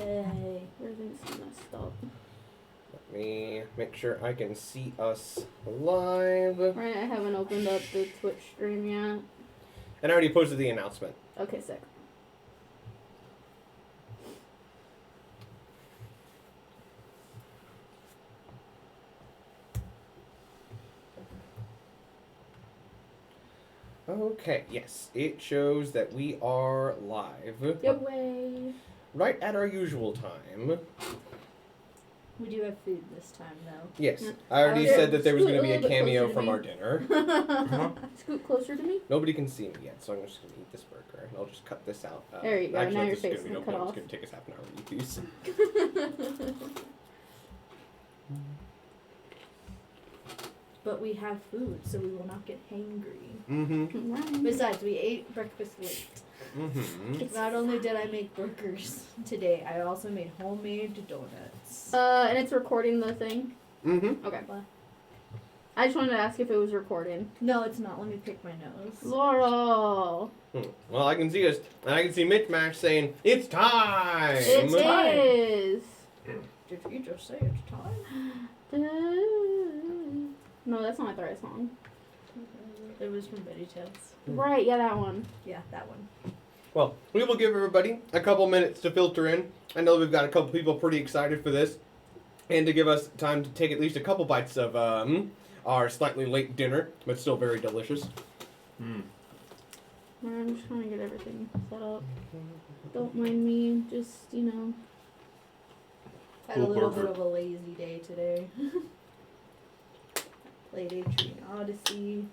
Yay. Everything's messed up. Let me make sure I can see us live. Right, I haven't opened up the Twitch stream yet. And I already posted the announcement. Okay, sick. Okay, yes. It shows that we are live. Yep. Way. Right at our usual time. We do have food this time, though. Yes. I already said that there was going to be a cameo from our dinner. Scoot closer to me. Nobody can see me yet, so I'm just going to eat this burger. And I'll just cut this out. There you go. Actually, Now your this is face gonna be is cut off. It's going to take us half an hour to eat these. But we have food, so we will not get hangry. Mm-hmm. Right. Besides, we ate breakfast late. Mm-hmm. Not only did I make burgers today, I also made homemade donuts. And it's recording the thing? Mm-hmm. Okay. What? I just wanted to ask if it was recording. No, it's not. Let me pick my nose. Laurel! Well, I can see us, and I can see Mitch Mash saying, "It's time!" It is! Did you just say it's time? No, that's not the right song. It was from Betty Tales. Right, yeah, that one. Yeah, that one. Well, we will give everybody a couple minutes to filter in. I know we've got a couple people pretty excited for this. And to give us time to take at least a couple bites of our slightly late dinner, but still very delicious. I'm just trying to get everything set up. Don't mind me, just, you know. Had a little bit of a lazy day today. Played Adrian Odyssey.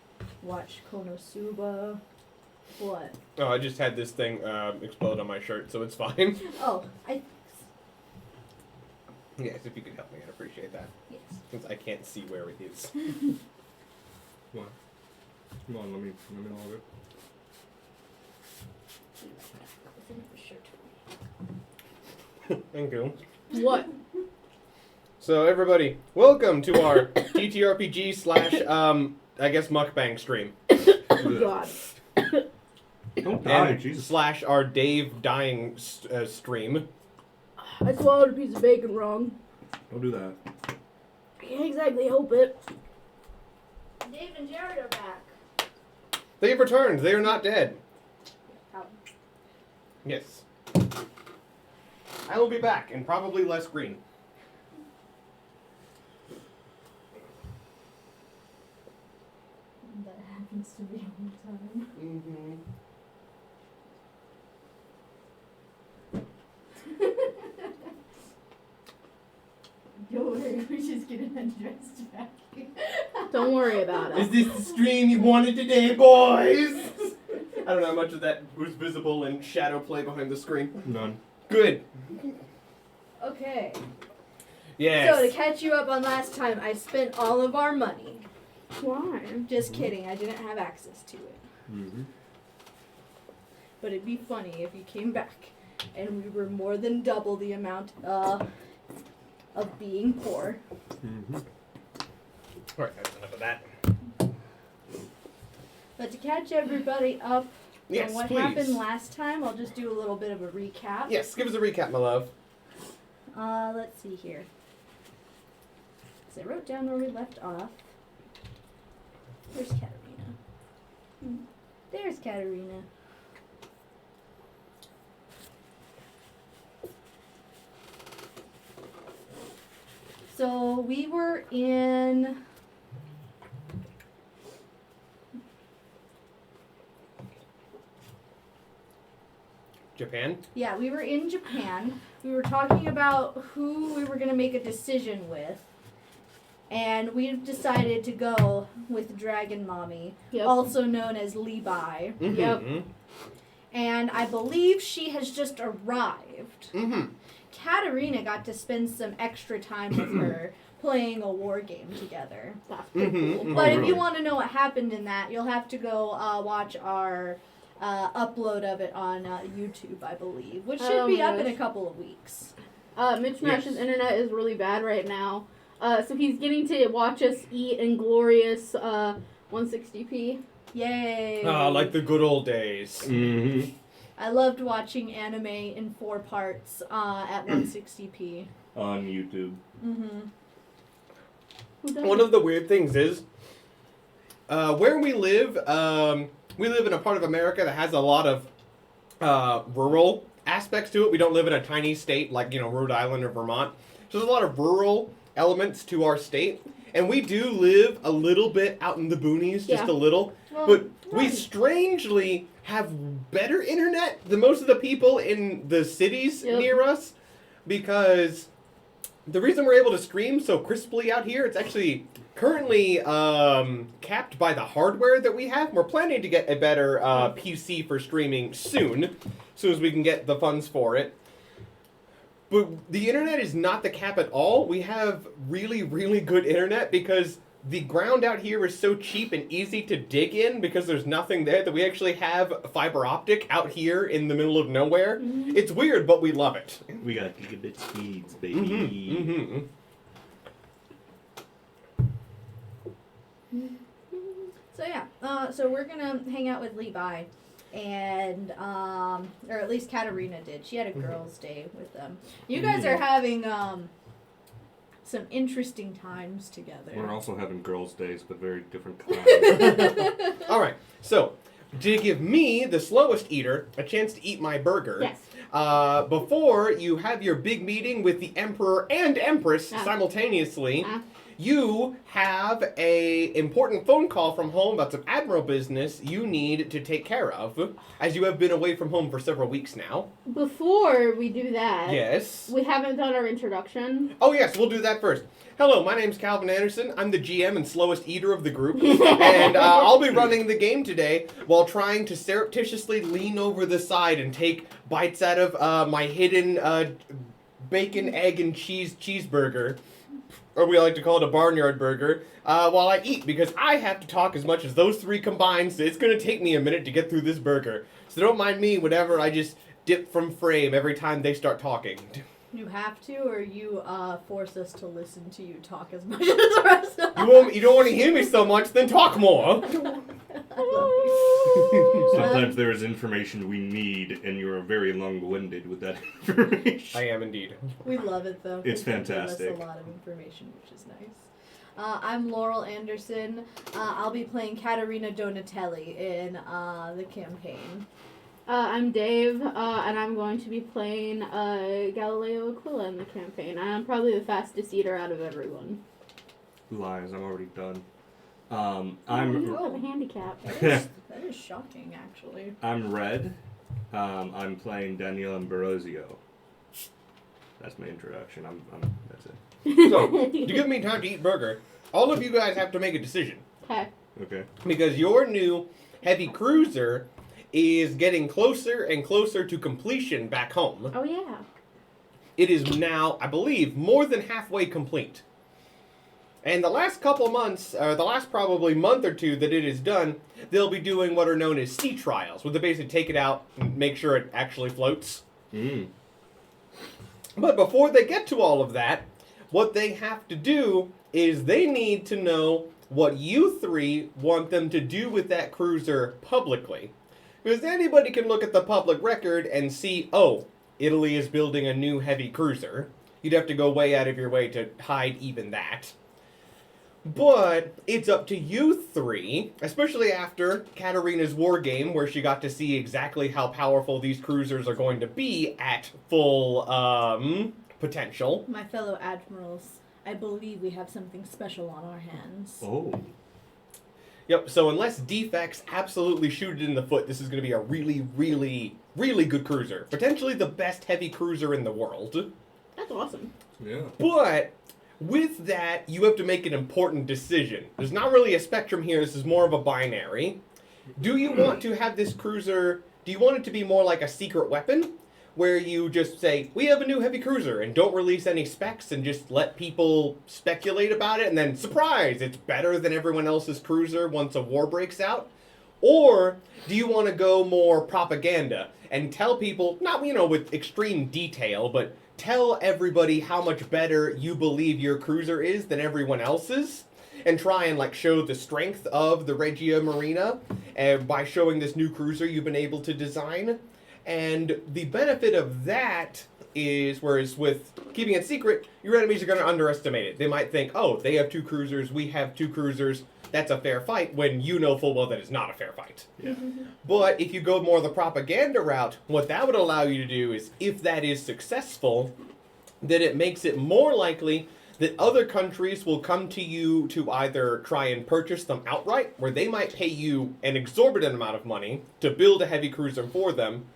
Watched Konosuba. What? Oh, I just had this thing explode on my shirt, so it's fine. Oh, Yes, if you could help me, I'd appreciate that. Yes. Since I can't see where it is. What? Come on, let me log it. Thank you. What? So everybody, welcome to our TTRPG slash, I guess mukbang stream. God. Don't die, And Jesus. slash our Dave dying stream. I swallowed a piece of bacon wrong. Don't do that. I can't exactly help it. Dave and Jared are back. They have returned. They are not dead. How? Yes. I will be back, and probably less green. That happens to me all the time. Mm-hmm. Don't worry, we're just getting undressed back. Don't worry about Is it. this the stream you wanted today, boys? I don't know how much of that was visible in shadow play behind the screen. None. Good. Okay. Yes. So to catch you up on last time, I spent all of our money. Why? Just kidding, I didn't have access to it. Mm-hmm. But it'd be funny if you came back and we were more than double the amount of being poor. Mm-hmm. Alright, that's enough of that. But to catch everybody up Yes, on what please. happened last time, I'll just do a little bit of a recap. Yes, give us a recap, my love. Let's see here. So I wrote down where we left off. Where's Katarina? There's Katarina. So we were in... Japan? Yeah, we were in Japan. We were talking about who we were going to make a decision with. And we decided to go with Dragon Mommy, Yep. also known as Li Bai. Mm-hmm. Yep. And I believe she has just arrived. Mm-hmm. Katarina got to spend some extra time with her playing a war game together. That's pretty Mhm. cool. But if really? you want to know what happened in that, you'll have to go watch our upload of it on YouTube, I believe, which should Oh be my up in gosh. a couple of weeks. Mitch Mash's Yes. internet is really bad right now. So he's getting to watch us eat in glorious 160p. Yay! Ah, like the good old days. Mm-hmm. I loved watching anime in 4 parts at 160p. On YouTube. Mm-hmm. Who does One of the weird things is, where we live in a part of America that has a lot of rural aspects to it. We don't live in a tiny state like, Rhode Island or Vermont. So there's a lot of rural elements to our state. And we do live a little bit out in the boonies, just Yeah. a little. Well, But we right. strangely have better internet than most of the people in the cities Yep. near us. Because the reason we're able to stream so crisply out here, it's actually currently capped by the hardware that we have. We're planning to get a better PC for streaming soon as we can get the funds for it. But the internet is not the cap at all. We have really, really good internet because the ground out here is so cheap and easy to dig in because there's nothing there that we actually have fiber optic out here in the middle of nowhere. Mhm. It's weird, but we love it. We got gigabit speeds, baby. Mm-hmm. So yeah, so we're gonna hang out with Li Bai, and or at least Katarina did. She had a girls' day with them. You guys are having some interesting times together. We're also having girls' days, but very different kinds. All right, so to give me, the slowest eater, a chance to eat my burger, Yes. before you have your big meeting with the Emperor and Empress Ah. simultaneously, Ah. you have a important phone call from home about some Admiral business you need to take care of, as you have been away from home for several weeks now. Before we do that, Yes. we haven't done our introduction. Oh, yes, we'll do that first. Hello, my name's Calvin Anderson. I'm the GM and slowest eater of the group. And I'll be running the game today while trying to surreptitiously lean over the side and take bites out of my hidden bacon, egg, and cheeseburger. Or we like to call it a barnyard burger, while I eat, because I have to talk as much as those 3 combined, so it's going to take me a minute to get through this burger. So don't mind me whenever I just dip from frame every time they start talking. You have to, or you force us to listen to you talk as much as the rest of us. You don't want to hear me so much, then talk more. I love you. Sometimes there is information we need, and you're very long-winded with that information. I am indeed. We love it though. 'cause It's they give fantastic. us a lot of information, which is nice. I'm Laurel Anderson. I'll be playing Katarina Donatelli in the campaign. I'm Dave, and I'm going to be playing Galileo Aquila in the campaign. I'm probably the fastest eater out of everyone. Lies, I'm already done. You I'm have a handicap. That is shocking, actually. I'm Red. I'm playing Daniel Ambrosio. That's my introduction. That's it. So, to give me time to eat burger, all of you guys have to make a decision. Okay. Okay. Because your new heavy cruiser is getting closer and closer to completion back home. Oh yeah. It is now, I believe, more than halfway complete. And the last couple months, or the last probably month or two that it is done, they'll be doing what are known as sea trials, where they basically take it out and make sure it actually floats. But before they get to all of that, what they have to do is they need to know what you 3 want them to do with that cruiser publicly. Because anybody can look at the public record and see, oh, Italy is building a new heavy cruiser. You'd have to go way out of your way to hide even that. But it's up to you 3, especially after Katarina's war game, where she got to see exactly how powerful these cruisers are going to be at full potential. My fellow admirals, I believe we have something special on our hands. Oh. Yep, so unless defects absolutely shoot it in the foot, this is going to be a really, really, really good cruiser. Potentially the best heavy cruiser in the world. That's awesome. Yeah. But with that, you have to make an important decision. There's not really a spectrum here, this is more of a binary. Do you want to have this cruiser, do you want it to be more like a secret weapon? Where you just say, we have a new heavy cruiser, and don't release any specs, and just let people speculate about it, and then, surprise, it's better than everyone else's cruiser once a war breaks out? Or do you want to go more propaganda, and tell people, not, with extreme detail, but tell everybody how much better you believe your cruiser is than everyone else's? And try and show the strength of the Regia Marina by showing this new cruiser you've been able to design? And the benefit of that is, whereas with keeping it secret, your enemies are going to underestimate it. They might think, oh, they have 2 cruisers, we have 2 cruisers, that's a fair fight, when you know full well that it's not a fair fight. Yeah. But if you go more the propaganda route, what that would allow you to do is, if that is successful, then it makes it more likely that other countries will come to you to either try and purchase them outright, where they might pay you an exorbitant amount of money to build a heavy cruiser for them,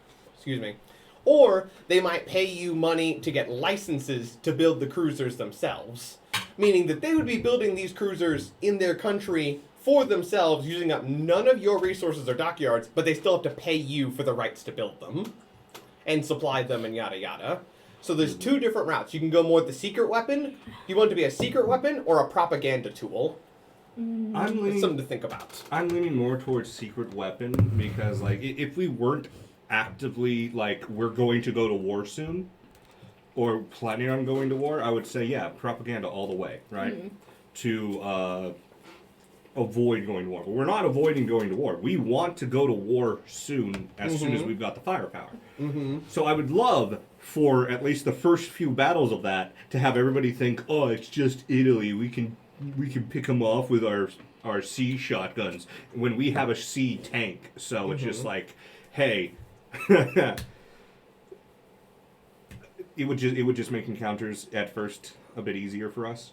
or they might pay you money to get licenses to build the cruisers themselves. Meaning that they would be building these cruisers in their country for themselves, using up none of your resources or dockyards, but they still have to pay you for the rights to build them and supply them and yada yada. So there's 2 different routes. You can go more with the secret weapon. You want it to be a secret weapon or a propaganda tool. It's something to think about. I'm leaning more towards secret weapon because, like, if we weren't actively, like, we're going to go to war soon, or planning on going to war, I would say, yeah, propaganda all the way, right? To avoid going to war. But we're not avoiding going to war. We want to go to war soon, as soon as we've got the firepower. So I would love for at least the first few battles of that to have everybody think, oh, it's just Italy. We can pick them off with our sea shotguns when we have a sea tank. So it's just like, hey, it would just make encounters at first a bit easier for us.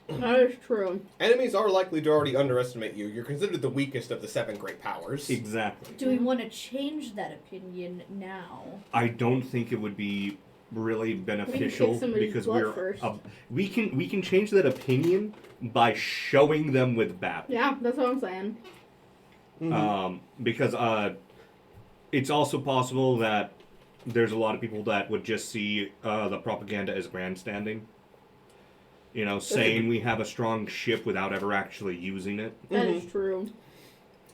That is true. Enemies are likely to already underestimate you. You're considered the weakest of the 7 great powers. Exactly. Do we want to change that opinion now? I don't think it would be really beneficial because we can change that opinion by showing them with battle. Yeah, that's what I'm saying. Because it's also possible that there's a lot of people that would just see the propaganda as grandstanding. You know, saying we have a strong ship without ever actually using it. That is true.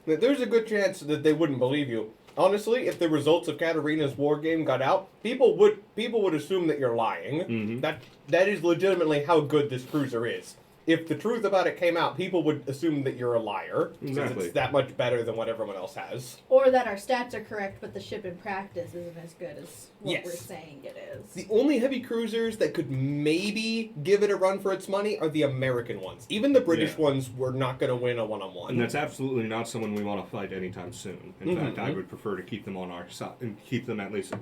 There's a good chance that they wouldn't believe you. Honestly, if the results of Katarina's war game got out, people would assume that you're lying. That is legitimately how good this cruiser is. If the truth about it came out, people would assume that you're a liar. Exactly. Since it's that much better than what everyone else has. Or that our stats are correct, but the ship in practice isn't as good as what Yes. we're saying it is. The only heavy cruisers that could maybe give it a run for its money are the American ones. Even the British ones were not going to win a one-on-one. And that's absolutely not someone we want to fight anytime soon. In fact, I would prefer to keep them on our side and keep them at least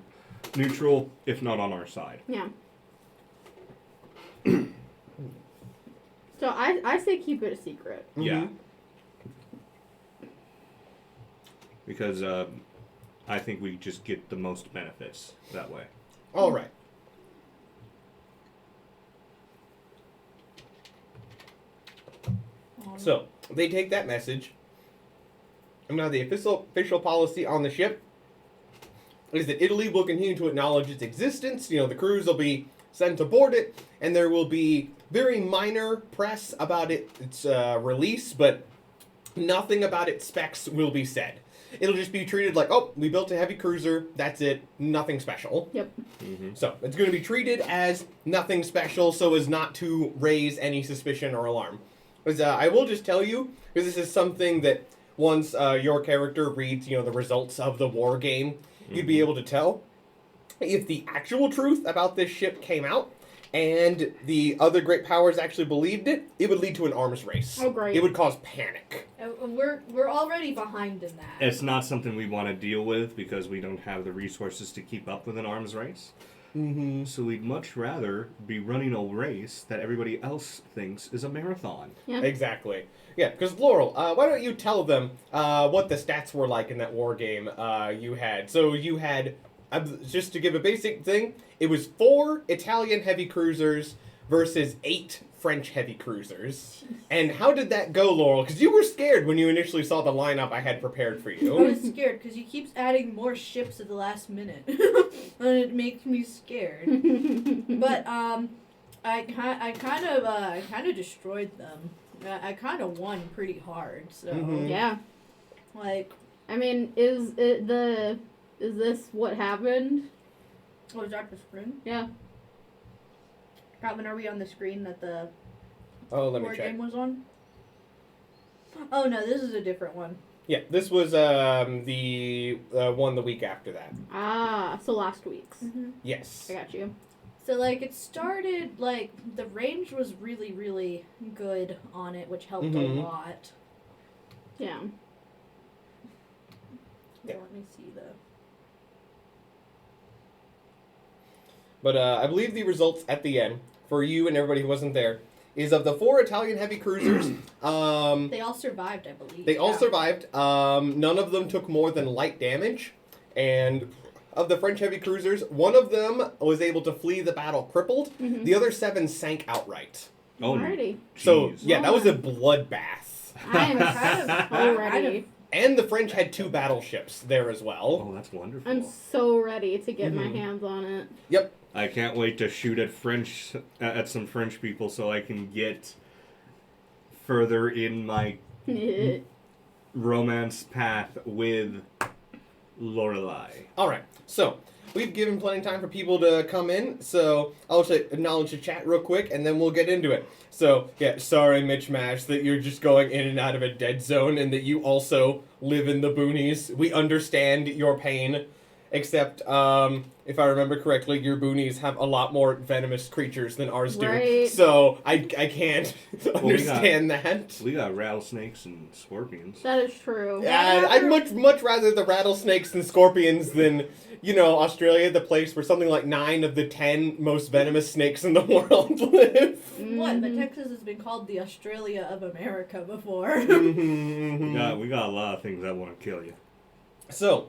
neutral, if not on our side. Yeah. So I say keep it a secret. Yeah. Because I think we just get the most benefits that way. All right. So, they take that message. And now the official policy on the ship is that Italy will continue to acknowledge its existence. You know, the crews will be sent aboard it, and there will be very minor press about its release, but nothing about its specs will be said. It'll just be treated like, oh, we built a heavy cruiser, that's it, nothing special. Yep. So, it's going to be treated as nothing special so as not to raise any suspicion or alarm. Because I will just tell you, because this is something that once your character reads, you know, the results of the war game, you'd be able to tell. If the actual truth about this ship came out, and the other great powers actually believed it, it would lead to an arms race. Oh, great. It would cause panic. We're already behind in that. It's not something we want to deal with because we don't have the resources to keep up with an arms race. So we'd much rather be running a race that everybody else thinks is a marathon. Yeah. Exactly. Yeah, because Laurel, why don't you tell them what the stats were like in that war game you had? So you had, just to give a basic thing, it was 4 Italian heavy cruisers versus 8 French heavy cruisers. And how did that go, Laurel? Because you were scared when you initially saw the lineup I had prepared for you. I was scared because you keep adding more ships at the last minute, and it makes me scared. But I kind of destroyed them. I kind of won pretty hard. So Yeah. like, I mean, is this what happened? oh, is that the screen? Yeah. Calvin, are we on the screen that the Oh, let me war check. game was on? Oh no, this is a different one. Yeah, this was the one the week after that. Ah, so last week's. Yes. I got you. So, like, it started, like, the range was really, really good on it, which helped a lot. Yeah. Yeah, let me see the... But I believe the results at the end, for you and everybody who wasn't there, is of the 4 Italian heavy cruisers. They all survived, I believe. They all survived. None of them took more than light damage. And of the French heavy cruisers, one of them was able to flee the battle crippled. The other 7 sank outright. Oh, Alrighty. So, yeah, that was a bloodbath. I'm so ready. And the French had 2 battleships there as well. Oh, that's wonderful. I'm so ready to get my hands on it. Yep. I can't wait to shoot at some French people so I can get further in my romance path with Lorelei. All right. So, we've given plenty of time for people to come in, so I'll just acknowledge the chat real quick, and then we'll get into it. So, yeah, sorry, Mitch Mash, that you're just going in and out of a dead zone, and that you also live in the boonies. We understand your pain, except, if I remember correctly, your boonies have a lot more venomous creatures than ours do. Right. So, I can't understand that. We got rattlesnakes and scorpions. That is true. Yeah, I'd much rather the rattlesnakes and scorpions than, Australia, the place where something like 9 of the 10 most venomous snakes in the world live. What? But Texas has been called the Australia of America before. We got a lot of things that want to kill you. So,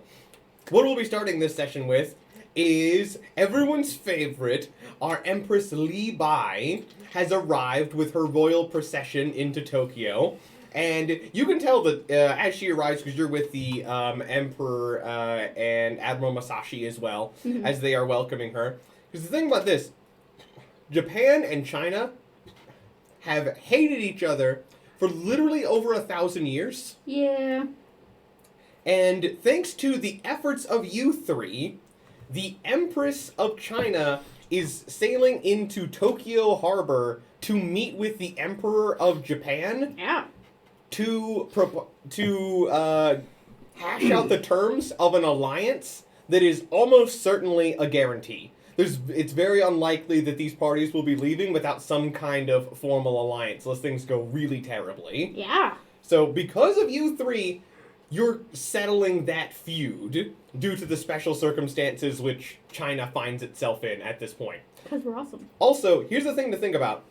what we'll be starting this session with is everyone's favorite, our Empress Li Bai has arrived with her royal procession into Tokyo. And you can tell that as she arrives, because you're with the Emperor and Admiral Masashi as well, as they are welcoming her. Because the thing about this, Japan and China have hated each other for literally over 1,000 years. Yeah. And thanks to the efforts of you 3, the Empress of China is sailing into Tokyo Harbor to meet with the Emperor of Japan. Yeah. To hash out the terms of an alliance that is almost certainly a guarantee. It's very unlikely that these parties will be leaving without some kind of formal alliance, unless things go really terribly. Yeah. So because of you 3, you're settling that feud due to the special circumstances which China finds itself in at this point. Because we're awesome. Also, here's the thing to think about.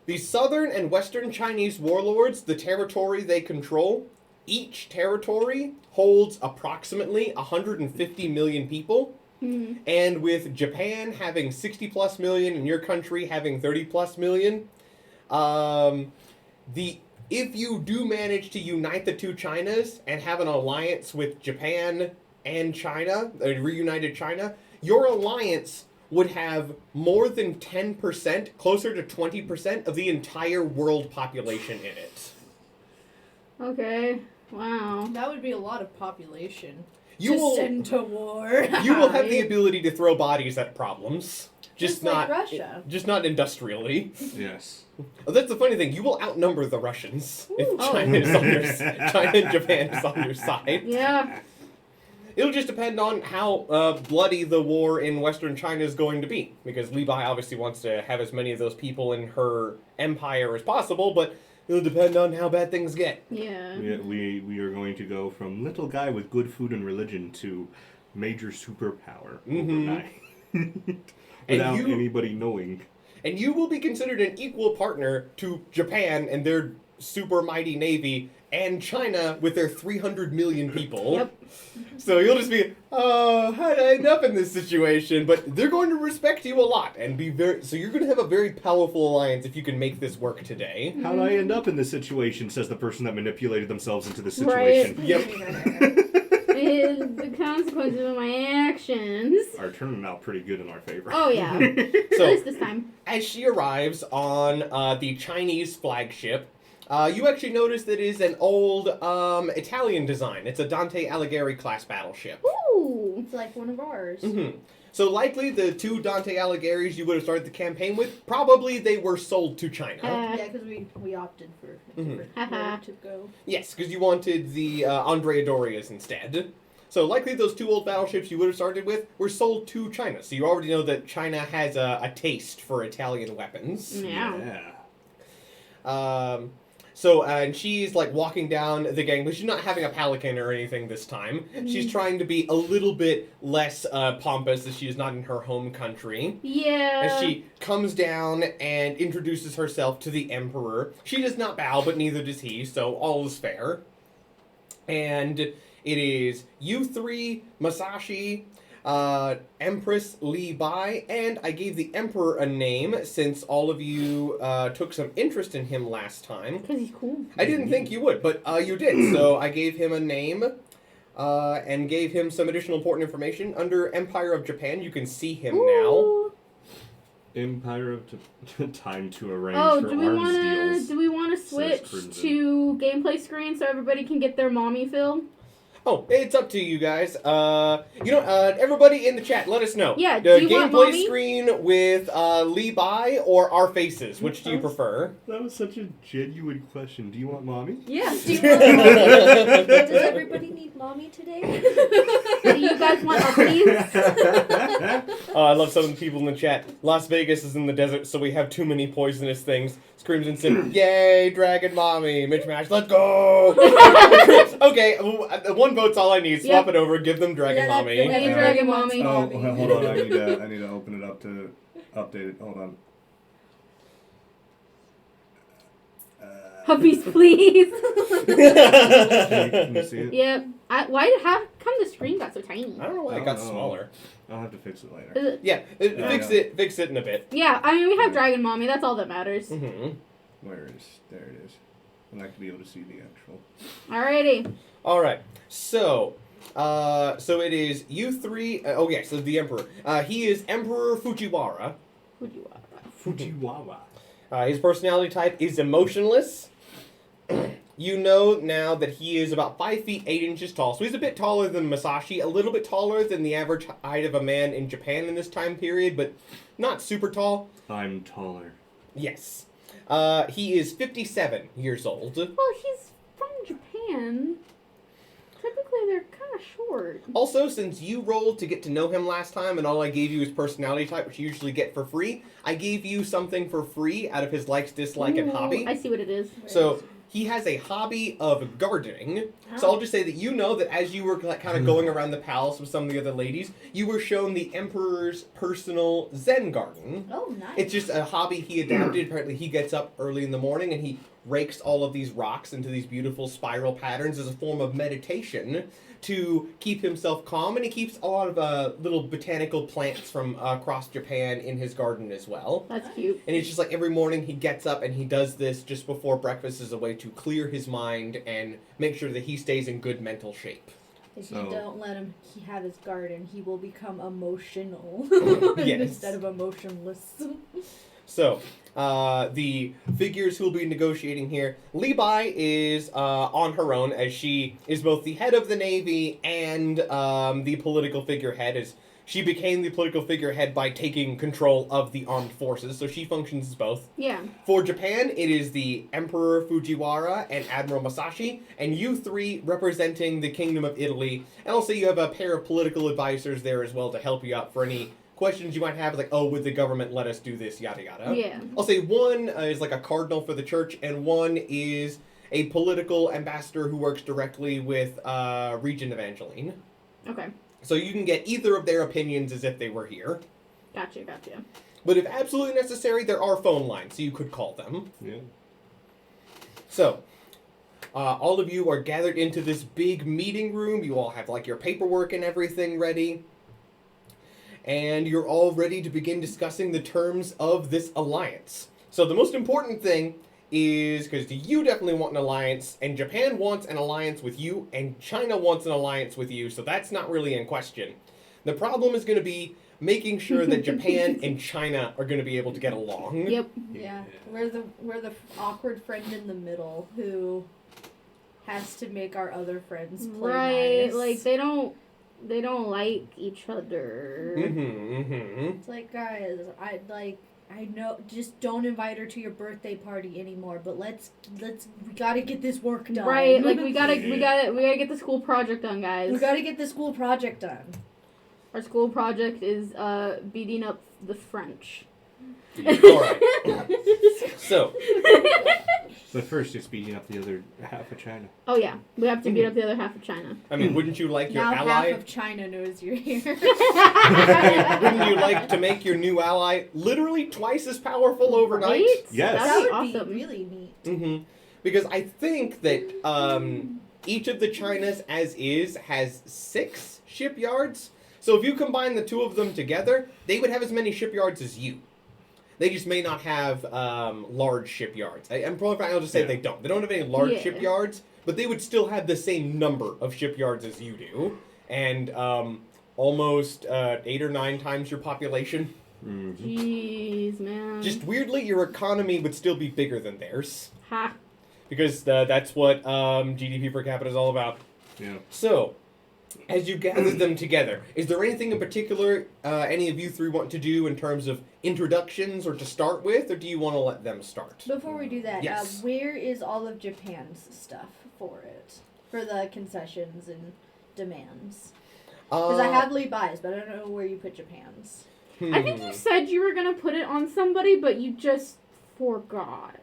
The Southern and Western Chinese Warlords, the territory they control, each territory holds approximately 150 million people. And with Japan having 60 plus million and your country having 30 plus million, if you do manage to unite the 2 Chinas and have an alliance with Japan and China, a reunited China, your alliance would have more than 10%, closer to 20% of the entire world population in it. Okay. Wow. That would be a lot of population Send to war. You will have the ability to throw bodies at problems. Just like Russia. Just not industrially. Yes. That's the funny thing. You will outnumber the Russians if China is on China and Japan is on your side. Yeah. It'll just depend on how bloody the war in Western China is going to be. Because Li Bai obviously wants to have as many of those people in her empire as possible, but it'll depend on how bad things get. Yeah. We are going to go from little guy with good food and religion to major superpower overnight. Without anybody knowing. And you will be considered an equal partner to Japan and their super mighty navy, and China with their 300 million people. Yep. So you'll just be, oh, how'd I end up in this situation? But they're going to respect you a lot and be so you're going to have a very powerful alliance if you can make this work today. How'd I end up in this situation, says the person that manipulated themselves into this situation. Right. Yep. The consequences of my actions are turning out pretty good in our favor. Oh, yeah. So, at least this time. As she arrives on the Chinese flagship, you actually notice that it is an old Italian design. It's a Dante Alighieri class battleship. Ooh. It's like one of ours. So likely the 2 Dante Alighieri's you would have started the campaign with, probably they were sold to China. Yeah, because we opted for a different way to go. Yes, because you wanted the Andrea Dorias instead. So likely those 2 old battleships you would have started with were sold to China. So you already know that China has a taste for Italian weapons. Yeah. And she's like walking down the gang, but she's not having a pelican or anything this time. She's trying to be a little bit less pompous, as she is not in her home country. Yeah. As she comes down and introduces herself to the Emperor. She does not bow, but neither does he, so all is fair. And it is you 3, Masashi, Empress Li Bai, and I gave the Emperor a name since all of you took some interest in him last time. Because he's cool. I didn't think you would, but you did. So I gave him a name and gave him some additional important information. Under Empire of Japan, you can see him now. Empire of time to arrange for do we arms wanna deals. do we wanna Says switch Crimson. to gameplay screen so everybody can get their mommy fill? Oh, it's up to you guys. Everybody in the chat, let us know. Yeah, The do you want gameplay mommy? screen with Li Bai or our faces. Which do you prefer? That was such a genuine question. Do you want mommy? Yeah. Do you want mommy? Does everybody need mommy today? Do you guys want uppies? I love some of the people in the chat. Las Vegas is in the desert, so we have too many poisonous things. Screams and said, "Yay, Dragon Mommy! Mitch Mash, let's go!" Okay, 1 vote's all I need. Swap it over. Give them Dragon Mommy. Hey, Dragon Mommy. Oh, hold on. I need to open it up to update it. Hold on. Puppies, please. Can you see it? Yep. How come the screen got so tiny? I don't know why it got smaller. I'll have to fix it later. Yeah, fix it in a bit. Yeah, I mean, we have Dragon Mommy. That's all that matters. Mm-hmm. There it is. And I can be able to see the actual. Alrighty. All right. So it is you 3. So the Emperor. He is Emperor Fujiwara. Fujiwara. His personality type is emotionless. You know now that he is about 5 feet 8 inches tall, so he's a bit taller than Masashi, a little bit taller than the average height of a man in Japan in this time period, but not super tall. I'm taller. Yes. He is 57 years old. Well, he's from Japan. Typically, they're kind of short. Also, since you rolled to get to know him last time, and all I gave you is personality type, which you usually get for free, I gave you something for free out of his likes, dislike, and hobby. I see what it is. So he has a hobby of gardening. So I'll just say that you know that as you were kind of going around the palace with some of the other ladies, you were shown the Emperor's personal Zen garden. Oh, nice. It's just a hobby he adapted. Apparently he gets up early in the morning and he rakes all of these rocks into these beautiful spiral patterns as a form of meditation to keep himself calm, and he keeps a lot of little botanical plants from across Japan in his garden as well. That's cute. And it's just like every morning he gets up and he does this just before breakfast as a way to clear his mind and make sure that he stays in good mental shape. If you don't let him have his garden, he will become emotional Yes. instead of emotionless. So, the figures who will be negotiating here, Li Bai is on her own, as she is both the head of the Navy and the political figurehead, as she became the political figurehead by taking control of the armed forces, so she functions as both. Yeah. For Japan, it is the Emperor Fujiwara and Admiral Masashi, and you 3 representing the Kingdom of Italy, and also you have a pair of political advisors there as well to help you out for any questions you might have, like, oh, would the government let us do this, yada yada. Yeah. I'll say one is like a cardinal for the church, and one is a political ambassador who works directly with Regent Evangeline. Okay. So you can get either of their opinions as if they were here. Gotcha. But if absolutely necessary, there are phone lines, so you could call them. Yeah. So, all of you are gathered into this big meeting room. You all have, like, your paperwork and everything ready. And you're all ready to begin discussing the terms of this alliance. So the most important thing is, because you definitely want an alliance, and Japan wants an alliance with you, and China wants an alliance with you, so that's not really in question. The problem is going to be making sure that Japan and China are going to be able to get along. Yep. Yeah, we're the awkward friend in the middle who has to make our other friends play Right. nice. Like, they don't They don't like each other. It's like, guys, I know, just don't invite her to your birthday party anymore. But we gotta get this work done. Right, like we gotta get the school project done, guys. We gotta get the school project done. Our school project is beating up the French. Alright. So. But first, it's beating up the other half of China. Oh yeah, we have to beat up the other half of China. I mean, wouldn't you like your Now ally? half of China knows you're here. Wouldn't you like to make your new ally literally twice as powerful overnight? Right? Yes. That That'd would be awesome. be really neat. Mm-hmm. Because I think that each of the Chinas as is has 6 shipyards. So if you combine the 2 of them together, they would have as many shipyards as you. They just may not have large shipyards. I'm probably I'll just say they don't. They don't have any large shipyards, but they would still have the same number of shipyards as you do, and almost 8 or 9 times your population. Mm-hmm. Jeez, man. Just weirdly, your economy would still be bigger than theirs. Ha. Because that's what GDP per capita is all about. Yeah. So, as you gather them together, is there anything in particular any of you 3 want to do in terms of introductions or to start with, or do you want to let them start? Before we do that, Yes. where is all of Japan's stuff for it? For the concessions and demands? Because I have Li Bai's, but I don't know where you put Japan's. I think you said you were gonna put it on somebody, but you just forgot.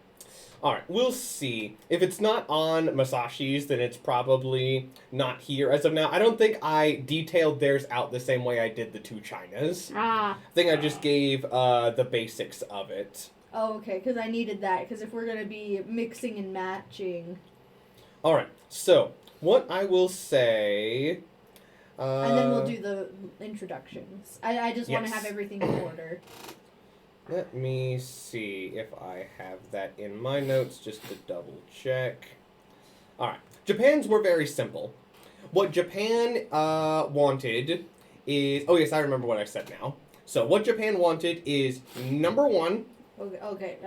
Alright, we'll see. If it's not on Masashi's, then it's probably not here as of now. I don't think I detailed theirs out the same way I did the 2 Chinas. Ah. I think I just gave the basics of it. Oh, okay, because I needed that, because if we're going to be mixing and matching... Alright, so, what I will say... and then we'll do the introductions. I just want to Yes. have everything in order. Let me see if I have that in my notes just to double check. Alright, Japan's were very simple. What Japan wanted is... Oh yes, I remember what I said now. So what Japan wanted is, number 1... Okay,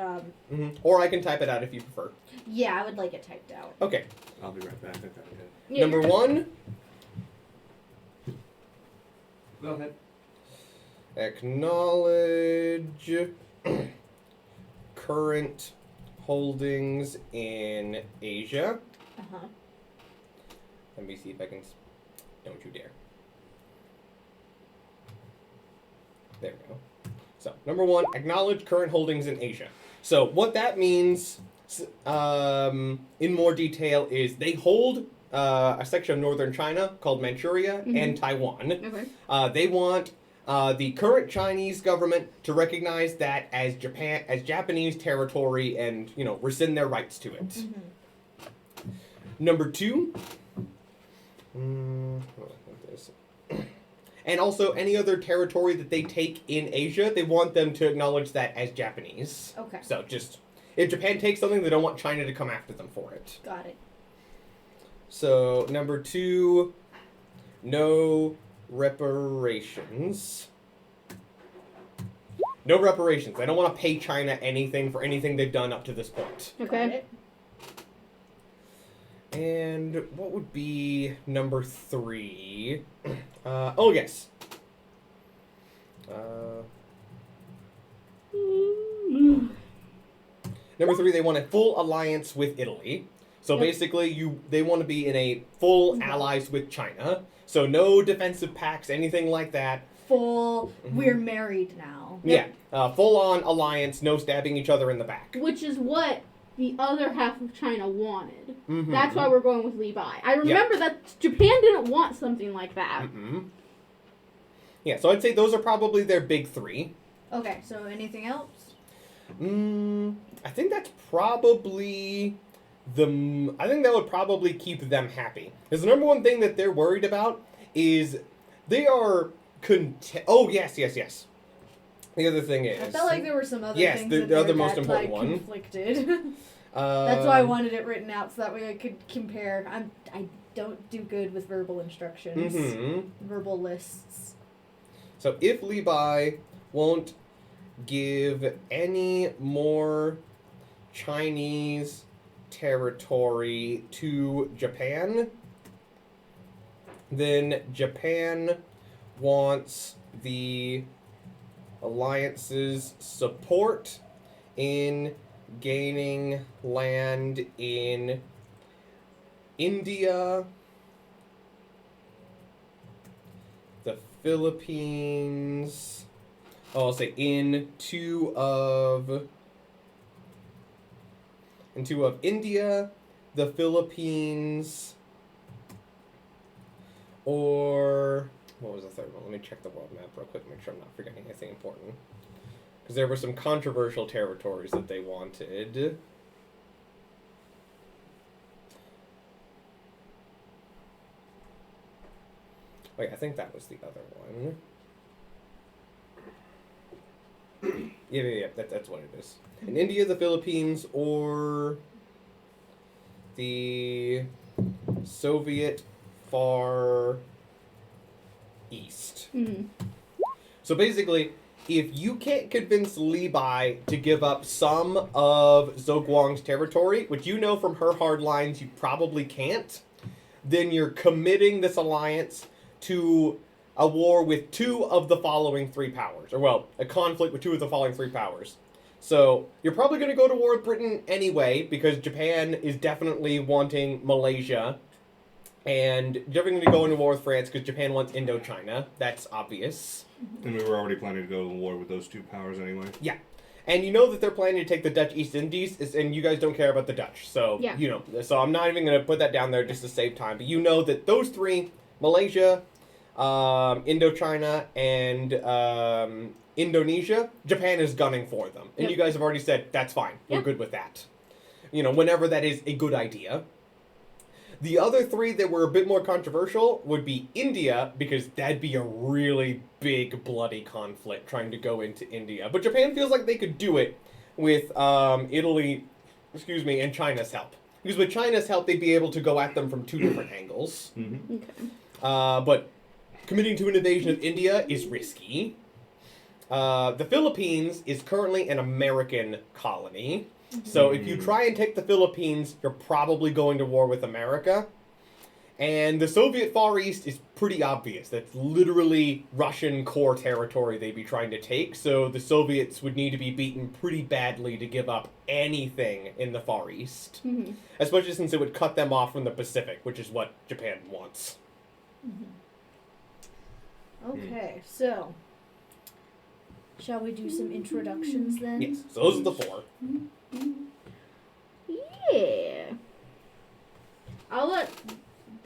or I can type it out if you prefer. yeah, I would like it typed out. Okay, I'll be right back. I got it. Yeah. number 1... Go ahead. Acknowledge current holdings in Asia. Uh-huh. Let me see if I can... Don't you dare. There we go. So, number 1, acknowledge current holdings in Asia. So, what that means, in more detail, is they hold a section of northern China called Manchuria and Taiwan. Okay. They want the current Chinese government to recognize that as Japanese territory and, rescind their rights to it. Mm-hmm. Number 2, and also any other territory that they take in Asia, they want them to acknowledge that as Japanese. Okay. So just, if Japan takes something, they don't want China to come after them for it. Got it. So, number 2, no reparations. No reparations. They don't want to pay China anything for anything they've done up to this point. Got Okay. it. And what would be number 3? Oh, yes. Number 3, they want a full alliance with Italy. So Yep. basically, they want to be in a full allies with China. So no defensive pacts, anything like that. Full, we're married now. Yeah, full-on alliance, no stabbing each other in the back. Which is what the other half of China wanted. Mhm. That's why we're going with Li Bai. I remember that Japan didn't want something like that. Yeah, so I'd say those are probably their big 3. Okay, so anything else? I think that's probably I think that would probably keep them happy. Because the number 1 thing that they're worried about is they are Oh, yes. The other thing is... I felt like there were some other Yes, things the in there other most that, important one. conflicted. That's why I wanted it written out, so that way I could compare. I don't do good with verbal instructions. Verbal lists. So if Li Bai won't give any more Chinese territory to Japan, Then Japan wants the alliance's support in gaining land in India, the Philippines. Oh, I'll say in two of India, the Philippines, or what was the third one? Let me check the world map real quick, make sure I'm not forgetting anything important. Because there were some controversial territories that they wanted. Wait, I think that was the other one. Yeah, that's what it is. In India, the Philippines, or the Soviet Far East. Mm. So basically, if you can't convince Li Bai to give up some of Zhoguang's territory, which you know from her hard lines you probably can't, then you're committing this alliance to a war with two of the following three powers. Or, well, a conflict with two of the following three powers. So, you're probably going to go to war with Britain anyway, because Japan is definitely wanting Malaysia. And you're going to go into war with France because Japan wants Indochina. That's obvious. And we were already planning to go to war with those two powers anyway. Yeah. And you know that they're planning to take the Dutch East Indies, and you guys don't care about the Dutch. So, Yeah. you know. So I'm not even going to put that down there just to save time. But you know that those three, Malaysia, Indochina, and Indonesia, Japan is gunning for them. And Yep. you guys have already said, that's fine. We're Yep. good with that. You know, whenever that is a good idea. The other three that were a bit more controversial would be India, because that'd be a really big, bloody conflict trying to go into India. But Japan feels like they could do it with Italy, and China's help. Because with China's help, they'd be able to go at them from two different angles. Mm-hmm. Okay. But committing to an invasion of India is risky. The Philippines is currently an American colony. So if you try and take the Philippines, you're probably going to war with America. And the Soviet Far East is pretty obvious. That's literally Russian core territory they'd be trying to take. So the Soviets would need to be beaten pretty badly to give up anything in the Far East. Mm-hmm. Especially since it would cut them off from the Pacific, which is what Japan wants. Okay, so shall we do some introductions then? Yes, so those are the four. Yeah. I'll let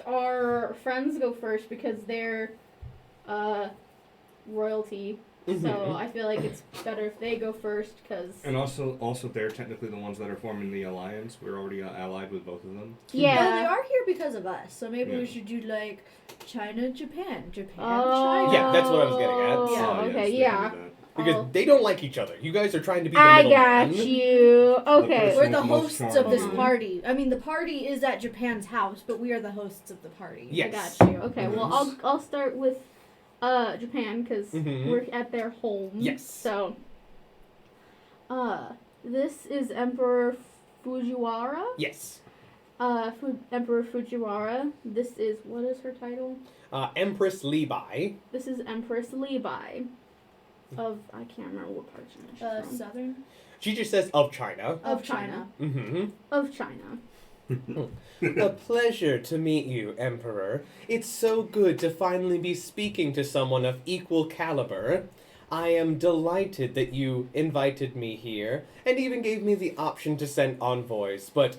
our friends go first because they're royalty. So Mhm. I feel like it's better if they go first because And also they're technically the ones that are forming the alliance. We're already allied with both of them. Well, they yeah. are here because of us, so maybe we Yeah. should do like China, Japan, Oh. China. Yeah, that's what I was getting at. Oh, Yeah. okay, yes, they yeah. do that. Because I'll- they don't like each other. You guys are trying to be the I middleman. got you. Okay. person- We're the Most hosts of this charming. party. I mean, the party is at Japan's house, but we are the hosts of the party. Yes. I got you. Okay, well, Mhm. I'll start with Japan because Mhm. we're at their home. Yes. So, this is Emperor Fujiwara. Yes. Emperor Fujiwara. This is what is her title? Empress Li Bai. This is Empress Li Bai. Of I can't remember what part she's from. Southern She just says of China. Of China. Mm-hmm. Of China. A pleasure to meet you, Emperor. It's so good to finally be speaking to someone of equal caliber. I am delighted that you invited me here, and even gave me the option to send envoys, but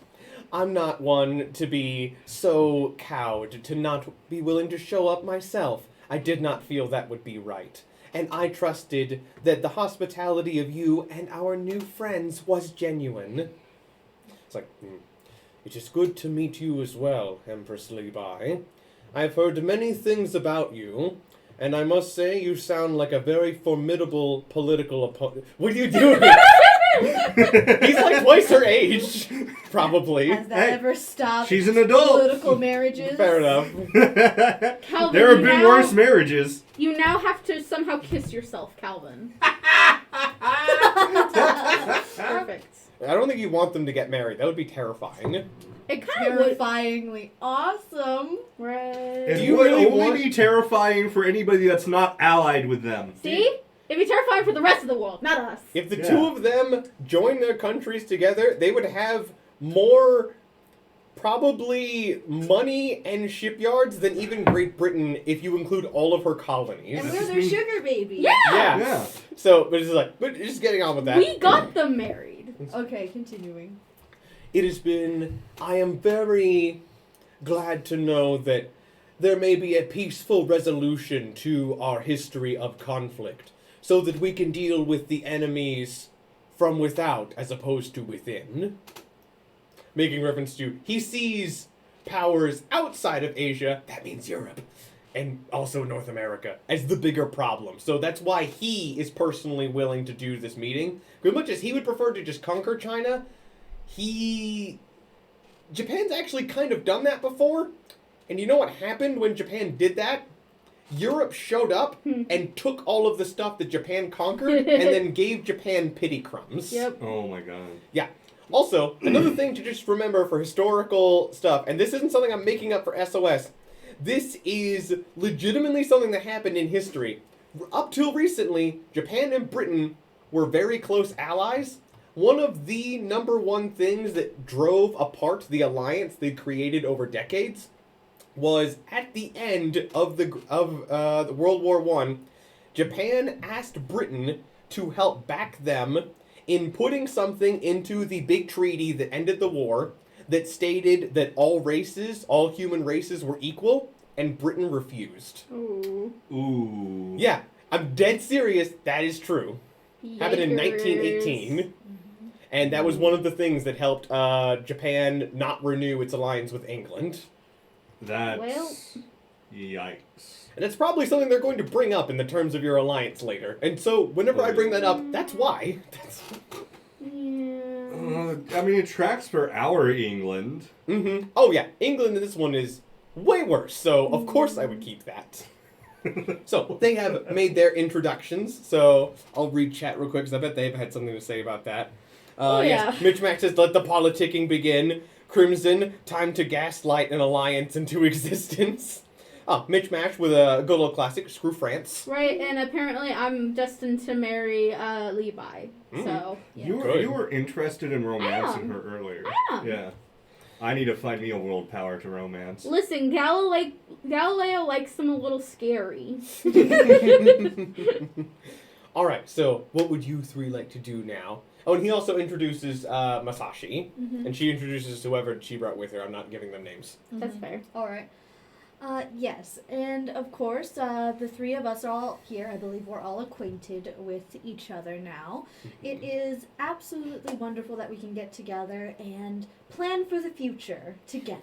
I'm not one to be so cowed to not be willing to show up myself. I did not feel that would be right. And I trusted that the hospitality of you and our new friends was genuine. It's like, It is good to meet you as well, Empress Li Bai. I've heard many things about you, and I must say you sound like a very formidable political opponent. What are you doing? He's like twice her age, probably. Has that ever stopped She's an adult. political marriages? Fair enough. Calvin, There have you been now- worse marriages. You now have to somehow kiss yourself, Calvin. Perfect. I don't think you want them to get married. That would be terrifying. It kind of would. Terrifyingly awesome. Right. It Do you would really only want- be terrifying for anybody that's not allied with them. See? It'd be terrifying for the rest of the world, not us. If the Yeah. two of them join their countries together, they would have more probably money and shipyards than even Great Britain if you include all of her colonies. And This we're is their me. sugar baby. Yeah. Yeah. So, but it's like, but just getting on with that. We got them married. Okay, continuing. It has been, I am very glad to know that there may be a peaceful resolution to our history of conflict, so that we can deal with the enemies from without as opposed to within. Making reference to, he sees powers outside of Asia, that means Europe, and also North America, as the bigger problem. So that's why he is personally willing to do this meeting. As much as he would prefer to just conquer China, Japan's actually kind of done that before. And you know what happened when Japan did that? Europe showed up and took all of the stuff that Japan conquered and then gave Japan pity crumbs. Yep. Oh my god. Yeah. Also, another thing to just remember for historical stuff, and this isn't something I'm making up for SOS, this is legitimately something that happened in history. Up till recently, Japan and Britain were very close allies. One of the number one things that drove apart the alliance they created over decades was at the end of the World War I, Japan asked Britain to help back them in putting something into the big treaty that ended the war that stated that all human races were equal, and Britain refused. Ooh. Ooh. Yeah, I'm dead serious, that is true. Happened in Yikers. 1918. And that was one of the things that helped Japan not renew its alliance with England. That's Well- yikes. And it's probably something they're going to bring up in the terms of your alliance later. And so, whenever I bring that up, that's why. Yeah. I mean, it tracks for our England. Mm-hmm. Oh, yeah. England in this one is way worse. So, of course, I would keep that. So, they have made their introductions. So, I'll read chat real quick because I bet they've had something to say about that. Oh, Yes, yeah. Mitch Max says, let the politicking begin. Crimson, time to gaslight an alliance into existence. Oh, Mitch Mash with a good old classic, Screw France. Right, and apparently I'm destined to marry Li Bai. So, yeah. Good. You were interested in romancing am. her earlier. I am. Yeah. I need to find me a world power to romance. Listen, Galileo likes them a little scary. All right, so what would you three like to do now? Oh, and he also introduces Masashi, and she introduces whoever she brought with her. I'm not giving them names. That's fair. All right. Yes, and of course, the three of us are all here. I believe we're all acquainted with each other now. It is absolutely wonderful that we can get together and plan for the future together.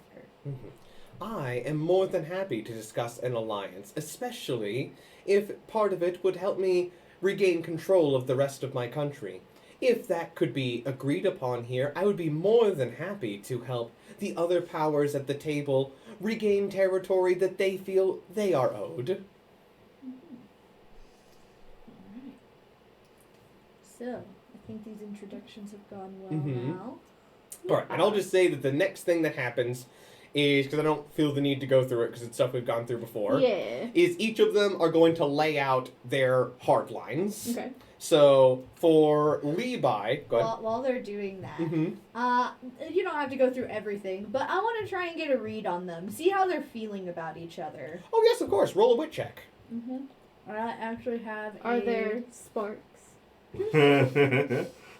I am more than happy to discuss an alliance, especially if part of it would help me regain control of the rest of my country. If that could be agreed upon here, I would be more than happy to help the other powers at the table regain territory that they feel they are owed. Alright. So, I think these introductions have gone well Mhm. now. Alright, and I'll just say that the next thing that happens is, because I don't feel the need to go through it because it's stuff we've gone through before, Yeah. is each of them are going to lay out their hard lines. Okay. So, for Li Bai, go ahead. While they're doing that, Mm-hmm. you don't have to go through everything, but I want to try and get a read on them, see how they're feeling about each other. Oh, yes, of course. Roll a wit check. Mm-hmm. I actually have Are there sparks?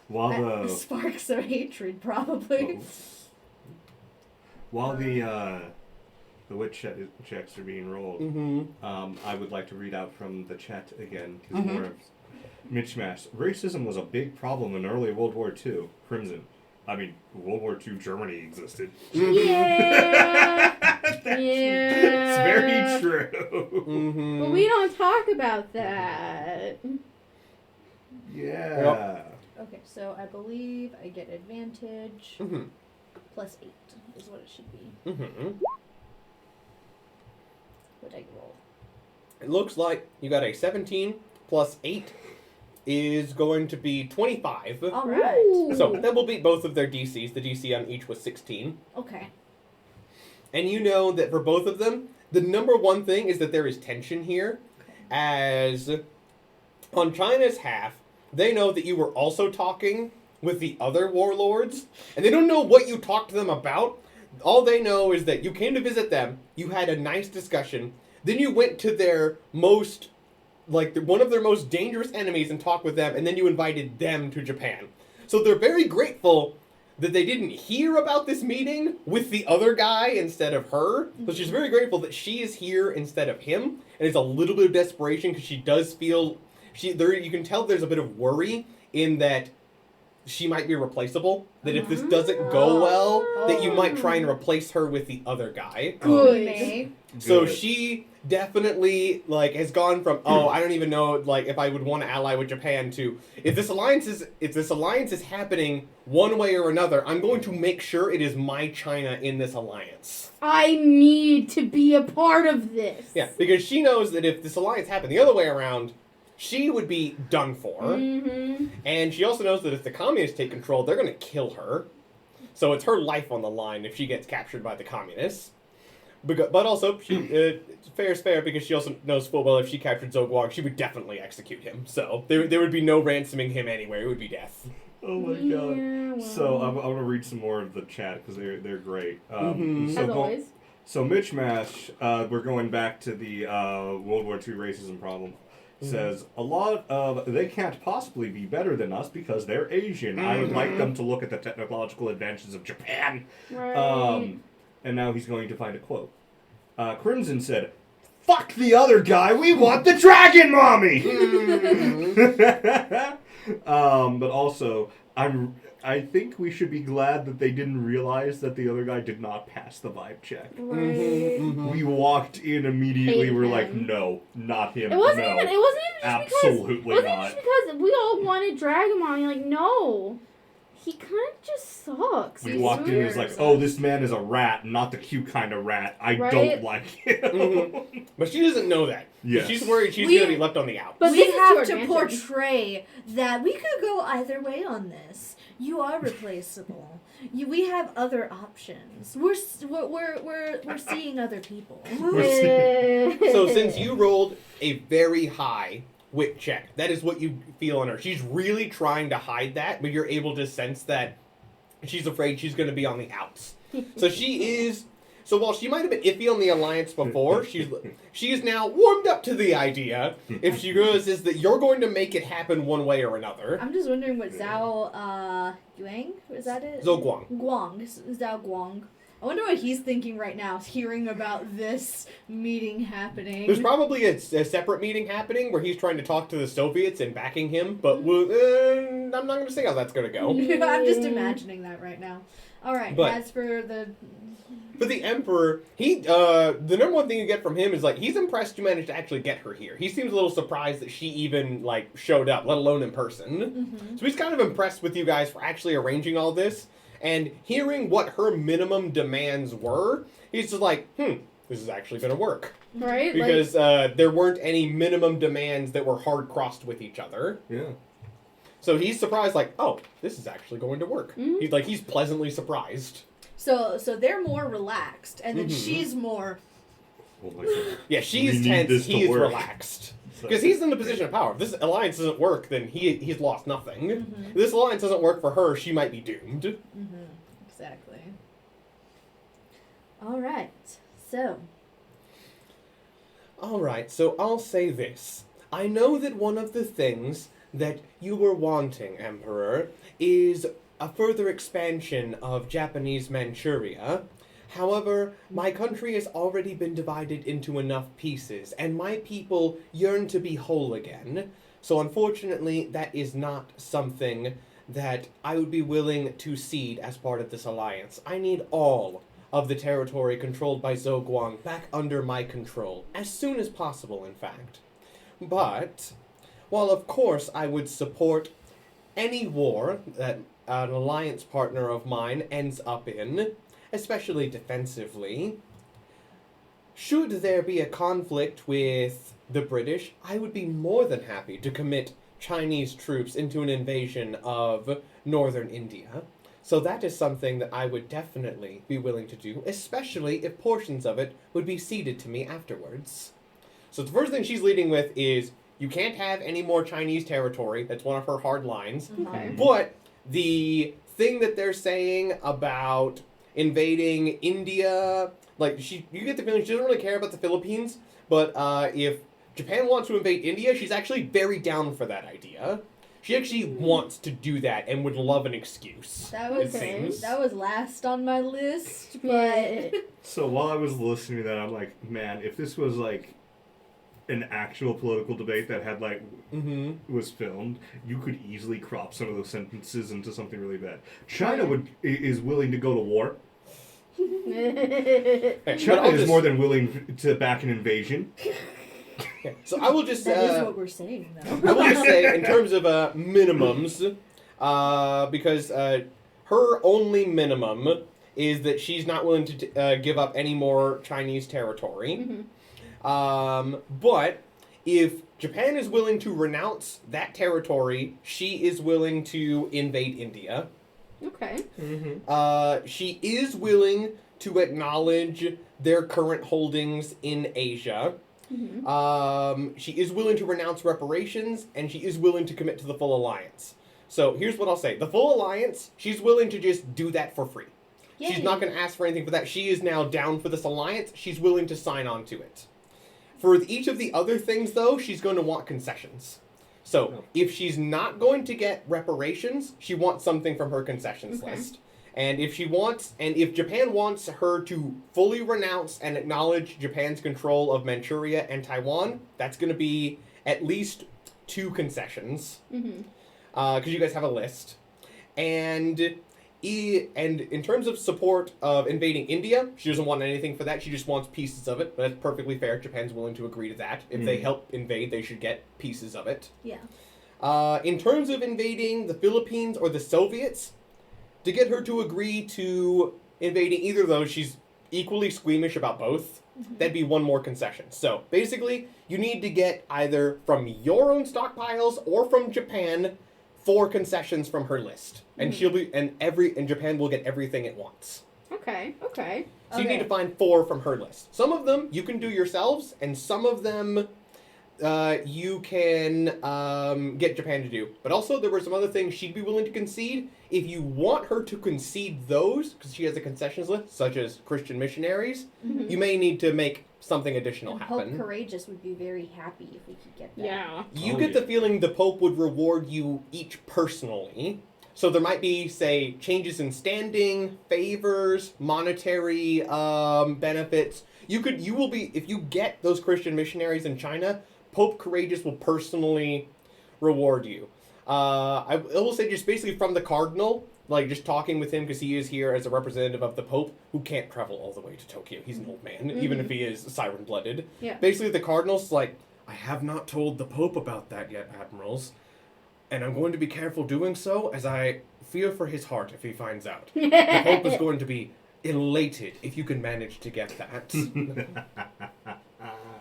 While the sparks of hatred, probably. while the wit checks are being rolled, Mm-hmm. I would like to read out from the chat again. 'Cause more of Mitch Mash. Racism was a big problem in early World War II. Crimson. I mean, World War II Germany existed. Yeah. It's Yeah. very true. Mm-hmm. But we don't talk about that. Yeah. Okay, so I believe I get advantage Mm-hmm. plus 8 is what it should be. Mm-hmm. What I roll. It looks like you got a 17 plus 8 is going to be 25. All right. So that will beat both of their DCs. The DC on each was 16. Okay. And you know that for both of them, the number one thing is that there is tension here, as on China's half, they know that you were also talking with the other warlords, and they don't know what you talked to them about. All they know is that you came to visit them, you had a nice discussion, then you went to their most, one of their most dangerous enemies and talked with them, and then you invited them to Japan. So they're very grateful that they didn't hear about this meeting with the other guy instead of her. So she's very grateful that she is here instead of him. And it's a little bit of desperation because she does feel... you can tell there's a bit of worry in that she might be replaceable. That if this doesn't go well, that you might try and replace her with the other guy. Good. So Good. she definitely has gone from I don't even know if I would want to ally with Japan to if this alliance is happening one way or another, I'm going to make sure it is my China in this alliance. I need to be a part of this. Yeah, because she knows that if this alliance happened the other way around, she would be done for. Mm-hmm. And she also knows that if the communists take control, they're going to kill her. So it's her life on the line if she gets captured by the communists. But also, fair is fair because she also knows full well if she captured Zogwang, she would definitely execute him. So there would be no ransoming him anywhere. It would be death. Oh my god. Yeah, well. So I'm going to read some more of the chat because they're great. Mhm. As always. So Mitch Mash, we're going back to the World War II racism problem. Says a lot of they can't possibly be better than us because they're Asian. I would like them to look at the technological advances of Japan. Right. And now he's going to find a quote. Crimson said, "Fuck the other guy. We want the dragon mommy." But also, I think we should be glad that they didn't realize that the other guy did not pass the vibe check. Right. We walked in immediately. Hate we're him. like, no, not him. It wasn't no. even. It wasn't even just Absolutely because. It wasn't not. just because we all wanted Dragon Mommy. Like, no, he kind of just sucks. We He's walked in and weird. was like, oh, this man is a rat, not the cute kind of rat. I Right? don't like him. But she doesn't know that. Yes. She's worried she's We- going to be left on the out. But we this is have to to our advantage. portray that we could go either way on this. You are replaceable. We have other options. We're seeing other people. So since you rolled a very high wit check, that is what you feel on her. She's really trying to hide that, but you're able to sense that she's afraid she's going to be on the outs. So she is... So while she might have been iffy on the alliance before, she is now warmed up to the idea if she realizes that you're going to make it happen one way or another. I'm just wondering what Zhao Yuang, is that it? Zhou Guang. Zhao Guang. I wonder what he's thinking right now, hearing about this meeting happening. There's probably a separate meeting happening where he's trying to talk to the Soviets and backing him, but I'm not going to say how that's going to go. I'm just imagining that right now. All right. But- as for the For the Emperor, the number one thing you get from him is, he's impressed you managed to actually get her here. He seems a little surprised that she even, showed up, let alone in person. So he's kind of impressed with you guys for actually arranging all this. And hearing what her minimum demands were, he's just like, this is actually going to work. Right? Because there weren't any minimum demands that were hard-crossed with each other. Yeah. So he's surprised, oh, this is actually going to work. Mhm. He's pleasantly surprised. so they're more relaxed, and then Mhm. she's more. Oh my god. Yeah, she's We need tense, this to he is work. relaxed. Because he's in the position of power. If this alliance doesn't work, then he's lost nothing. If this alliance doesn't work for her, she might be doomed. Exactly. All right. So. Alright, so I'll say this. I know that one of the things that you were wanting, Emperor, is a further expansion of Japanese Manchuria. However, my country has already been divided into enough pieces, and my people yearn to be whole again. So unfortunately, that is not something that I would be willing to cede as part of this alliance. I need all of the territory controlled by Zhou back under my control, as soon as possible, in fact. But, while of course I would support any war that an alliance partner of mine ends up in, especially defensively, should there be a conflict with the British, I would be more than happy to commit Chinese troops into an invasion of northern India. So that is something that I would definitely be willing to do, especially if portions of it would be ceded to me afterwards. So the first thing she's leading with is, you can't have any more Chinese territory. That's one of her hard lines. Okay. But the thing that they're saying about invading India, like, you get the feeling she doesn't really care about the Philippines, but if Japan wants to invade India, she's actually very down for that idea. She actually wants to do that and would love an excuse. That was it seems. that was last on my list, but So while I was listening to that, I'm like, man, if this was like an actual political debate that had like was filmed, you could easily crop some of those sentences into something really bad. China is willing to go to war. China is more than willing to back an invasion. Yeah. So I will just that is what we're saying, though. I will just say, in terms of minimums, because her only minimum is that she's not willing to give up any more Chinese territory. But if Japan is willing to renounce that territory, she is willing to invade India. Okay. She is willing to acknowledge their current holdings in Asia. She is willing to renounce reparations, and she is willing to commit to the full alliance. So here's what I'll say. The full alliance, she's willing to just do that for free. Yay. She's not going to ask for anything for that. She is now down for this alliance. She's willing to sign on to it. For each of the other things, though, she's going to want concessions. So if she's not going to get reparations, she wants something from her concessions list. And if Japan wants her to fully renounce and acknowledge Japan's control of Manchuria and Taiwan, that's going to be at least 2 concessions. Because you guys have a list. And in terms of support of invading India, she doesn't want anything for that. She just wants pieces of it. But that's perfectly fair. Japan's willing to agree to that. If they help invade, they should get pieces of it. Yeah. In terms of invading the Philippines or the Soviets, to get her to agree to invading either of those, she's equally squeamish about both. That'd be one more concession. So basically, you need to get either from your own stockpiles or from Japan 4 concessions from her list, and Japan will get everything it wants. Okay. So you need to find 4 from her list. Some of them you can do yourselves, and some of them you can get Japan to do. But also, there were some other things she'd be willing to concede. If you want her to concede those, because she has a concessions list, such as Christian missionaries, you may need to make something additional happen. Pope Courageous would be very happy if we could get that. Yeah. You get the feeling the Pope would reward you each personally. So there might be, say, changes in standing, favors, monetary benefits. If you get those Christian missionaries in China, Pope Courageous will personally reward you. I will say just basically from the Cardinal, like just talking with him because he is here as a representative of the Pope who can't travel all the way to Tokyo. He's an old man, even if he is siren-blooded. Yeah. Basically the Cardinal's like, I have not told the Pope about that yet, Admirals. And I'm going to be careful doing so as I fear for his heart if he finds out. The Pope is going to be elated if you can manage to get that.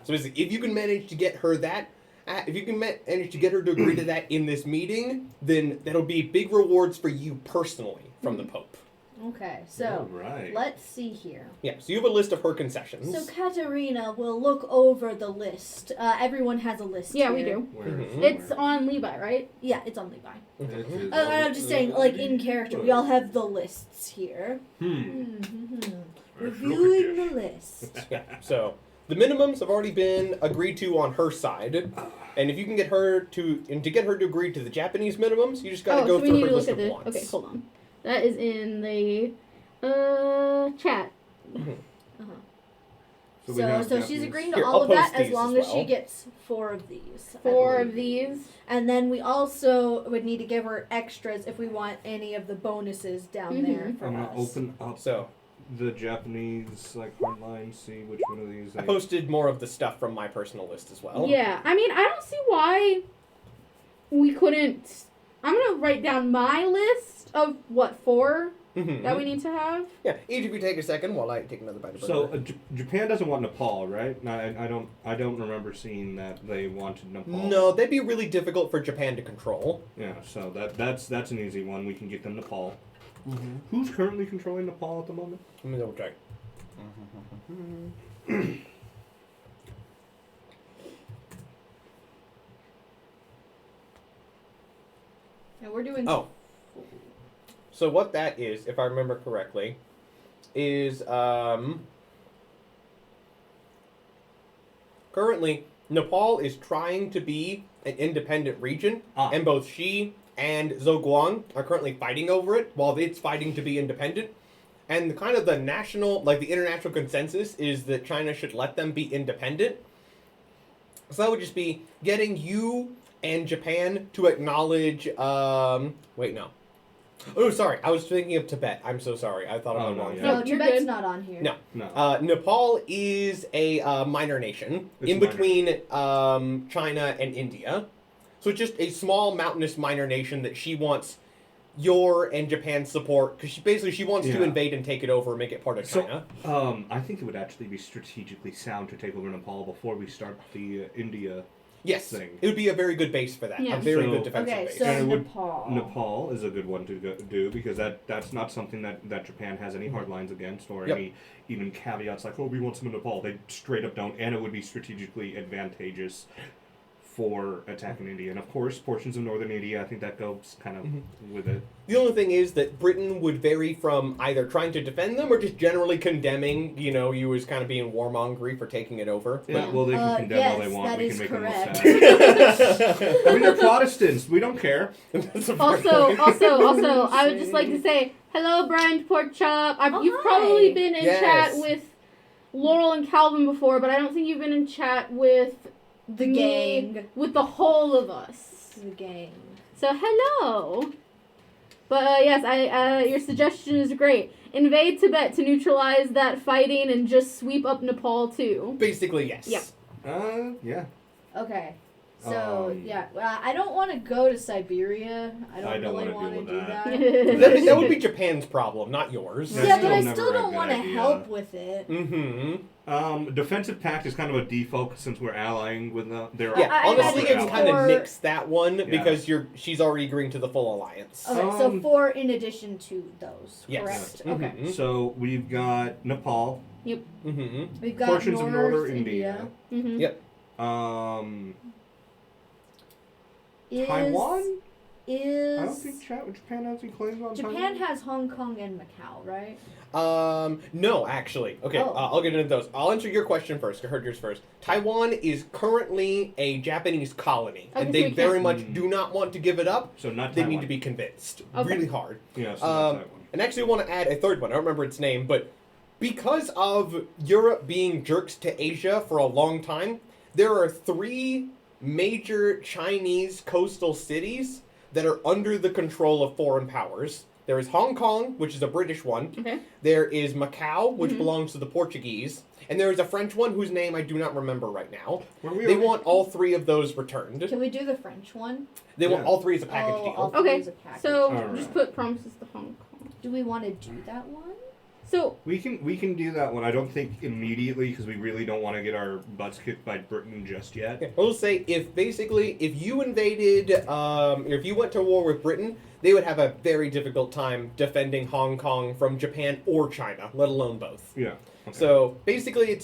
So basically, if you can manage to get her that, if you can manage to get her to agree to that in this meeting, then that'll be big rewards for you personally from the Pope. Okay, so let's see here. Yeah, so you have a list of her concessions. So Katerina will look over the list. Everyone has a list. Yeah, we here. do. It's on Li Bai, right? Yeah, it's on Li Bai. I'm I'm just saying, like in character, we all have the lists here. Reviewing the list. Yeah, so the minimums have already been agreed to on her side, and if you can get her to agree to the Japanese minimums, you just got to go through her list of wants. Okay, hold on. That is in the chat. So she's agreeing to Here, all I'll of that post as these long as as she well. gets 4 of these. Four of these. And then we also would need to give her extras if we want any of the bonuses down there for I'm us. gonna open up So the Japanese front line, see which one of these I posted more of the stuff from my personal list as well. Yeah, I mean, I don't see why we couldn't. I'm gonna write down my list of 4 that we need to have? Yeah, each of you take a second while I take another bite of So burger. Japan doesn't want Nepal, right? No, I don't remember seeing that they wanted Nepal. No, that'd be really difficult for Japan to control. Yeah, so that's an easy one. We can get them Nepal. Mm-hmm. Who's currently controlling Nepal at the moment? Let me double check. And we're doing. Oh. So what that is, if I remember correctly, is currently Nepal is trying to be an independent region, and both Xi and Zhoguang are currently fighting over it, while it's fighting to be independent. And the national, like the international consensus is that China should let them be independent. So that would just be getting you and Japan to acknowledge, wait, no. Oh, sorry. I was thinking of Tibet. I'm so sorry. I thought Oh, about no, wrong. yeah. No, No, you're Tibet's good. not on here. No. No. Nepal is a minor nation It's in minor. between China and India. So it's just a small mountainous minor nation that she wants your and Japan's support, because she wants to Yeah. invade and take it over and make it part of China. I think it would actually be strategically sound to take over Nepal before we start the India Yes, thing. it would be a very good base for that. Yeah. A very So- good defensive Okay, base. so And it would- Nepal. Nepal is a good one to do because that's not something that Japan has any hard lines against or Yep. any even caveats like, oh, we want some in Nepal. They straight up don't, and it would be strategically advantageous for attacking India. And of course, portions of northern India, I think that goes kind of with it. The only thing is that Britain would vary from either trying to defend them or just generally condemning, you as kind of being warmongery for taking it over. Yeah, well, they can condemn all they yes, want. that We is can make them correct. look sad. I mean, they're Protestants. We don't care. That's a fair Also, point. also, I would just like to say hello, Brian Pork Chop. Oh, You've hi. probably been in Yes. chat with Laurel and Calvin before, but I don't think you've been in chat with The me, gang. with the whole of us. The gang. So hello. But yes, your suggestion is great. Invade Tibet to neutralize that fighting and just sweep up Nepal too. Basically, yes. Yep. Yeah. Okay. So, Um, yeah. I don't want to go to Siberia. I don't I don't really wanna want to deal do with that. That would be Japan's problem, not yours. That's Yeah, but I still still never a don't good want to idea. help with it. Mm-hmm. Defensive pact is kind of a default since we're allying with their. Yeah, I honestly, imagine it's kind of for- nixed that one Yeah. because she's already agreeing to the full alliance. Okay, so Um, 4 in addition to those, Yes. correct? Mhm. Okay. So we've got Nepal, Mm-hmm. We've got portions of North northern India, Mm-hmm. Yep. Taiwan. I don't Is think Japan has any claims on Japan Taiwan. has Hong Kong and Macau, right? No, actually. Okay, Oh. I'll get into those. I'll answer your question first. I heard yours first. Taiwan is currently a Japanese colony, Okay, and so they we very can't- much do not want to give it up. So not They Taiwan. need to be convinced Okay. really hard. Yeah, so not Taiwan. And actually, I want to add a third one. I don't remember its name, but because of Europe being jerks to Asia for a long time, there are 3 major Chinese coastal cities that are under the control of foreign powers. There is Hong Kong, which is a British one. Okay. There is Macau, which Mhm. belongs to the Portuguese. And there is a French one whose name I do not remember right now. Were we They already- want all 3 of those returned. Can we do the French one? They want Yeah. all 3 as a package Oh, deal. all 3 Okay, as a package. So Alright. just put promises to Hong Kong. Do we want to do that one? So We can do that one. I don't think immediately because we really don't want to get our butts kicked by Britain just yet. Yeah, I'll say if you invaded, if you went to war with Britain, they would have a very difficult time defending Hong Kong from Japan or China, let alone both. Yeah. Okay. So basically,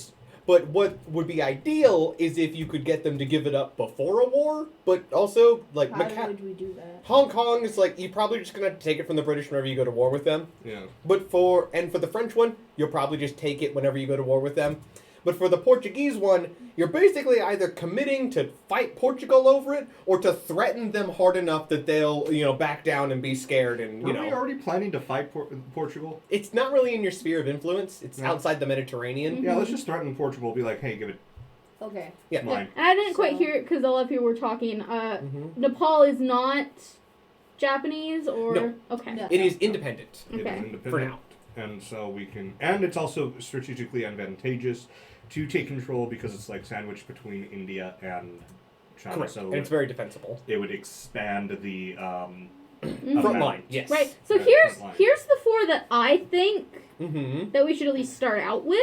but what would be ideal is if you could get them to give it up before a war, but also like How would we do that? Hong Kong is like you're probably just gonna take it from the British whenever you go to war with them. Yeah. But for the French one, you'll probably just take it whenever you go to war with them. But for the Portuguese one, you're basically either committing to fight Portugal over it or to threaten them hard enough that they'll, back down and be scared and, Were we already planning to fight Portugal? It's not really in your sphere of influence. It's Yeah. outside the Mediterranean. Yeah, let's just threaten Portugal. Be like, hey, give it Okay. Yeah. mine. and I didn't quite So- hear it because all of you were talking. Mhm. Nepal is not Japanese or No. okay. No. It is independent. It is Okay. independent. For now. And so we can, and it's also strategically advantageous to take control because it's like sandwiched between India and China. Correct. So And it's very defensible. it would expand the Front line, yes. Right. So Yeah, here's front line. the 4 that I think Mm-hmm. that we should at least start out with.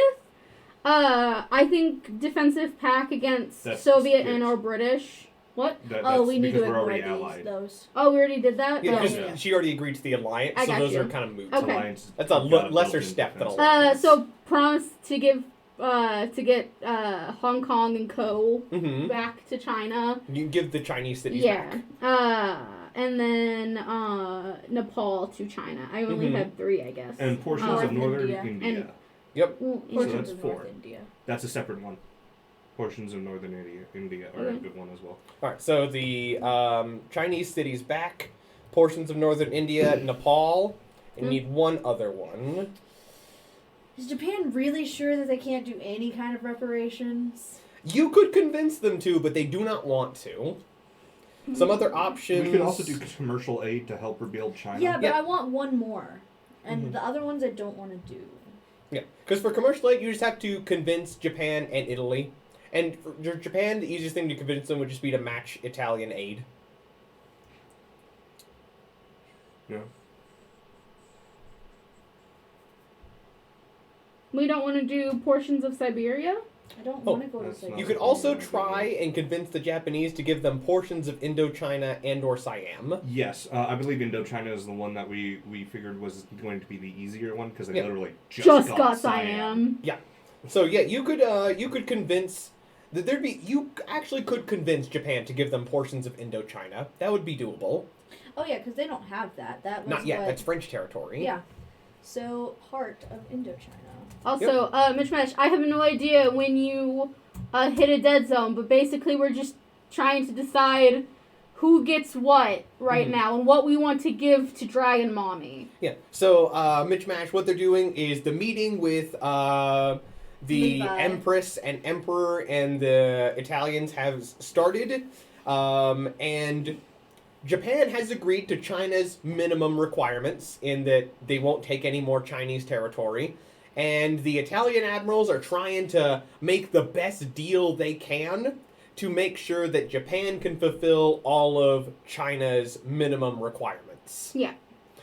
I think defensive pack against That's Soviet good. and or British. What? Oh, we need because to we're ignore already allied. those. Oh, we already did that? Yeah, Oh. because yeah. she already agreed to the alliance, I so got those you. are kind of moot. Okay. Alliance, That's a we've got lesser built-in step than defense. alliance. So promise to give to get Hong Kong and Co. Mm-hmm. back to China. You give the Chinese cities Yeah. back. And then Nepal to China. I only Mhm. had 3, I guess. And portions North of northern India. India. Yep. Well, So Portions that's of 4. North India. That's a separate one. Portions of northern India are a Okay. good one as well. All right, so the Chinese cities back, portions of northern India, Nepal, and you need one other one. Is Japan really sure that they can't do any kind of reparations? You could convince them to, but they do not want to. Some other options. We could also do commercial aid to help rebuild China. Yeah, but Yeah. I want one more. And Mhm. the other ones I don't want to do. Yeah, because for commercial aid, you just have to convince Japan and Italy. And for Japan, the easiest thing to convince them would just be to match Italian aid. Yeah. We don't want to do portions of Siberia? I don't Oh, want to go to that's Siberia. You not could something also we wanna do. try and convince the Japanese to give them portions of Indochina and or Siam. Yes, I believe Indochina is the one that we figured was going to be the easier one because they Yeah. literally Just got got Siam. So yeah, you could convince that you actually could convince Japan to give them portions of Indochina. That would be doable. Oh yeah, because they don't have that. That was Not yet. what- That's French territory. Yeah. So part of Indochina. Also, Mishmash, I have no idea when you hit a dead zone, but basically we're just trying to decide who gets what right Mhm. now and what we want to give to Dragon Mommy. Yeah. So Mitch Mash, what they're doing is the meeting with the Li Bai. Empress and Emperor and the Italians have started, and Japan has agreed to China's minimum requirements in that they won't take any more Chinese territory. And the Italian admirals are trying to make the best deal they can to make sure that Japan can fulfill all of China's minimum requirements. Yeah.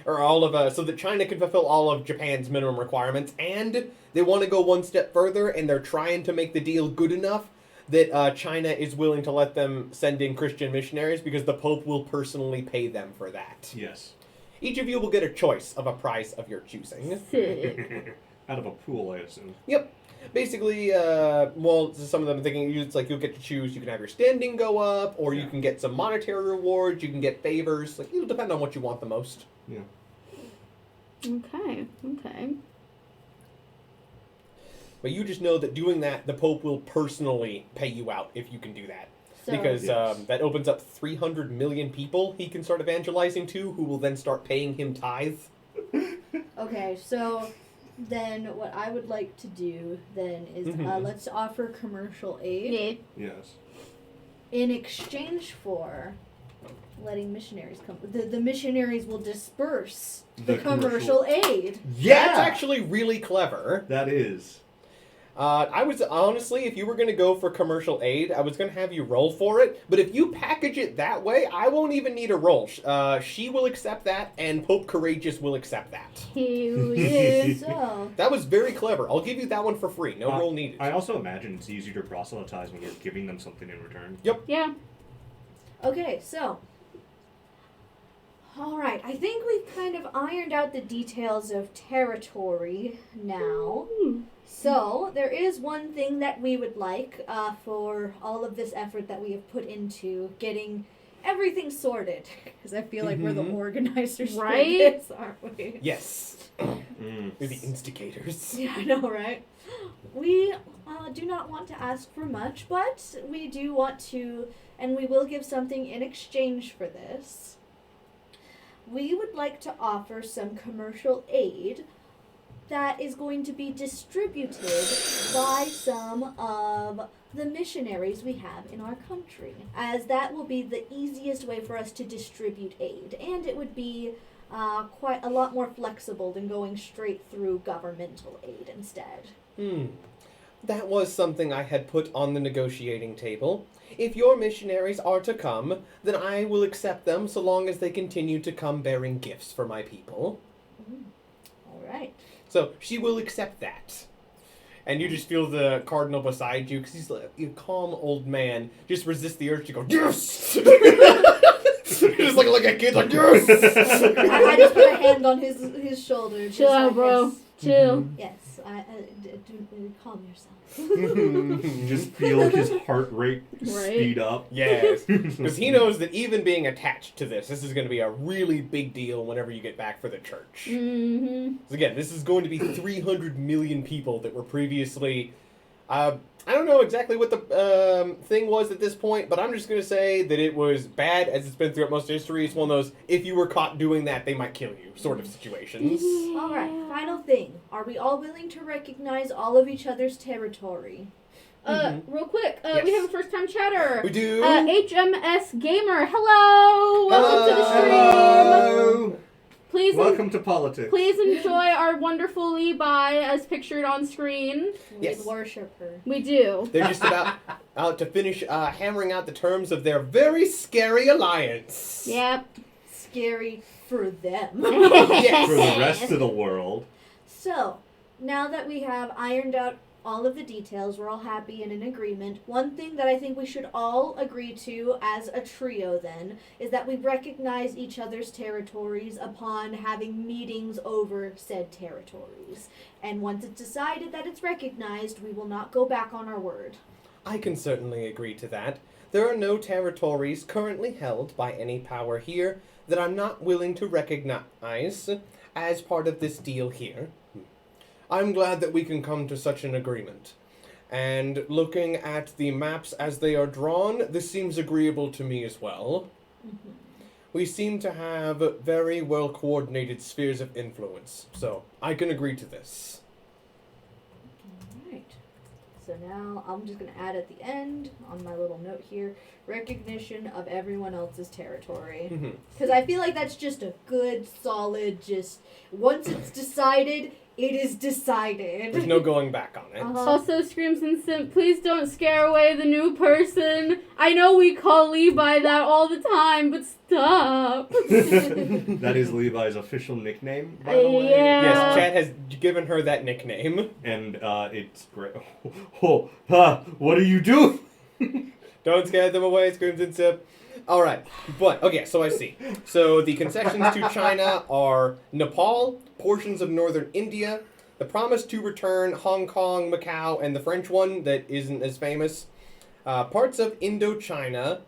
Or all of so that China can fulfill all of Japan's minimum requirements, and they want to go one step further, and they're trying to make the deal good enough that China is willing to let them send in Christian missionaries because the Pope will personally pay them for that. Yes. Each of you will get a choice of a prize of your choosing. Sick. Out of a pool, I assume. Yep. Basically, well, some of them are thinking it's like you'll get to choose. You can have your standing go up, or you Yeah. can get some monetary rewards. You can get favors. Like it'll depend on what you want the most. Yeah. Okay. But you just know that doing that, the Pope will personally pay you out if you can do that. So Because Yes. that opens up 300 million people he can start evangelizing to, who will then start paying him tithe. okay, so then what I would like to do then is Mhm. let's offer commercial aid Yeah. Yes. in exchange for letting missionaries come. The missionaries will disperse the commercial aid. That's actually really clever. That is. I was honestly, if you were going to go for commercial aid, I was going to have you roll for it. But if you package it that way, I won't even need a roll. She will accept that, and Pope Courageous will accept that. Hell yeah. So That was very clever. I'll give you that one for free. No roll needed. I also imagine it's easier to proselytize when you're giving them something in return. Yeah. okay, so all right, I think we've kind of ironed out the details of territory now. So, there is one thing that we would like for all of this effort that we have put into getting everything sorted. Because I feel like we're the Mhm. organizers Right? for this, aren't we? Yes. Mm. You're the instigators. Yeah, I know, right? We do not want to ask for much, but we do want to, and we will give something in exchange for this. We would like to offer some commercial aid that is going to be distributed by some of the missionaries we have in our country, as that will be the easiest way for us to distribute aid, and it would be quite a lot more flexible than going straight through governmental aid instead. that was something I had put on the negotiating table. If your missionaries are to come, then I will accept them so long as they continue to come bearing gifts for my people. All right. So she will accept that. And you just feel the cardinal beside you, because he's like a calm old man, just resist the urge to go, yes! Just like a kid, like, yes! I just put a hand on his shoulder. just Chill out, like, bro. Chill. Yes, calm yourself. You just feel his heart rate Right. speed up. Yes, because he knows that even being attached to this is going to be a really big deal whenever you get back for the church. Mm-hmm. 'Cause again, this is going to be 300 million people that were previously... I don't know exactly what the thing was at this point, but I'm just going to say that it was bad as it's been throughout most history. It's one of those, if you were caught doing that, they might kill you sort of situations. All right, final thing. Are we all willing to recognize all of each other's territory? Real quick, we Yes. have a first time chatter. We do. HMS Gamer, hello! Welcome to the stream! Please Welcome to politics. Please enjoy our wonderful Li Bai as pictured on screen. Yes. We worship her. We do. They're just about out to finish hammering out the terms of their very scary alliance. Yep. Scary for them. Yes. For the rest of the world. So, now that we have ironed out all of the details, we're all happy and in agreement. One thing that I think we should all agree to as a trio then is that we recognize each other's territories upon having meetings over said territories. And once it's decided that it's recognized, we will not go back on our word. I can certainly agree to that. There are no territories currently held by any power here that I'm not willing to recognize as part of this deal here. I'm glad that we can come to such an agreement. And looking at the maps as they are drawn, this seems agreeable to me as well. Mm-hmm. We seem to have very well coordinated spheres of influence, so I can agree to this. Alright. So now I'm just going to add at the end, on my little note here, recognition of everyone else's territory. Mhm. Because I feel like that's just a good, solid, just, once it's decided, it is decided. There's no going back on it. Uh-huh. Also, Screams and Simp, please don't scare away the new person. I know we call Li Bai that all the time, but stop. That is Levi's official nickname, by the way. Yeah. Yes, Chad has given her that nickname. And it's great. What are you doing? Don't scare them away, Screams and Sip. Alright, but, okay, so I see. So the concessions to China are Nepal, portions of northern India, the promise to return Hong Kong, Macau, and the French one that isn't as famous, parts of Indochina,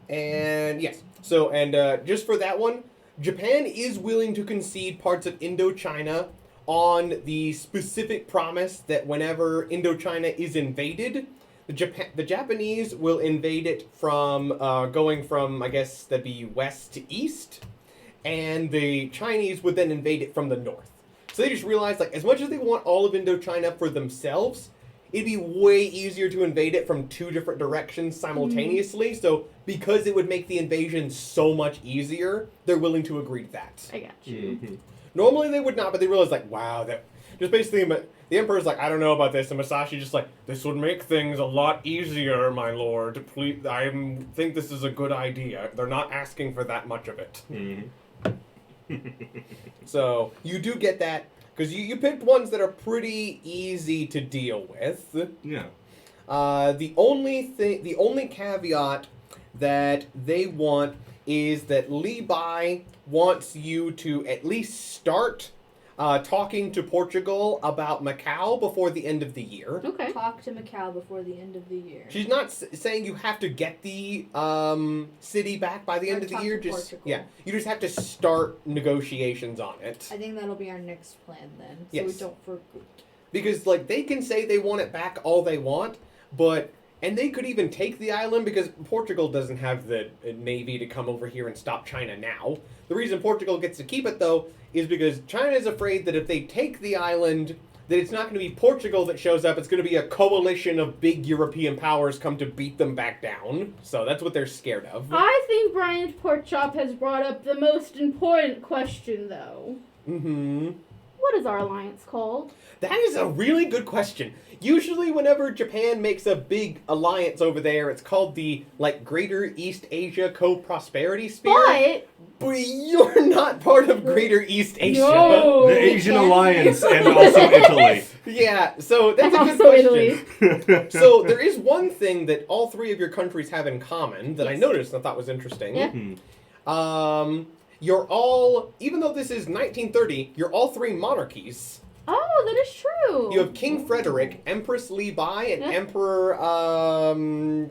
and yes. So, and just for that one, Japan is willing to concede parts of Indochina on the specific promise that whenever Indochina is invaded, the Japanese will invade it from, going from, I guess that'd be west to east, and the Chinese would then invade it from the north. So they just realized, like, as much as they want all of Indochina for themselves, it'd be way easier to invade it from two different directions simultaneously, so because it would make the invasion so much easier, they're willing to agree to that. I got you. Mm-hmm. Normally they would not, but they realized, like, wow, that... Just basically, the Emperor's like, I don't know about this, and Masashi just like, this would make things a lot easier, my lord. Please, I think this is a good idea. They're not asking for that much of it. Mm-hmm. So, you do get that, because you picked ones that are pretty easy to deal with. Yeah. The only caveat that they want is that Li Bai wants you to at least start talking to Portugal about Macau before the end of the year. Okay. Talk to Macau before the end of the year. She's not saying you have to get the city back by the end Or of the talk year. to Just Portugal. yeah, you just have to start negotiations on it. I think that'll be our next plan then, so Yes. we don't forget. Because like they can say they want it back all they want, but and they could even take the island because Portugal doesn't have the navy to come over here and stop China now. The reason Portugal gets to keep it though is because China is afraid that if they take the island, that it's not going to be Portugal that shows up. It's going to be a coalition of big European powers come to beat them back down. So that's what they're scared of. I think Brian Porkchop has brought up the most important question, though. Mm-hmm. What What is our alliance called? That is a really good question. Usually whenever Japan makes a big alliance over there, it's called the, like, Greater East Asia Co-Prosperity Spirit. But you're not part of Greater East Asia. No. The Asian Alliance and also Italy. Yeah, so that's a good Also question. Italy. So there is one thing that all three of your countries have in common that I Yes. noticed and I thought was interesting. Yeah. You're all, even though this is 1930, you're all three monarchies. Oh, that is true. You have King Frederick, Empress Li Bai, and Yep. Emperor,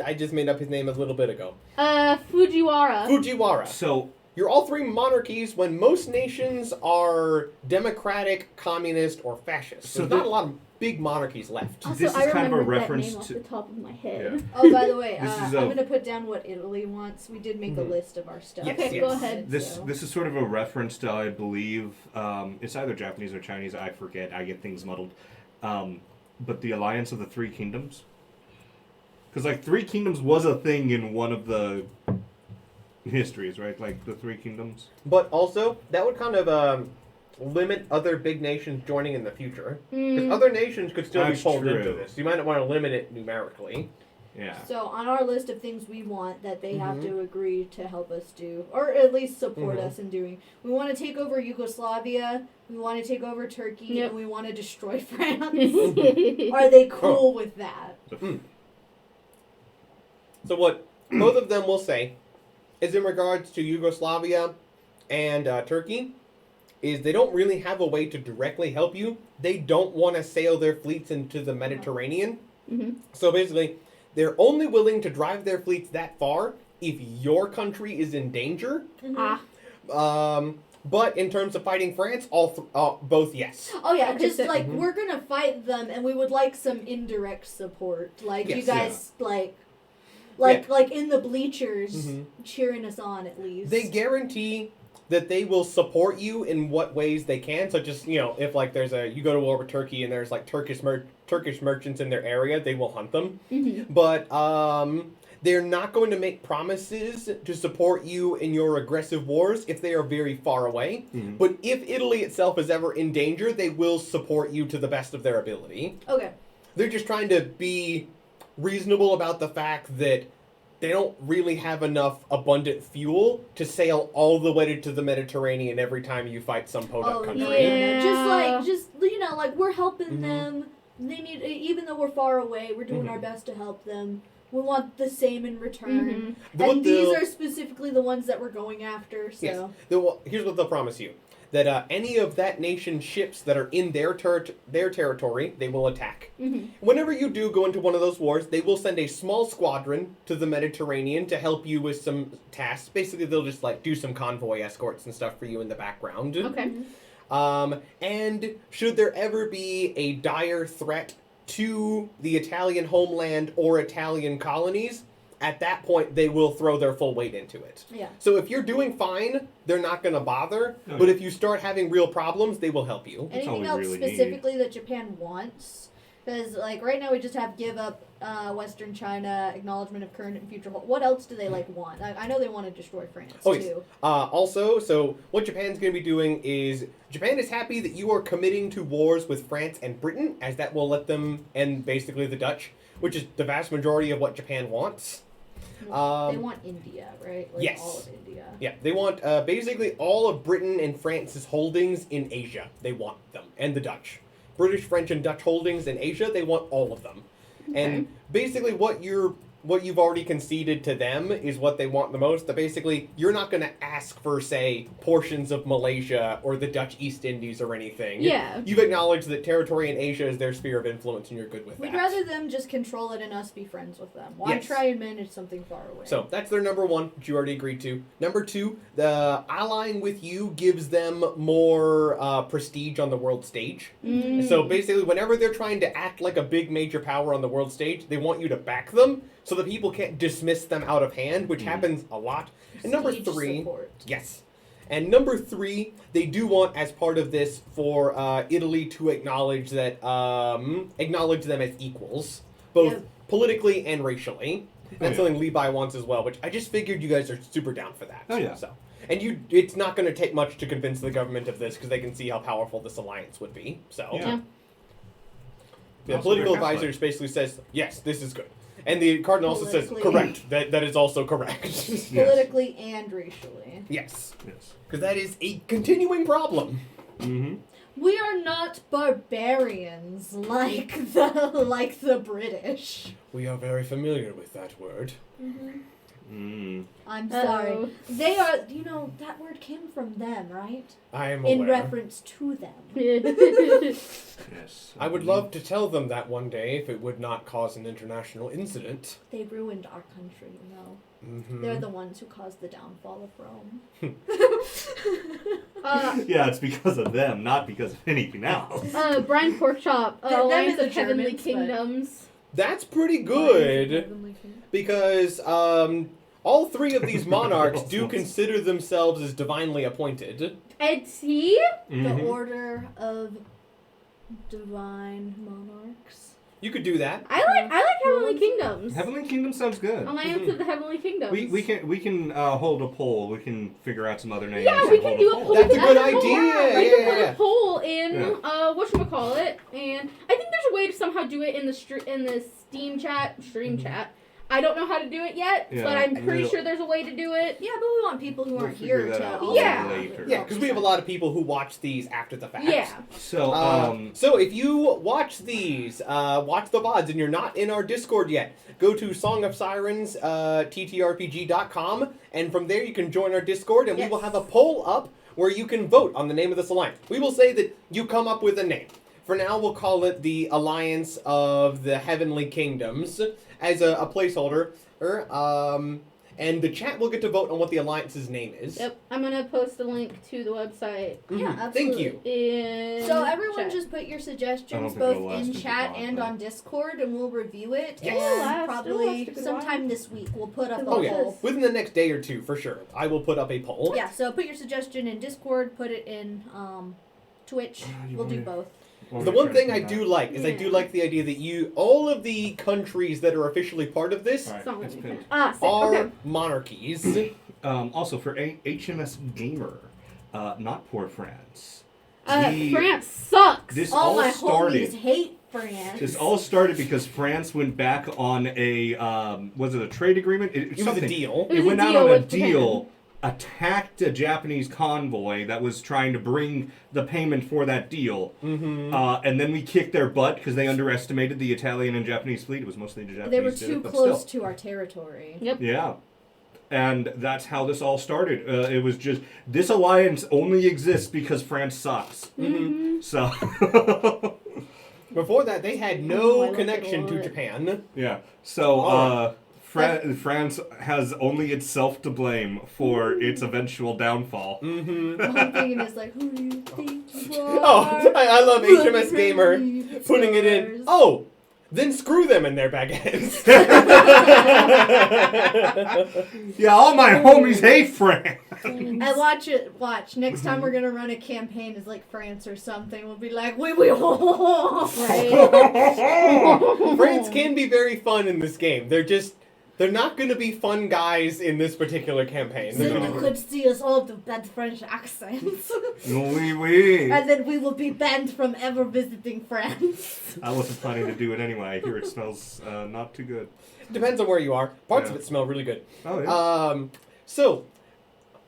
I just made up his name a little bit ago. Fujiwara. Fujiwara. So, You're all three monarchies when most nations are democratic, communist, or fascist. So There's not a lot of big monarchies left. Also, this is I kind of a remembered reference that name off to- the top of my head. Oh, by the way, This is I'm a- going to put down what Italy wants. We did make a Mhm. list of our stuff. Yes, Okay, yes. go ahead. this is sort of a reference to, I believe, it's either Japanese or Chinese, I forget, I get things muddled. But the Alliance of the Three Kingdoms. Because, like, Three Kingdoms was a thing in one of the histories, right? Like, the Three Kingdoms. But also, that would kind of limit other big nations joining in the future. Because Mm, other nations could still That's be pulled into true. this. You might not want to limit it numerically. Yeah. So on our list of things we want that they have Mhm. to agree to help us do, or at least support Mhm. us in doing, we want to take over Yugoslavia, we want to take over Turkey, Yep. and we want to destroy France. mm. Are they cool with that? So what both of them will say is in regards to Yugoslavia and Turkey is they don't really have a way to directly help you. They don't want to sail their fleets into the Mediterranean. Mhm. So basically, they're only willing to drive their fleets that far if your country is in danger. Ah, But in terms of fighting France, both yes. Oh yeah, Okay, just so- like Mhm. we're gonna fight them, and we would like some indirect support, like you Yes. guys like in the bleachers Mhm. cheering us on at least. They guarantee that they will support you in what ways they can. So just, if like you go to war with Turkey and there's like Turkish merchants in their area, they will hunt them. mhm. But they're not going to make promises to support you in your aggressive wars if they are very far away. Mhm. But if Italy itself is ever in danger, they will support you to the best of their ability. Okay. They're just trying to be reasonable about the fact that they don't really have enough abundant fuel to sail all the way to the Mediterranean every time you fight some podunk country. no. Yeah. Just we're helping Mhm. them. They need, even though we're far away, we're doing Mhm. our best to help them. We want the same in return. Mhm. And these are specifically the ones that we're going after. So Yes. Here's what they'll promise you. That any of that nation's ships that are in their territory, they will attack. Mhm. Whenever you do go into one of those wars, they will send a small squadron to the Mediterranean to help you with some tasks. Basically, they'll just like do some convoy escorts and stuff for you in the background. Okay. And should there ever be a dire threat to the Italian homeland or Italian colonies, at that point they will throw their full weight into it. yeah. So if you're doing fine, they're not going to bother. Okay. But if you start having real problems, they will help you. That's all Anything we else really need. specifically that Japan wants? Because like right now we just have give up Western China, acknowledgement of current and future. What else do they like want? I know they want to destroy France Oh, too. yes. Also, so what Japan's going to be doing is Japan is happy that you are committing to wars with France and Britain, as that will let them end basically the Dutch, which is the vast majority of what Japan wants. They Um, want India, right? Like yes. all of India. Yeah, they want basically all of Britain and France's holdings in Asia. They want them, and the Dutch. British, French, and Dutch holdings in Asia, they want all of them. And basically what you've already conceded to them is what they want the most. That basically you're not going to ask for, say, portions of Malaysia or the Dutch East Indies or anything. Yeah. You've acknowledged that territory in Asia is their sphere of influence, and you're good with We'd that. rather them just control it and us be friends with them. Why Yes. try and manage something far away? So that's their number one, which you already agreed to. Number two, the allying with you gives them more prestige on the world stage. Mm. So basically, whenever they're trying to act like a big major power on the world stage, they want you to back them so that people can't dismiss them out of hand, which happens a lot. And number Prestige three, support. yes. And number three, they do want, as part of this, for Italy to acknowledge that acknowledge them as equals, both Yeah. politically and racially. That's yeah. something Li Bai wants as well, which I just figured you guys are super down for that. Oh, yeah. So And it's not going to take much to convince the government of this because they can see how powerful this alliance would be. So, Yeah. the Also, political they're Catholic. advisor basically says, yes, this is good. And the cardinal also says, Politically. correct. That is also correct. Yes. Politically and racially. Yes. Yes. Because that is a continuing problem. Mm-hmm. We are not barbarians like the British. We are very familiar with that word. Mm. I'm Uh-oh. sorry. They are, that word came from them, right? I am aware. In reference to them. Yes. I would love to tell them that one day if it would not cause an international incident. They ruined our country, Mm-hmm. They're the ones who caused the downfall of Rome. Yeah, it's because of them, not because of anything else. Brian Porkchop, Them Alliance and the of Heavenly Germans, but- Kingdoms. That's pretty good because all three of these monarchs do consider themselves as divinely appointed. And he? The Mhm. Order of Divine Monarchs. You could do that. I like Heavenly Kingdoms. Heavenly Kingdom sounds good. Alliance of the Heavenly Kingdoms. We can hold a poll. We can figure out some other names. Yeah, and we can hold do a poll. That's a good That's idea. We can put Yeah. a poll in Yeah. whatchamacallit, and I think there's a way to somehow do it in the Steam chat, stream chat. I don't know how to do it yet, Yeah, but I'm pretty we'll- sure there's a way to do it. Yeah, but we want people who We'll aren't figure here that to. out also Yeah. later. Yeah, because we have a lot of people who watch these after the fact. Yeah. So, So if you watch these, watch the VODs, and you're not in our Discord yet, go to Song of Sirens, ttrpg.com, and from there you can join our Discord, and we will Yes. have a poll up where you can vote on the name of this alliance. We will say that you come up with a name. For now, we'll call it the Alliance of the Heavenly Kingdoms as a placeholder. And the chat will get to vote on what the alliance's name is. Yep, I'm gonna post a link to the website Yeah, Mhm. Thank absolutely. you. in So everyone chat. just put your I don't suggestions think both it'll last in as chat long, and though. on Discord, and we'll review it. Yes. And It'll last a probably good sometime while. this week we'll put up a Oh, yeah. poll. Within the next day or two, for sure. I will put up a poll. Yeah, so put your suggestion in Discord, put it in Twitch. You We'll do wanna- both. The one thing I do like is I do Yeah. like the idea that all of the countries that are officially part of this Alright, Song it's of- pinned. sick, are okay. monarchies. Also, for HMS Gamer, not poor France. The- France sucks. This All all my started. homies hate France. This all started because France went back on a was it a trade agreement? It was a something. deal. It was It went a out deal on a with deal, attacked a Japanese convoy that was trying to bring the payment for that deal, Mm-hmm. and then we kicked their butt because they underestimated the Italian and Japanese fleet. It was mostly the Japanese. They were did too it, but close still. to our territory. Yep. Yeah. And that's how this all started. It was just, this alliance only exists because France sucks. Mm-hmm. So, Before that, they had Oh, I no like it a connection to lot. Japan. yeah. So, Oh. France has only itself to blame for its eventual downfall. Mm-hmm. All I'm thinking is like, who do you think you are? Oh, I love HMS Gamer It's putting it in. yours. Oh, then screw them and their baguettes. Yeah, all my homies hate France. And watch. Next time we're gonna run a campaign as like France or something. We'll be like, wait, France can be very fun in this game. They're not going to be fun guys in this particular campaign. So They're you gonna- could see us all do bad French accents. Oui, oui. And then we will be banned from ever visiting France. I wasn't planning to do it anyway. I hear it smells not too good. Depends on where you are. Parts of Yeah. it smell really good. Oh, yeah. So,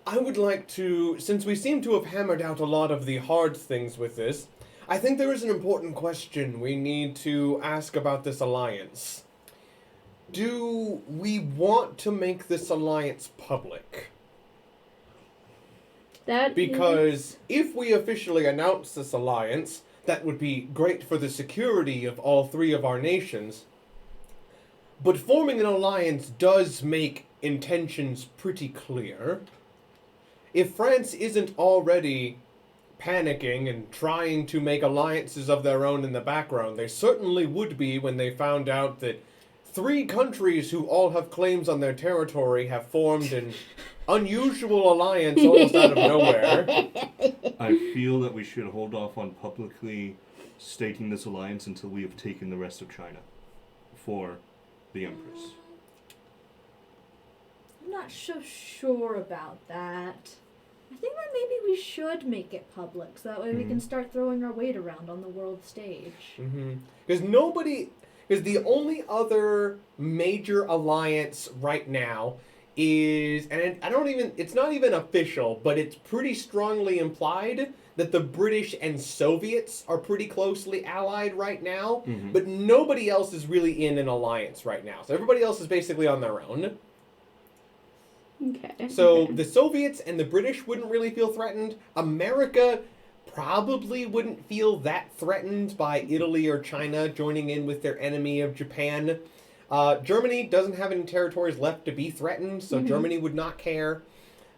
I would like to, since we seem to have hammered out a lot of the hard things with this, I think there is an important question we need to ask about this alliance. Do we want to make this alliance public? That Because if we officially announce this alliance, that would be great for the security of all three of our nations. But forming an alliance does make intentions pretty clear. If France isn't already panicking and trying to make alliances of their own in the background, they certainly would be when they found out that 3 countries who all have claims on their territory have formed an unusual alliance almost out of nowhere. I feel that we should hold off on publicly stating this alliance until we have taken the rest of China for the Empress. not so sure about that. I think that maybe we should make it public, so that way we can start throwing our weight around on the world stage. Because the only other major alliance right now is, and it's not even official, but it's pretty strongly implied that the British and Soviets are pretty closely allied right now, but nobody else is really in an alliance right now. So everybody else is basically on their own. Okay. So the Soviets and the British wouldn't really feel threatened. America probably wouldn't feel that threatened by Italy or China joining in with their enemy of Japan. Germany doesn't have any territories left to be threatened, so Germany would not care.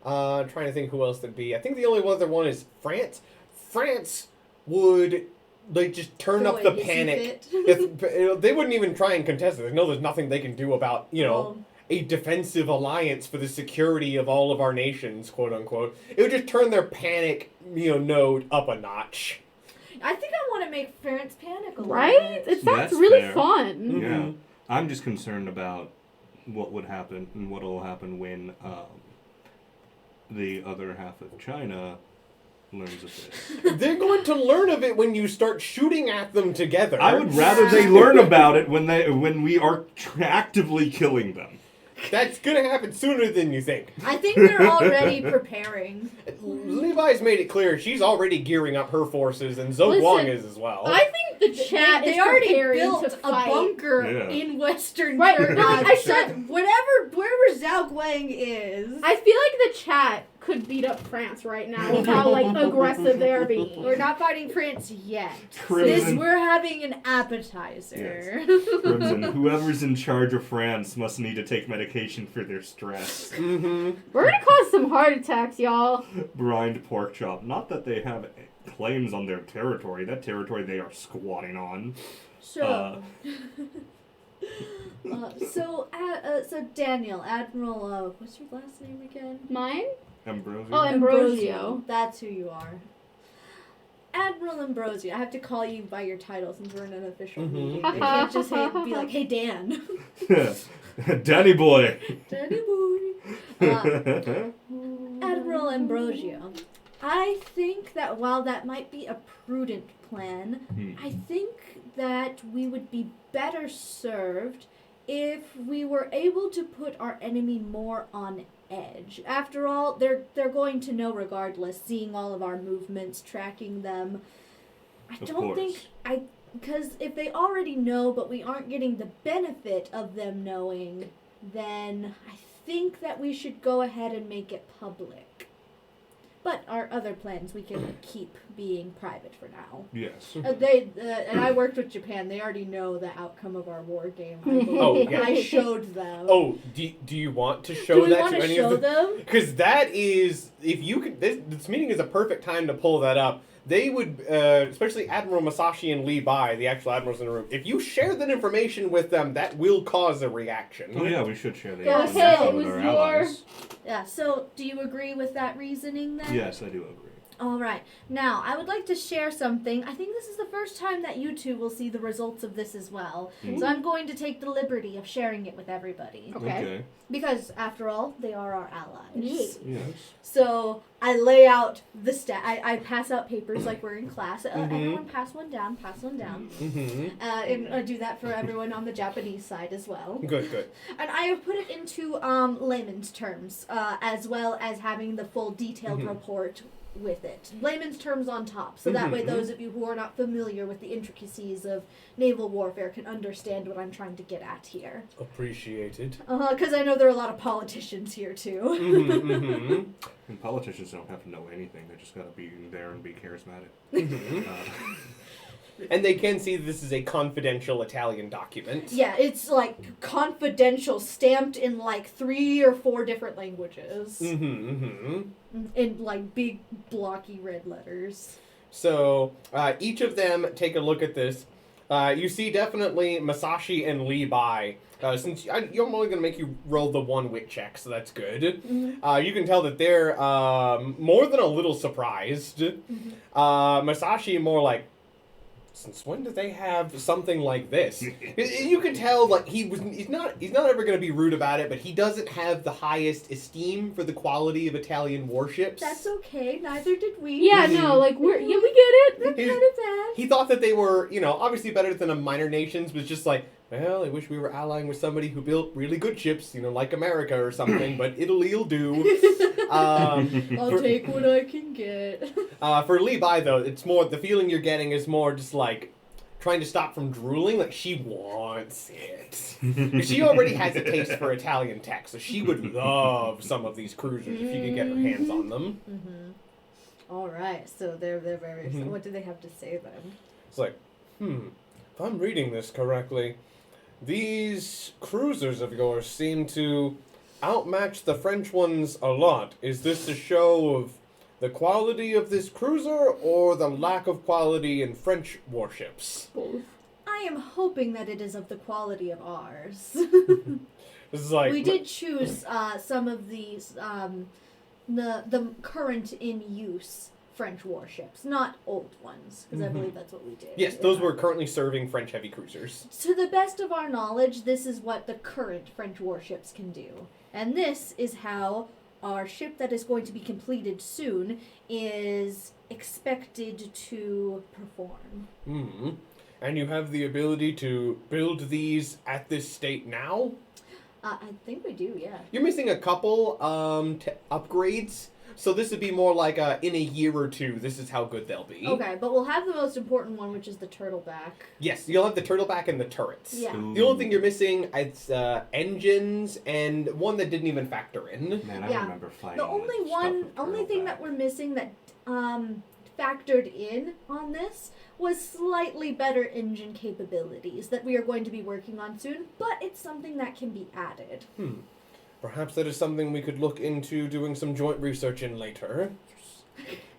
I'm trying to think who else there'd be. I think the only other one is France. France would just turn up the panic. They wouldn't even try and contest it. They know there's nothing they can do about, a defensive alliance for the security of all of our nations, quote unquote. It would just turn their panic, node up a notch. I think I want to make France panic a little Right? bit. It sounds That's really fair. fun. Yeah. I'm just concerned about what would happen and what will happen when the other half of China learns of this. They're going to learn of it when you start shooting at them together. I would rather they learn about it when we are actively killing them. That's going to happen sooner than you think. I think they're already preparing. Li Bai's made it clear she's already gearing up her forces, and Zhou Listen, Guang is as well. I think the chat They is already preparing built to a fight. bunker Yeah. in Western Right, China. no, I said- wherever Zhao Guang is. I feel like the chat could beat up France right now with how aggressive they're being. We're not fighting France yet. Crimson. We're having an appetizer. Crimson, whoever's in charge of France must need to take medication for their stress. We're gonna cause some heart attacks, y'all. Brined pork chop. Not that they have claims on their territory. That territory they are squatting on. So, so Daniel, Admiral, what's your last name again? Mine? Ambrosio? Oh, Ambrosio. That's who you are. Admiral Ambrosio. I have to call you by your title since we're in an official meeting. I can't just be like, hey, Dan. Danny boy. Danny boy. Admiral Ambrosio. I think that while that might be a prudent plan, I think that we would be better served if we were able to put our enemy more on edge. After all, they're going to know regardless, seeing all of our movements, tracking them. Because if they already know but we aren't getting the benefit of them knowing, then I think that we should go ahead and make it public. But our other plans we can keep being private for now. Yes. And I worked with Japan. They already know the outcome of our war game. I showed them. Oh, do you want to show that to any of them? Because that is, if you could, this meeting is a perfect time to pull that up. They would, especially Admiral Masashi and Li Bai, the actual admirals in the room, if you share that information with them, that will cause a reaction. Oh yeah, we should share the Go information ahead, with it our was your- allies. Yeah, so do you agree with that reasoning then? Yes, I do agree. All right. Now, I would like to share something. I think this is the first time that you two will see the results of this as well. So I'm going to take the liberty of sharing it with everybody. Okay. Because, after all, they are our allies. Yes. So I lay out the I pass out papers like we're in class. Everyone pass one down. And I do that for everyone on the Japanese side as well. Good. And I have put it into layman's terms, as well as having the full detailed report with it. Layman's terms on top, so that way those of you who are not familiar with the intricacies of naval warfare can understand what I'm trying to get at here. Appreciated. Because I know there are a lot of politicians here too. And politicians don't have to know anything. They just gotta be there and be charismatic. And they can see this is a confidential Italian document. Yeah, it's like confidential, stamped in like 3 or 4 different languages. In like big blocky red letters. So each of them take a look at this. You see definitely Masashi and Li Bai. Since I'm only going to make you roll the 1 wit check, so that's good. You can tell that they're more than a little surprised. Masashi more like, since when do they have something like this? You can tell, like, he's not ever going to be rude about it, but he doesn't have the highest esteem for the quality of Italian warships. That's okay. Neither did we. Yeah, no, like we get it. They're kind of bad. He thought that they were, obviously better than the minor nations, but just like, well, I wish we were allying with somebody who built really good ships, like America or something, but Italy'll do. I'll take what I can get. For Li Bai, though, it's more, the feeling you're getting is more just like trying to stop from drooling, like she wants it. She already has a taste for Italian tech, so she would love some of these cruisers if you could get her hands on them. All right, so they're very. What do they have to say then? It's like, if I'm reading this correctly, these cruisers of yours seem to outmatch the French ones a lot. Is this a show of the quality of this cruiser or the lack of quality in French warships? Both. I am hoping that it is of the quality of ours. This is like We did choose some of these, the current in use French warships, not old ones, because I believe that's what we did. Yes, those were currently serving French heavy cruisers. To the best of our knowledge, this is what the current French warships can do. And this is how our ship that is going to be completed soon is expected to perform. And you have the ability to build these at this state now? I think we do, yeah. You're missing a couple upgrades, so this would be more like in a year or two, this is how good they'll be. Okay, but we'll have the most important one, which is the turtleback. Yes, you'll have the turtleback and the turrets. Yeah. The only thing you're missing is engines and one that didn't even factor in. Man, I remember fighting. The only thing that we're missing that factored in on this was slightly better engine capabilities that we are going to be working on soon, but it's something that can be added. Perhaps that is something we could look into doing some joint research in later.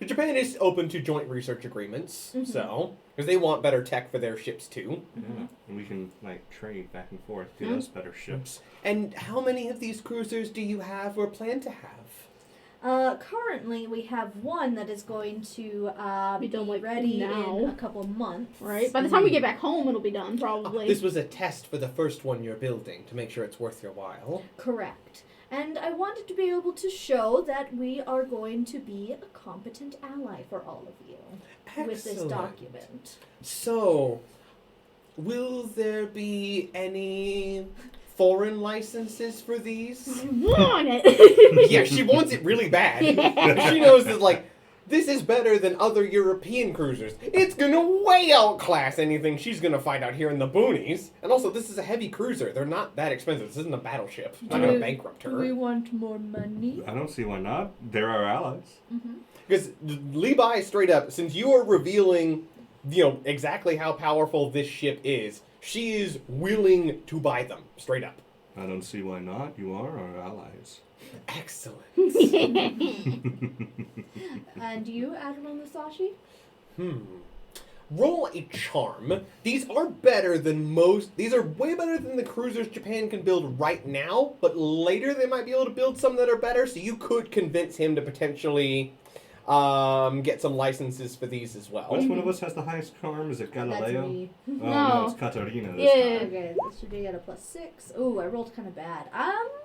Japan is open to joint research agreements, so, because they want better tech for their ships too. Yeah, and we can trade back and forth, get us better ships. And how many of these cruisers do you have or plan to have? Currently, we have one that is going to be done, like, ready now. in a couple months. Right? By the time we get back home, it'll be done, probably. This was a test for the first one you're building to make sure it's worth your while. Correct. And I wanted to be able to show that we are going to be a competent ally for all of you with this document. So, will there be any foreign licenses for these? Want it! Yeah, she wants it really bad. She knows that, this is better than other European cruisers. It's gonna way outclass anything she's gonna find out here in the boonies. And also, this is a heavy cruiser. They're not that expensive. This isn't a battleship. It's not gonna bankrupt her. Do we want more money? I don't see why not. They're our allies. Because Li Bai, straight up, since you are revealing, exactly how powerful this ship is, she is willing to buy them, straight up. I don't see why not. You are our allies. Excellent. And you, Admiral Musashi? Roll a charm. These are better than most. These are way better than the cruisers Japan can build right now, but later they might be able to build some that are better, so you could convince him to potentially get some licenses for these as well. Which one of us has the highest charm? Is it Galileo? That's me. Oh, No. it's Katarina this Yeah. time. Okay, this should be at a +6. Ooh, I rolled kind of bad.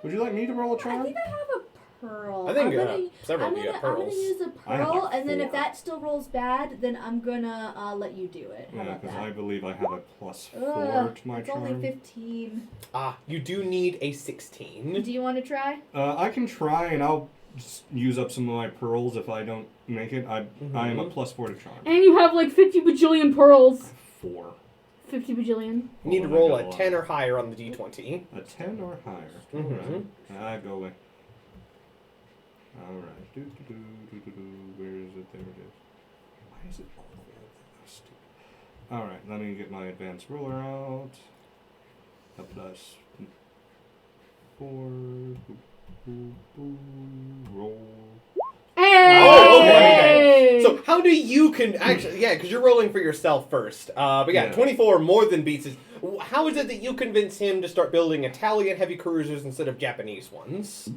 Would you like me to roll a I charm? think I have a pearl. I think I'm several of you have gonna pearls. use a I have pearl, like and then if 4. that still rolls bad, then I'm gonna let you do it. How Yeah, about because that? I believe I have a +4 Ugh, to my it's charm. only 15. You do need a 16. Do you want to try? I can try, and I'll just use up some of my pearls if I don't make it. I am a +4 to charm. And you have 50 bajillion pearls. 4. 50 bajillion. You need to roll a 10 or higher on the d20. A 10 or higher. Mhm. Alright. I go away. Alright. Where is it? There it is. Why is it all the way up there? That's stupid. Alright, let me get my advanced ruler out. A +4. Roll. Hey! Oh, okay. So how do you actually, because you're rolling for yourself first. But yeah, 24 more than beats it. How is it that you convince him to start building Italian heavy cruisers instead of Japanese ones?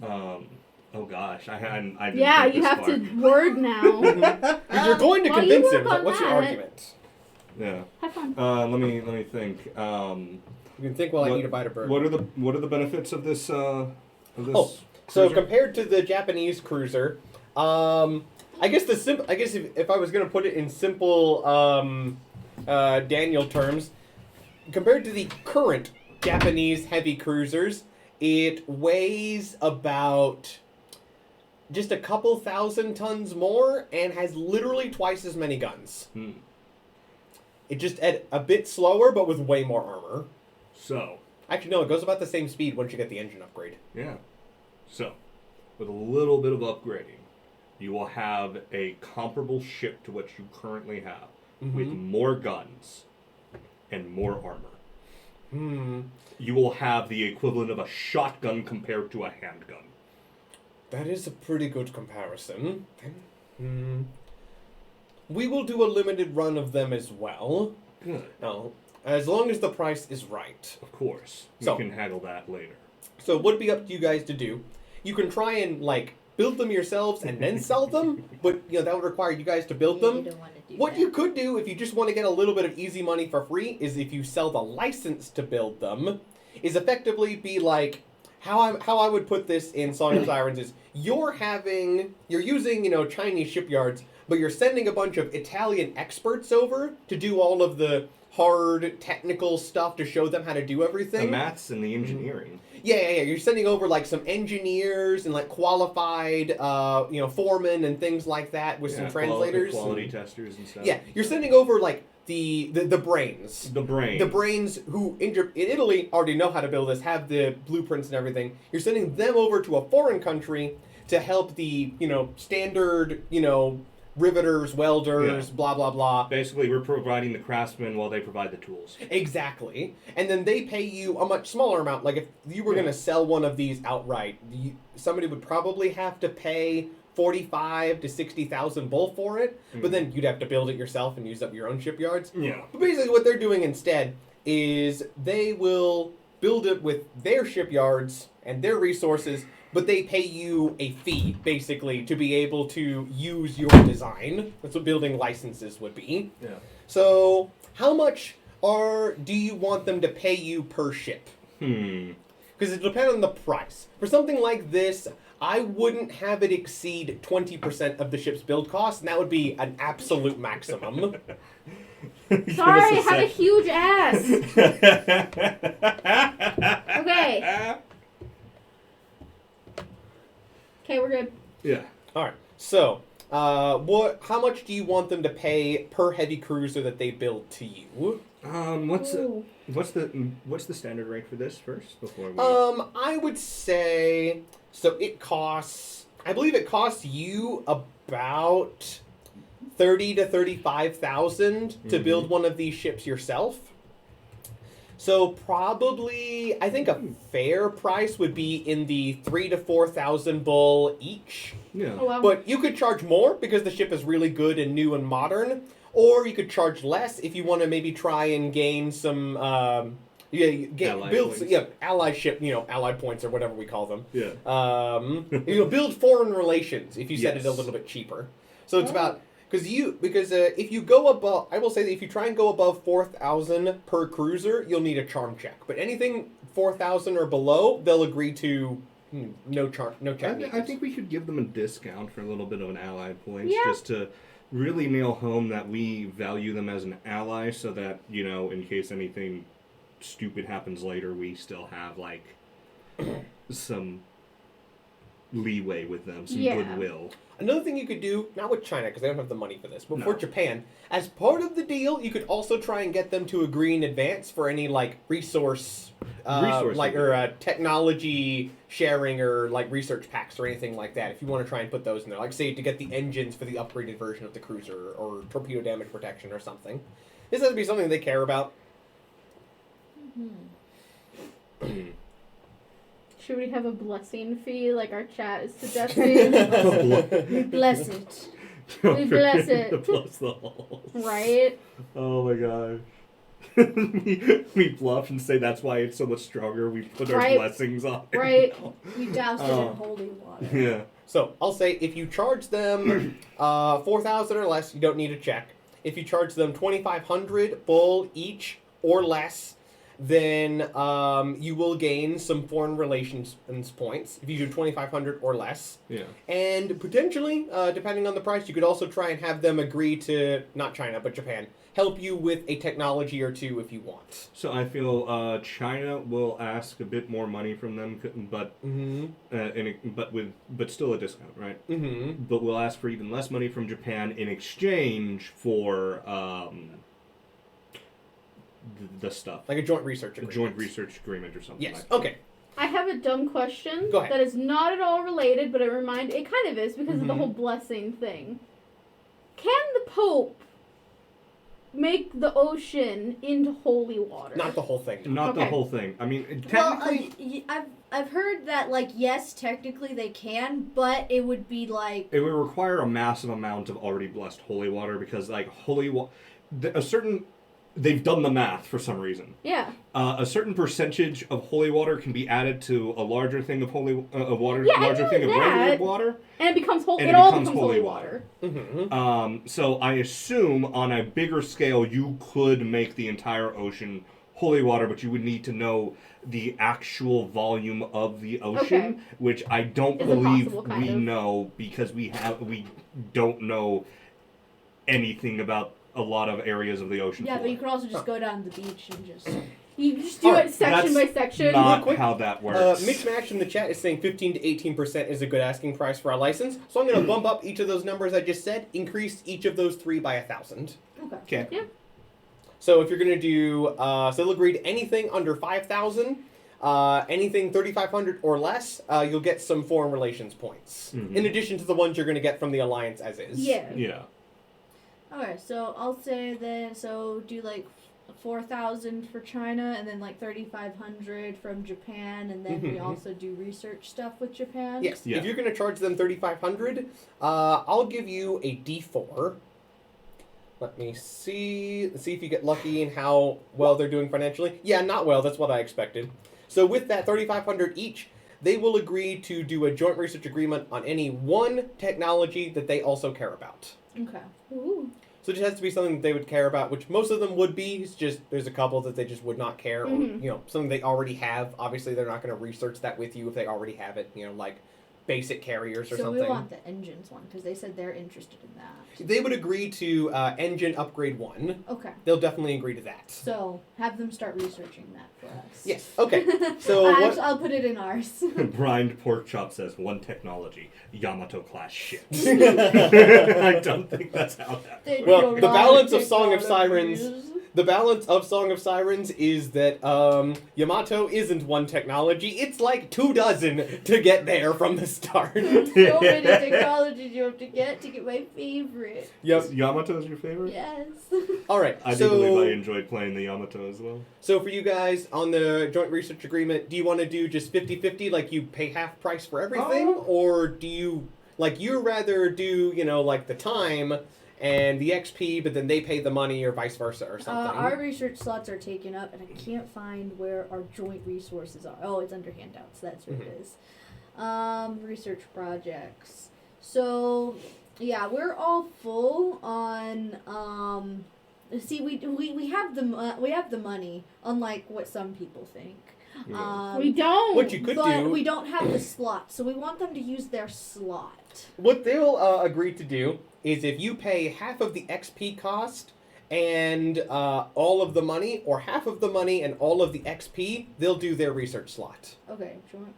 Oh gosh, I didn't Yeah, think you this have far. to word now. Because you're going to while you convince work him. on What's your that- argument? Yeah. Have fun. Let me think. You can think while I eat a bite of burger. What are the benefits of this? So cruiser? compared to the Japanese cruiser, I guess if I was gonna put it in simple Daniel terms, compared to the current Japanese heavy cruisers, it weighs about just a couple thousand tons more and has literally twice as many guns. It just at a bit slower, but with way more armor. So. Actually, no, it goes about the same speed once you get the engine upgrade. Yeah. So, with a little bit of upgrading, you will have a comparable ship to what you currently have, with more guns and more armor. You will have the equivalent of a shotgun compared to a handgun. That is a pretty good comparison. We will do a limited run of them as well. Good. Now, as long as the price is right. Of course. So- We can haggle that later. So it would be up to you guys to do. You can try and, like, build them yourselves and then sell them, but, you know, that would require you guys to build them. You don't want to do What that. you could do, if you just want to get a little bit of easy money for free, is if you sell the license to build them, is effectively be like, how I would put this in Song of Sirens is, you're using, you know, Chinese shipyards, but you're sending a bunch of Italian experts over to do all of the hard technical stuff to show them how to do everything. The maths and the engineering. Yeah. You're sending over like some engineers and like qualified, foremen and things like that with some translators, Quality testers and stuff. Yeah, you're sending over like the brains. The brain. The brains who in Italy already know how to build this, have the blueprints and everything. You're sending them over to a foreign country to help the, standard, riveters, welders, blah, blah, blah. Basically, we're providing the craftsmen while they provide the tools. Exactly. And then they pay you a much smaller amount. Like, if you were going to sell one of these outright, somebody would probably have to pay 45 to 60,000 bull for it, but then you'd have to build it yourself and use up your own shipyards. Yeah. But basically what they're doing instead is they will build it with their shipyards and their resources, but they pay you a fee, basically, to be able to use your design. That's what building licenses would be. Yeah. So, how much do you want them to pay you per ship? Because it depends on the price. For something like this, I wouldn't have it exceed 20% of the ship's build cost, and that would be an absolute maximum. Sorry, I have a huge ass. Okay. Okay, we're good. Yeah. All right. So, how much do you want them to pay per heavy cruiser that they build to you? What's the standard rate for this first before we? I would say so. I believe it costs you about 30 to 35,000 to build one of these ships yourself. So probably, I think a fair price would be in the 3,000 to 4,000 bull each. Yeah. Oh, wow. But you could charge more because the ship is really good and new and modern, or you could charge less if you want to maybe try and gain some allied points or whatever we call them. Yeah. Build foreign relations if you set it a little bit cheaper. So it's about because if you go above, I will say that if you try and go above 4,000 per cruiser, you'll need a charm check. But anything 4,000 or below, they'll agree to no check. I think we could give them a discount for a little bit of an allied points, Yeah. just to really nail home that we value them as an ally, so that in case anything stupid happens later, we still have like some leeway with them, some goodwill. Another thing you could do, not with China because they don't have the money for this, but No. for Japan, as part of the deal, you could also try and get them to agree in advance for any like resource technology sharing or like research packs or anything like that. If you want to try and put those in there, like say to get the engines for the upgraded version of the cruiser or torpedo damage protection or something. This has to be something they care about. Should we have a blessing fee like our chat is suggesting? We bless it. We bless it. Bless the halls. Right? Oh my gosh. we bluff and say that's why it's so much stronger. We put our Right. blessings on it. Right. You doused it in holy water. Yeah. So I'll say if you charge them 4,000 or less, you don't need a check. If you charge them 2,500 full each or less, then you will gain some foreign relations points if you do 2,500 or less. Yeah. And potentially, depending on the price, you could also try and have them agree to, not China, but Japan, help you with a technology or two if you want. So I feel China will ask a bit more money from them, but but still a discount, right? Mm-hmm. But we'll ask for even less money from Japan in exchange for the stuff. Like a joint research A agreement. joint research agreement or something Yes, like that. okay. I have a dumb question Go ahead. that is not at all related, but it kind of is because of the Mhm. whole blessing thing. Can the Pope make the ocean into holy water? Not the whole thing. Not the Okay. whole thing. I mean, Well, technically, I've heard that, like, yes, technically they can, but it would be like... it would require a massive amount of already blessed holy water because, like, holy water, they've done the math for some reason. Yeah. A certain percentage of holy water can be added to a larger thing of water, Yeah, I larger knew thing of that. regular water. And it becomes holy. And It it all becomes becomes holy holy water. water. Mm-hmm. So I assume on a bigger scale you could make the entire ocean holy water, but you would need to know the actual volume of the ocean, Okay. which I don't Is believe impossible, kind we of. know because we don't know anything about a lot of areas of the ocean Yeah, floor. but you could also just go down to the beach and just... You just do Alright, it section by that's section. Not Real quick, how that works. Mitch Mash in the chat is saying 15 to 18% is a good asking price for a license. So I'm going to bump up each of those numbers I just said, increase each of those 3 by 1,000. Okay. Okay. Yeah. So if you're going to do, so they'll agree to anything under 5,000, anything 3,500 or less, you'll get some foreign relations points. Mhm. In addition to the ones you're going to get from the alliance as is. Yeah. Yeah. Okay, so I'll say then, so do like 4,000 for China and then like 3,500 from Japan, and then we Mhm. also do research stuff with Japan. Yes. Yeah. If you're going to charge them 3,500, I'll give you a D4. Let me see. Let's see if you get lucky in how well they're doing financially. Yeah, not well. That's what I expected. So with that 3,500 each, they will agree to do a joint research agreement on any one technology that they also care about. Okay. Ooh. So it just has to be something that they would care about, which most of them would be. It's just there's a couple that they just would not care, Mhm. or something they already have. Obviously, they're not going to research that with you if they already have it. Like basic carriers or So something. we want the engines one because they said they're interested in that. They would agree to engine upgrade 1. Okay. They'll definitely agree to that. So have them start researching that for us. Yes. Okay. So what? I'll put it in ours. Brined Pork Chop says one technology, Yamato class ships. I don't think that's how that works. Well, the balance of Song of Sirens. The balance of Song of Sirens is that Yamato isn't one technology. It's like 24 to get there from the start. So many technologies you have to get my favorite. Yep. Yamato's your favorite? Yes. All right. I do believe I enjoyed playing the Yamato as well. So for you guys on the joint research agreement, do you want to do just 50-50, like you pay half price for everything? Or do you, like, you rather do, like the time and the XP, but then they pay the money or vice versa or something? Our research slots are taken up, and I can't find where our joint resources are. Oh, it's under handouts. That's where it is. Research projects. So, yeah, we're all full on. See, we have the money, unlike what some people think. We don't. What you could but do- we don't have the slot, so we want them to use their slot. What they'll agree to do is if you pay half of the XP cost and all of the money, or half of the money and all of the XP, they'll do their research slot. Okay, joint.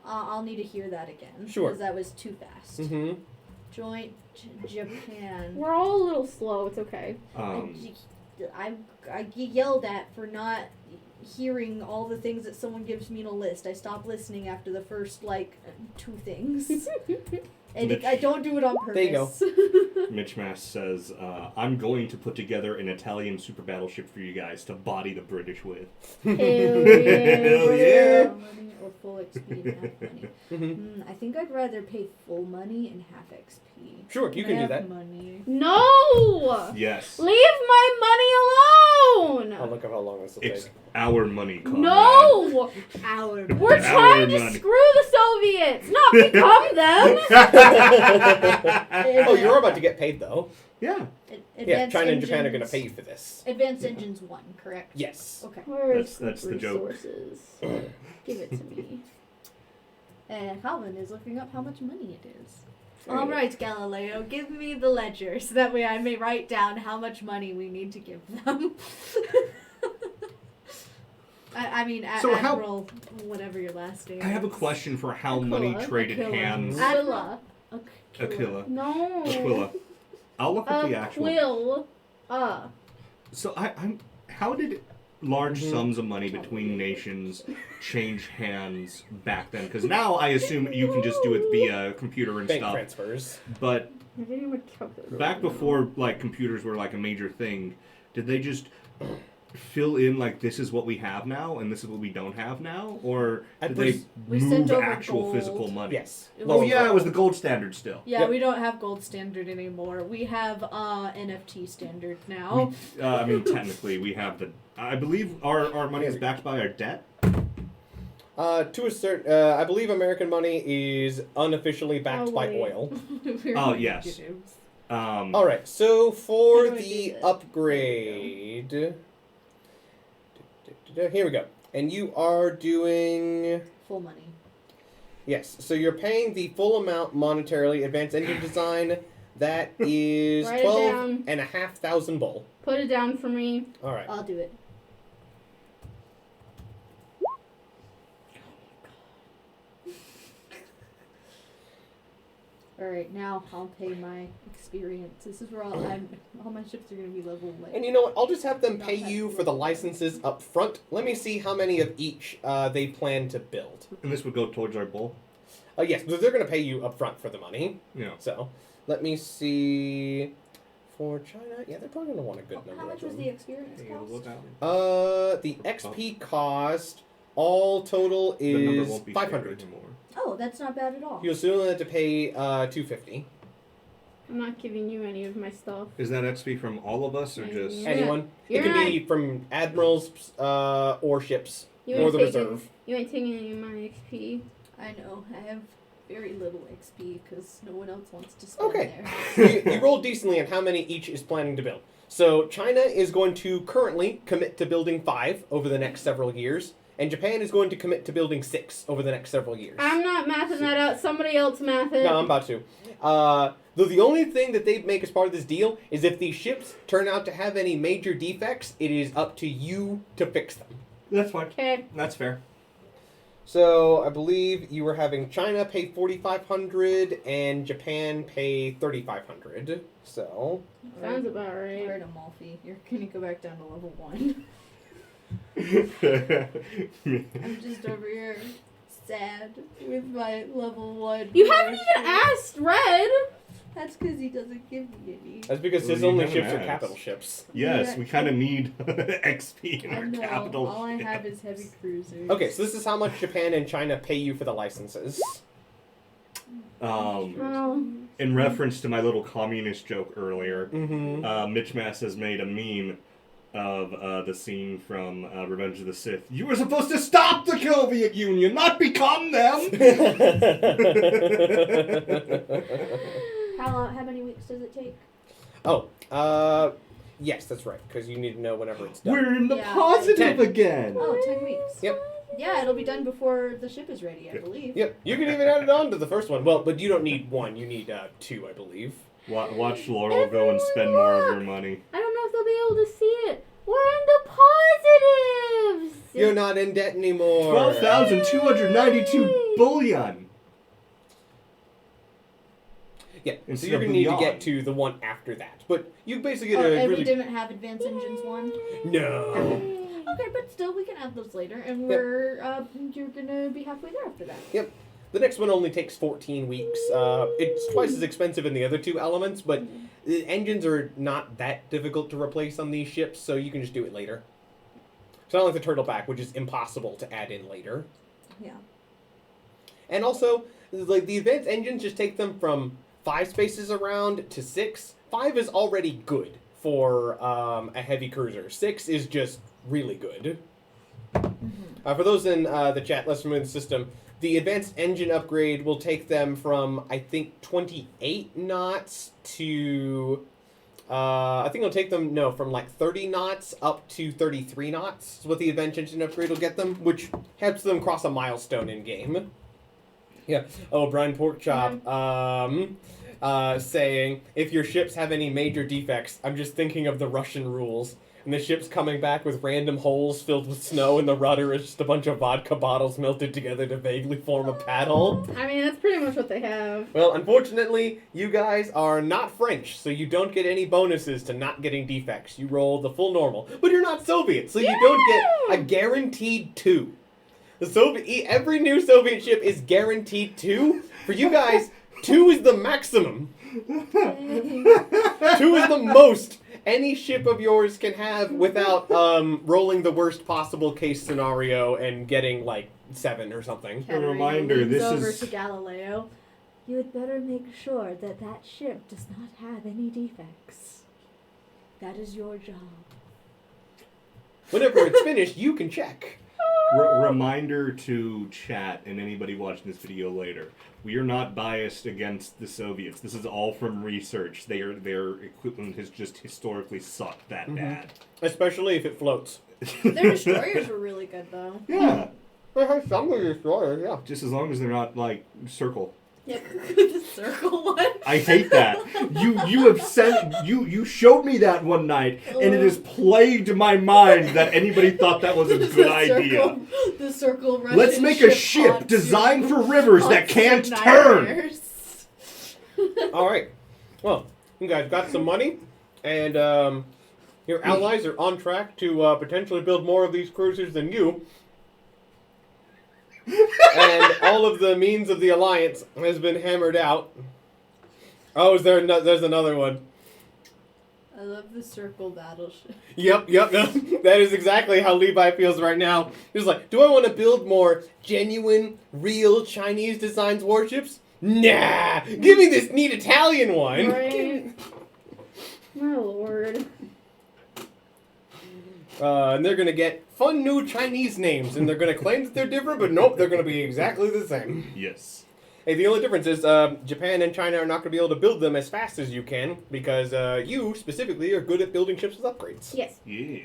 I'll need to hear that again. Sure. Because that was too fast. Mm-hmm. Joint Japan. We're all a little slow. It's okay. I get yelled at for not hearing all the things that someone gives me in a list. I stop listening after the first, 2 things. And Mitch. I don't do it on purpose. There you go. Mitch Mass says, I'm going to put together an Italian super battleship for you guys to body the British with. Hell Hell yeah. Money or full XP and half money. Mm-hmm. I think I'd rather pay full money and half XP. Sure, you can do Half that. Money. No! Yes. Leave my money I'll alone! look up how long this will It's take. our money, Conrad. No! Our We're trying to money. screw the Soviets, not become them! Oh, you're about to get paid though. Yeah. Yeah, China and Japan are going to pay you for this. Advanced Engines 1, correct? Yes. Okay. Where's That's the joke. resources? Give it to me. And Calvin is looking up how much money it is. Right. All right, Galileo, give me the ledger so that way I may write down how much money we need to give them. I mean, So how- Admiral, whatever your last name I have a is. question for how Aquila. money traded Aquila. hands. Aquila. Aquila. No. Aquila. I'll look at the actual. Aquila. So I'm. How did large sums of money between nations change hands back then? Because now I assume you can just do it via computer and Bank stuff. transfers. But I didn't even calculate back right before like computers were like a major thing, did they just fill in like this is what we have now and this is what we don't have now, or At did they first- We move sent over actual gold. physical money? Yes. Oh yeah, it was the gold standard still. Yeah, Yep. we don't have gold standard anymore. We have NFT standard now. I mean, technically, we have the. I believe our money is backed by our debt. To a certain, I believe American money is unofficially backed Oh, by wait. oil. We're Oh, yes. negatives. All right, so for How do I do the this? upgrade, here we go. And you are doing, Full money. yes, so you're paying the full amount monetarily. Advanced engine design, that is Write it 12,500 bull. Put it down for me. All right. I'll do it. All right, now I'll pay my experience. This is where all my ships are gonna be level like. And you know what? I'll just have them Not pay that you cool. for the licenses up front. Let me see how many of each they plan to build. And this would go towards our bull. Yes, but they're going to pay you up front for the money. Yeah. So, let me see. For China, yeah, they're probably going to want a good number. How much of was them. the experience Hey, cost? look out. The XP cost, all total The number is won't be 500. anymore. Oh, that's not bad at all. You'll still have to pay 250. I'm not giving you any of my stuff. Is that XP from all of us or just? Yeah. Anyone? You're it can not- be from admirals or ships You or ain't the taking. reserve. You ain't taking any of my XP. I know. I have very little XP because no one else wants to spend Okay. there. you rolled decently on how many each is planning to build. So China is going to currently commit to building 5 over the next several years, and Japan is going to commit to building 6 over the next several years. I'm not mathing that out. Somebody else math it. No, I'm about to. Though the only thing that they make as part of this deal is if these ships turn out to have any major defects, it is up to you to fix them. That's fine. Okay. That's fair. So I believe you were having China pay 4,500 and Japan pay 3,500. So Sounds about We're right. at Amalfi. You're gonna go back down to level 1. I'm just over here sad with my level 1. You haven't even warship. asked Red. That's because he doesn't give me any. that's because Well, his you only haven't ships are asked. capital ships. Yes, Yeah. we kind of need XP in I our know. capital. All I have ships. is heavy cruisers. Okay, so this is how much Japan and China pay you for the licenses. Oh. In reference to my little communist joke earlier, Mm-hmm. Mitch Mass has made a meme of the scene from Revenge of the Sith. You were supposed to stop the Soviet Union, not become them! How many weeks does it take? Yes, that's right, because you need to know whenever it's done. We're in the Yeah. positive 10. again! Oh, 10 weeks. Yep. Yeah, it'll be done before the ship is ready, I believe. Yep, you can even add it on to the first one. Well, but you don't need 1, you need 2, I believe. Watch Laurel go and spend more of your money. I don't know if they'll be able to see it. We're in the positives. You're not in debt anymore. 12,292 bullion! Yeah, so Instead you're of going to need to beyond. get to the one after that. But you basically Oh, get a and we really... didn't have Advanced Engines 1? No. Okay, but still, we can add those later, and we're, you're gonna be halfway there after that. Yep. The next one only takes 14 weeks. It's twice as expensive in the other 2 elements, but the engines are not that difficult to replace on these ships, so you can just do it later. It's not like the Turtleback, which is impossible to add in later. Yeah. And also, like the advanced engines just take them from 5 spaces around to 6. 5 is already good for a heavy cruiser. 6 is just really good. For those in the chat less familiar with the system, the advanced engine upgrade will take them from, I think, 28 knots to I think it'll take them, from like 30 knots up to 33 knots is what the Advanced Engine upgrade will get them, which helps them cross a milestone in game. Yeah. Oh, Brian Porkchop, saying, if your ships have any major defects, I'm just thinking of the Russian rules. And the ship's coming back with random holes filled with snow, and the rudder is just a bunch of vodka bottles melted together to vaguely form a paddle. I mean, that's pretty much what they have. Well, unfortunately, you guys are not French, so you don't get any bonuses to not getting defects. You roll the full normal. But you're not Soviet, so you don't get a guaranteed 2. Every new Soviet ship is guaranteed 2. For you guys, 2 is the maximum. 2 is the most any ship of yours can have without rolling the worst possible case scenario and getting like 7 or something. A reminder, this over is... to Galileo. You had better make sure that that ship does not have any defects. That is your job. Whenever it's finished, you can check. Reminder to chat and anybody watching this video later. We are not biased against the Soviets. This is all from research. Their equipment has just historically sucked that bad. Especially if it floats. Their destroyers were really good, though. Yeah. They have some of the destroyers, yeah. Just as long as they're not, like, circle. Yep, the circle one. I hate that. You have said you showed me that one night, and it has plagued my mind that anybody thought that was a good idea. The circle Russian Let's make a ship designed for rivers that can't turn. All right. Well, you guys got some money, and your allies are on track to potentially build more of these cruisers than you. And all of the means of the alliance has been hammered out. Oh, there's another one. I love the circle battleship. Yep. That is exactly how Li Bai feels right now. He's like, do I want to build more genuine, real Chinese designs warships? Nah! Give me this neat Italian one! Right. My lord. And they're gonna get fun new Chinese names, and they're gonna claim that they're different, but nope, they're gonna be exactly the same. Yes. Hey, the only difference is Japan and China are not gonna be able to build them as fast as you can, because you, specifically, are good at building ships with upgrades. Yes. Yeah.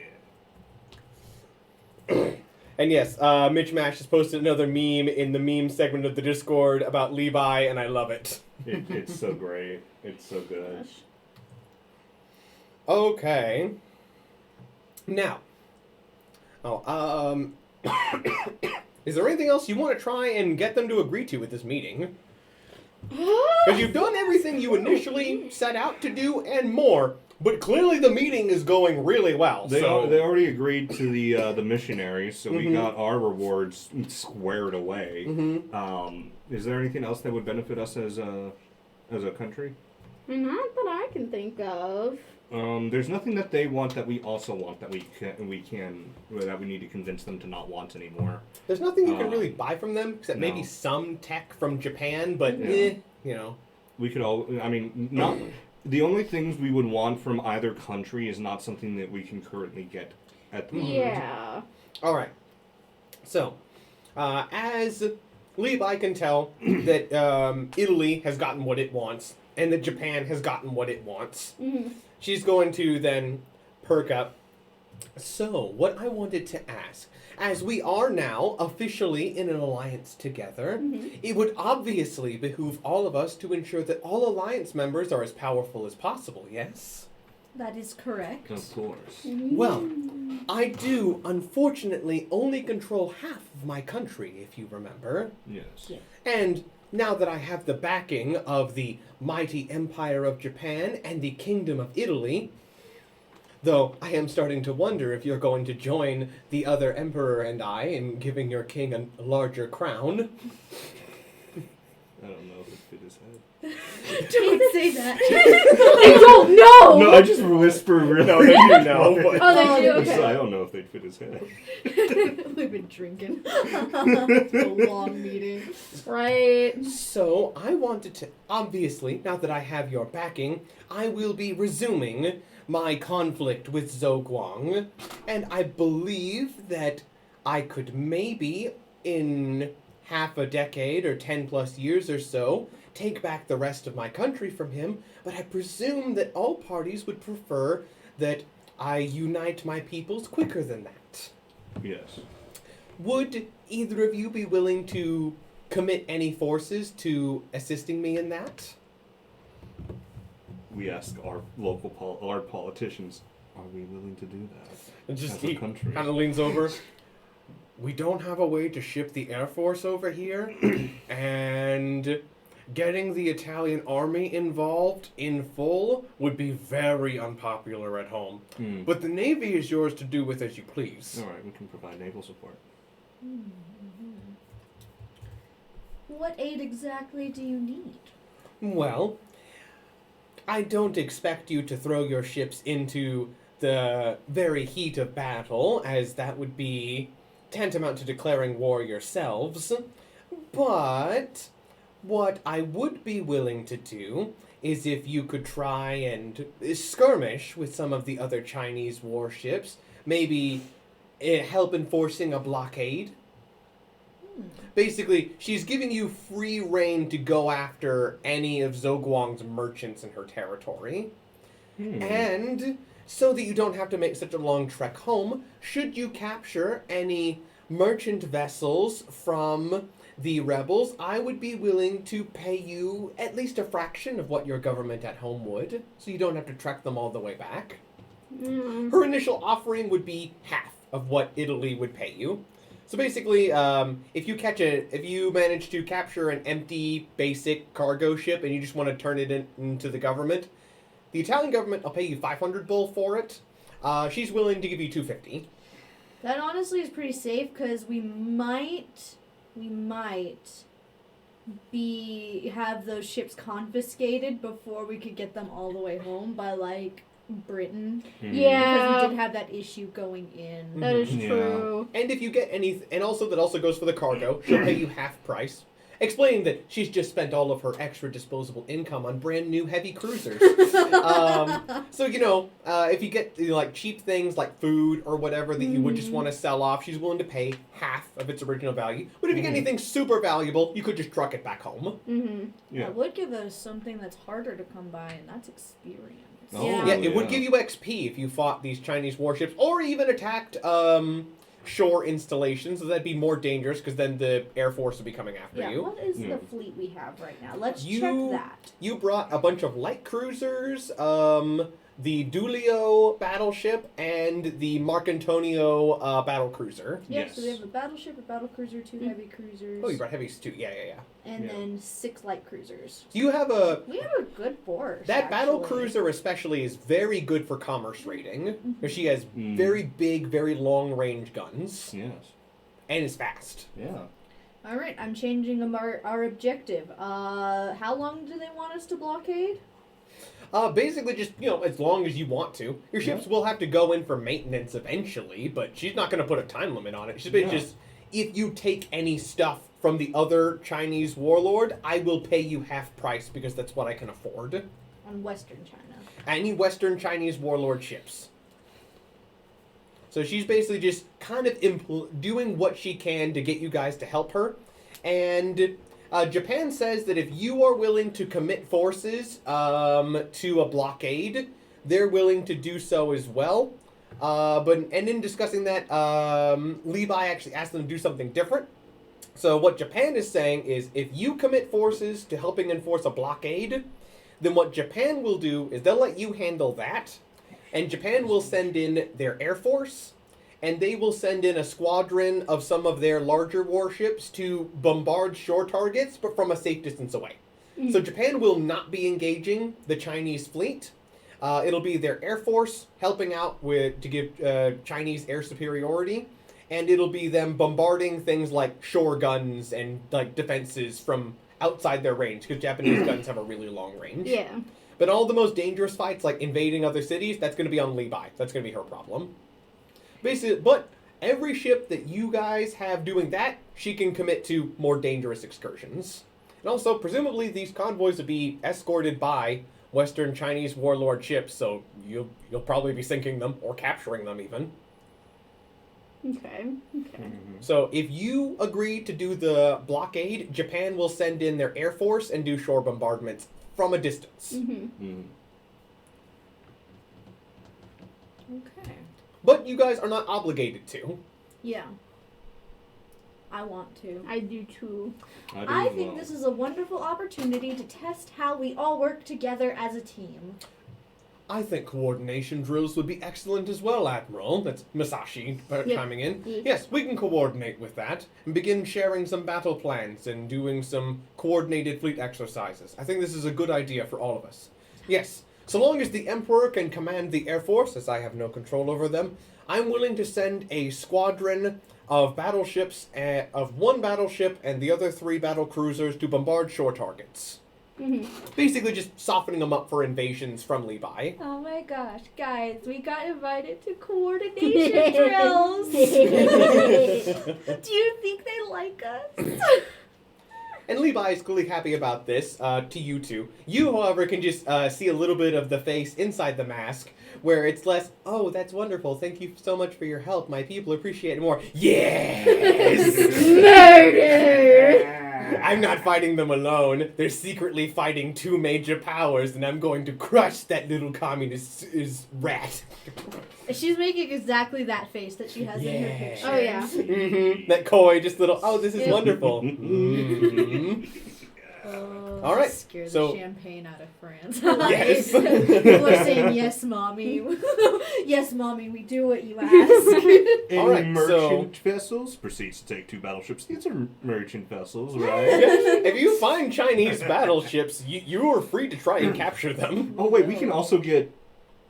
And yes, Mitch Mash has posted another meme in the meme segment of the Discord about Li Bai, and I love it. It's so great. It's so good. Okay. Now, is there anything else you want to try and get them to agree to at this meeting? Because you've done everything you initially set out to do and more, but clearly the meeting is going really well. They so they already agreed to the missionaries, so we got our rewards squared away. Is there anything else that would benefit us as a country? Not that I can think of. There's nothing that they want that we also want that we need to convince them to not want anymore. There's nothing you can really buy from them except maybe some tech from Japan, but you know. We could not. The only things we would want from either country is not something that we can currently get at the moment. Yeah. All right. So, as Li Bai can tell that Italy has gotten what it wants and that Japan has gotten what it wants, she's going to then perk up. So, what I wanted to ask, as we are now officially in an alliance together, it would obviously behoove all of us to ensure that all alliance members are as powerful as possible, yes? That is correct. Of course. Well, I do, unfortunately, only control half of my country, if you remember. Yes. And now that I have the backing of the mighty Empire of Japan and the Kingdom of Italy, though I am starting to wonder if you're going to join the other emperor and I in giving your king a larger crown. I don't know if it fit his head. Don't say that. I don't know! No, I just whisper really. No, they do know, but... Oh, they do? Okay. I don't know if they'd fit his head. We've been drinking. It's a long meeting. Right. So, I wanted to, obviously, now that I have your backing, I will be resuming my conflict with Zhou, and I believe that I could maybe, in half a decade or 10 plus years or so, take back the rest of my country from him, but I presume that all parties would prefer that I unite my peoples quicker than that. Yes. Would either of you be willing to commit any forces to assisting me in that? We ask our our politicians, are we willing to do that? And just as a he country? kind of leans over. We don't have a way to ship the Air Force over here, and getting the Italian army involved in full would be very unpopular at home. But the Navy is yours to do with as you please. All right, we can provide naval support. What aid exactly do you need? Well, I don't expect you to throw your ships into the very heat of battle, as that would be tantamount to declaring war yourselves. But what I would be willing to do is if you could try and skirmish with some of the other Chinese warships, maybe help enforcing a blockade. Basically, she's giving you free reign to go after any of Zhoguang's merchants in her territory. And so that you don't have to make such a long trek home, should you capture any merchant vessels from the rebels, I would be willing to pay you at least a fraction of what your government at home would, so you don't have to trek them all the way back. Her initial offering would be half of what Italy would pay you. So basically, if you manage to capture an empty, basic cargo ship and you just want to turn it into the government, the Italian government will pay you 500 bull for it. She's willing to give you 250. That honestly is pretty safe because we might have those ships confiscated before we could get them all the way home by like Britain. Because we Yeah, did have that issue going in. that is Yeah. true. And if you get any, and also that also goes for the cargo, she'll pay you half price. Explaining that she's just spent all of her extra disposable income on brand new heavy cruisers. So, if you get like cheap things like food or whatever that you would just want to sell off, she's willing to pay half of its original value. But if you get anything super valuable, you could just truck it back home. Yeah. That would give us something that's harder to come by, and that's experience. Oh, Yeah, it would yeah. give you XP if you fought these Chinese warships or even attacked shore installations. So that'd be more dangerous because then the Air Force would be coming after Yeah, you. what is Yeah. the fleet we have right now? Let's You- check that. You brought a bunch of light cruisers, the Dulio battleship, and the Marcantonio battle cruiser. Yeah, Yes. so we have a battleship, a battle cruiser, 2 heavy cruisers, Oh, you brought heavies too. Yeah. and Yeah. then 6 light cruisers. So you have a... We have a good force. That battle actually. cruiser especially is very good for commerce raiding. Because she has Mm. very big, very long-range guns. Yes. And is fast. Yeah. All right, I'm changing our objective. How long do they want us to blockade? Basically just, as long as you want to. Your ships will have to go in for maintenance eventually, but she's not going to put a time limit on it. She's basically just, if you take any stuff from the other Chinese warlord, I will pay you half price because that's what I can afford. On Western China. Any Western Chinese warlord ships. So she's basically just kind of doing what she can to get you guys to help her. And Japan says that if you are willing to commit forces to a blockade, they're willing to do so as well. And in discussing that, Li Bai actually asked them to do something different. So what Japan is saying is if you commit forces to helping enforce a blockade, then what Japan will do is they'll let you handle that. And Japan will send in their Air Force, and they will send in a squadron of some of their larger warships to bombard shore targets, but from a safe distance away. So Japan will not be engaging the Chinese fleet. It'll be their Air Force helping out to give Chinese air superiority, and it'll be them bombarding things like shore guns and like defenses from outside their range, because Japanese guns have a really long range. Yeah. But all the most dangerous fights, like invading other cities, that's going to be on Li Bai. That's going to be her problem. Basically, but every ship that you guys have doing that, she can commit to more dangerous excursions. And also, presumably, these convoys will be escorted by Western Chinese warlord ships, so you'll probably be sinking them or capturing them even. Okay. So if you agree to do the blockade, Japan will send in their air force and do shore bombardments from a distance. Okay. But you guys are not obligated to. Yeah. I want to. I do too. I think this is a wonderful opportunity to test how we all work together as a team. I think coordination drills would be excellent as well, Admiral. That's Masashi chiming in. Yes, we can coordinate with that and begin sharing some battle plans and doing some coordinated fleet exercises. I think this is a good idea for all of us. Yes, so long as the Emperor can command the Air Force, as I have no control over them, I'm willing to send a squadron of battleships, of one battleship and the other 3 battle cruisers to bombard shore targets. Basically just softening them up for invasions from Li Bai. Oh my gosh, guys, we got invited to coordination drills. Do you think they like us? And Li Bai is clearly happy about this, to you two. You, however, can just see a little bit of the face inside the mask, where it's less, oh, that's wonderful, thank you so much for your help, my people appreciate it more. Yes! Murder! I'm not fighting them alone. They're secretly fighting 2 major powers, and I'm going to crush that little communist rat. She's making exactly that face that she has in her Yeah. picture. Oh, yeah. That coy, just little, oh, this is wonderful. All right, Scare the so- champagne out of France. Yes. People are saying, yes, mommy. Yes, mommy, we do what you ask. All right, merchant vessels proceeds to take 2 battleships. These are merchant vessels, right? If you find Chinese battleships, you are free to try and capture them. Oh wait, we can also get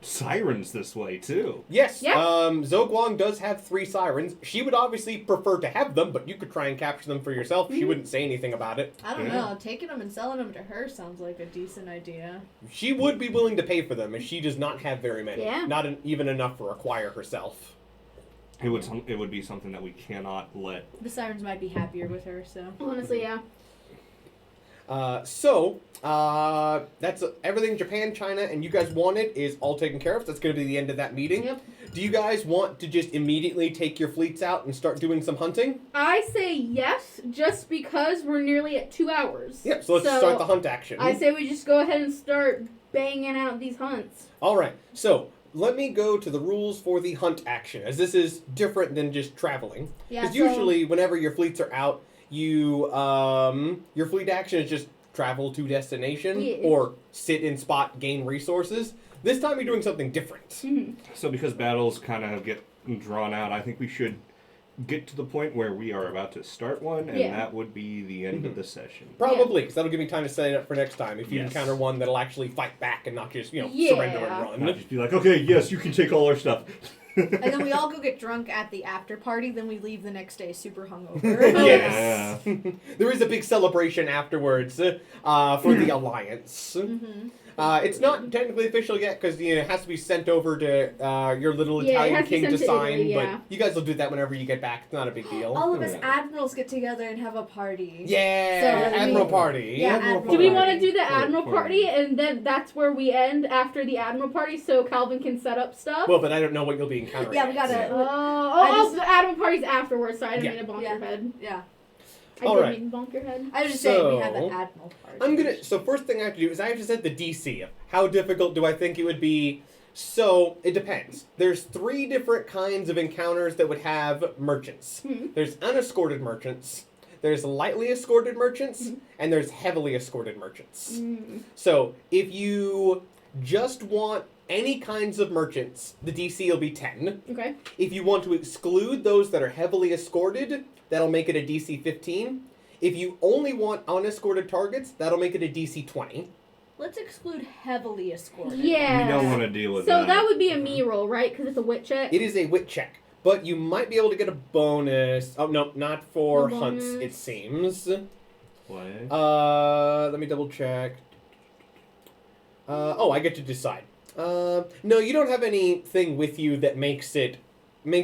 sirens this way too. Yes, Yeah. Zogwang does have 3 sirens. She would obviously prefer to have them, but you could try and capture them for yourself. She wouldn't say anything about it. I don't know. Taking them and selling them to her sounds like a decent idea. She would be willing to pay for them, as she does not have very many. Yeah. Not even enough to acquire herself. It would be something that we cannot let. The sirens might be happier with her, so. Honestly, yeah. That's everything Japan, China, and you guys wanted is all taken care of. That's going to be the end of that meeting. Yep. Do you guys want to just immediately take your fleets out and start doing some hunting? I say yes, just because we're nearly at 2 hours. Yep, so let's start the hunt action. I say we just go ahead and start banging out these hunts. All right, so let me go to the rules for the hunt action, as this is different than just traveling. Yeah, Because so- usually, whenever your fleets are out, your fleet action is just travel to destination or sit in spot, gain resources. This time you're doing something different. So because battles kind of get drawn out, I think we should get to the point where we are about to start one, and that would be the end of the session. Probably, because that'll give me time to set it up for next time. If you Yes. encounter one that'll actually fight back and not just, surrender and Not run. just be like, okay, yes, you can take all our stuff. And then we all go get drunk at the after party, then we leave the next day super hungover. Yes. There is a big celebration afterwards for the Alliance. It's not technically official yet because it has to be sent over to your little Yeah, it Italian has to be king to sent to sign, Italy, yeah. but you guys will do that whenever you get back. It's not a big deal. All of us Yeah. admirals get together and have a party. Yeah, So, Admiral Party. Yeah, Admiral Admiral Do we Party. want to do the Party. Admiral Party, and then that's where we end after the Admiral Party, so Calvin can set up stuff? Well, but I don't know what you'll be encountering. Yeah, we gotta. yet. The Admiral Party's afterwards, so I didn't mean to bonk Yeah. your head. Yeah. I All didn't right. mean to bonk your head. I was just saying we have So, an admiral party. So first thing I have to do is I have to set the DC. How difficult do I think it would be? So, it depends. There's 3 different kinds of encounters that would have merchants. There's unescorted merchants, there's lightly escorted merchants, and there's heavily escorted merchants. So, if you just want any kinds of merchants, the DC will be 10. Okay. If you want to exclude those that are heavily escorted, that'll make it a DC 15. If you only want unescorted targets, that'll make it a DC 20. Let's exclude heavily escorted. Yeah. We don't want to deal with So that. that would be a me roll, right? Because it's a wit check. It is a wit check, but you might be able to get a bonus. Oh, no, not for No hunts, bonus. it seems. What? Let me double check. I get to decide. No, you don't have anything with you that makes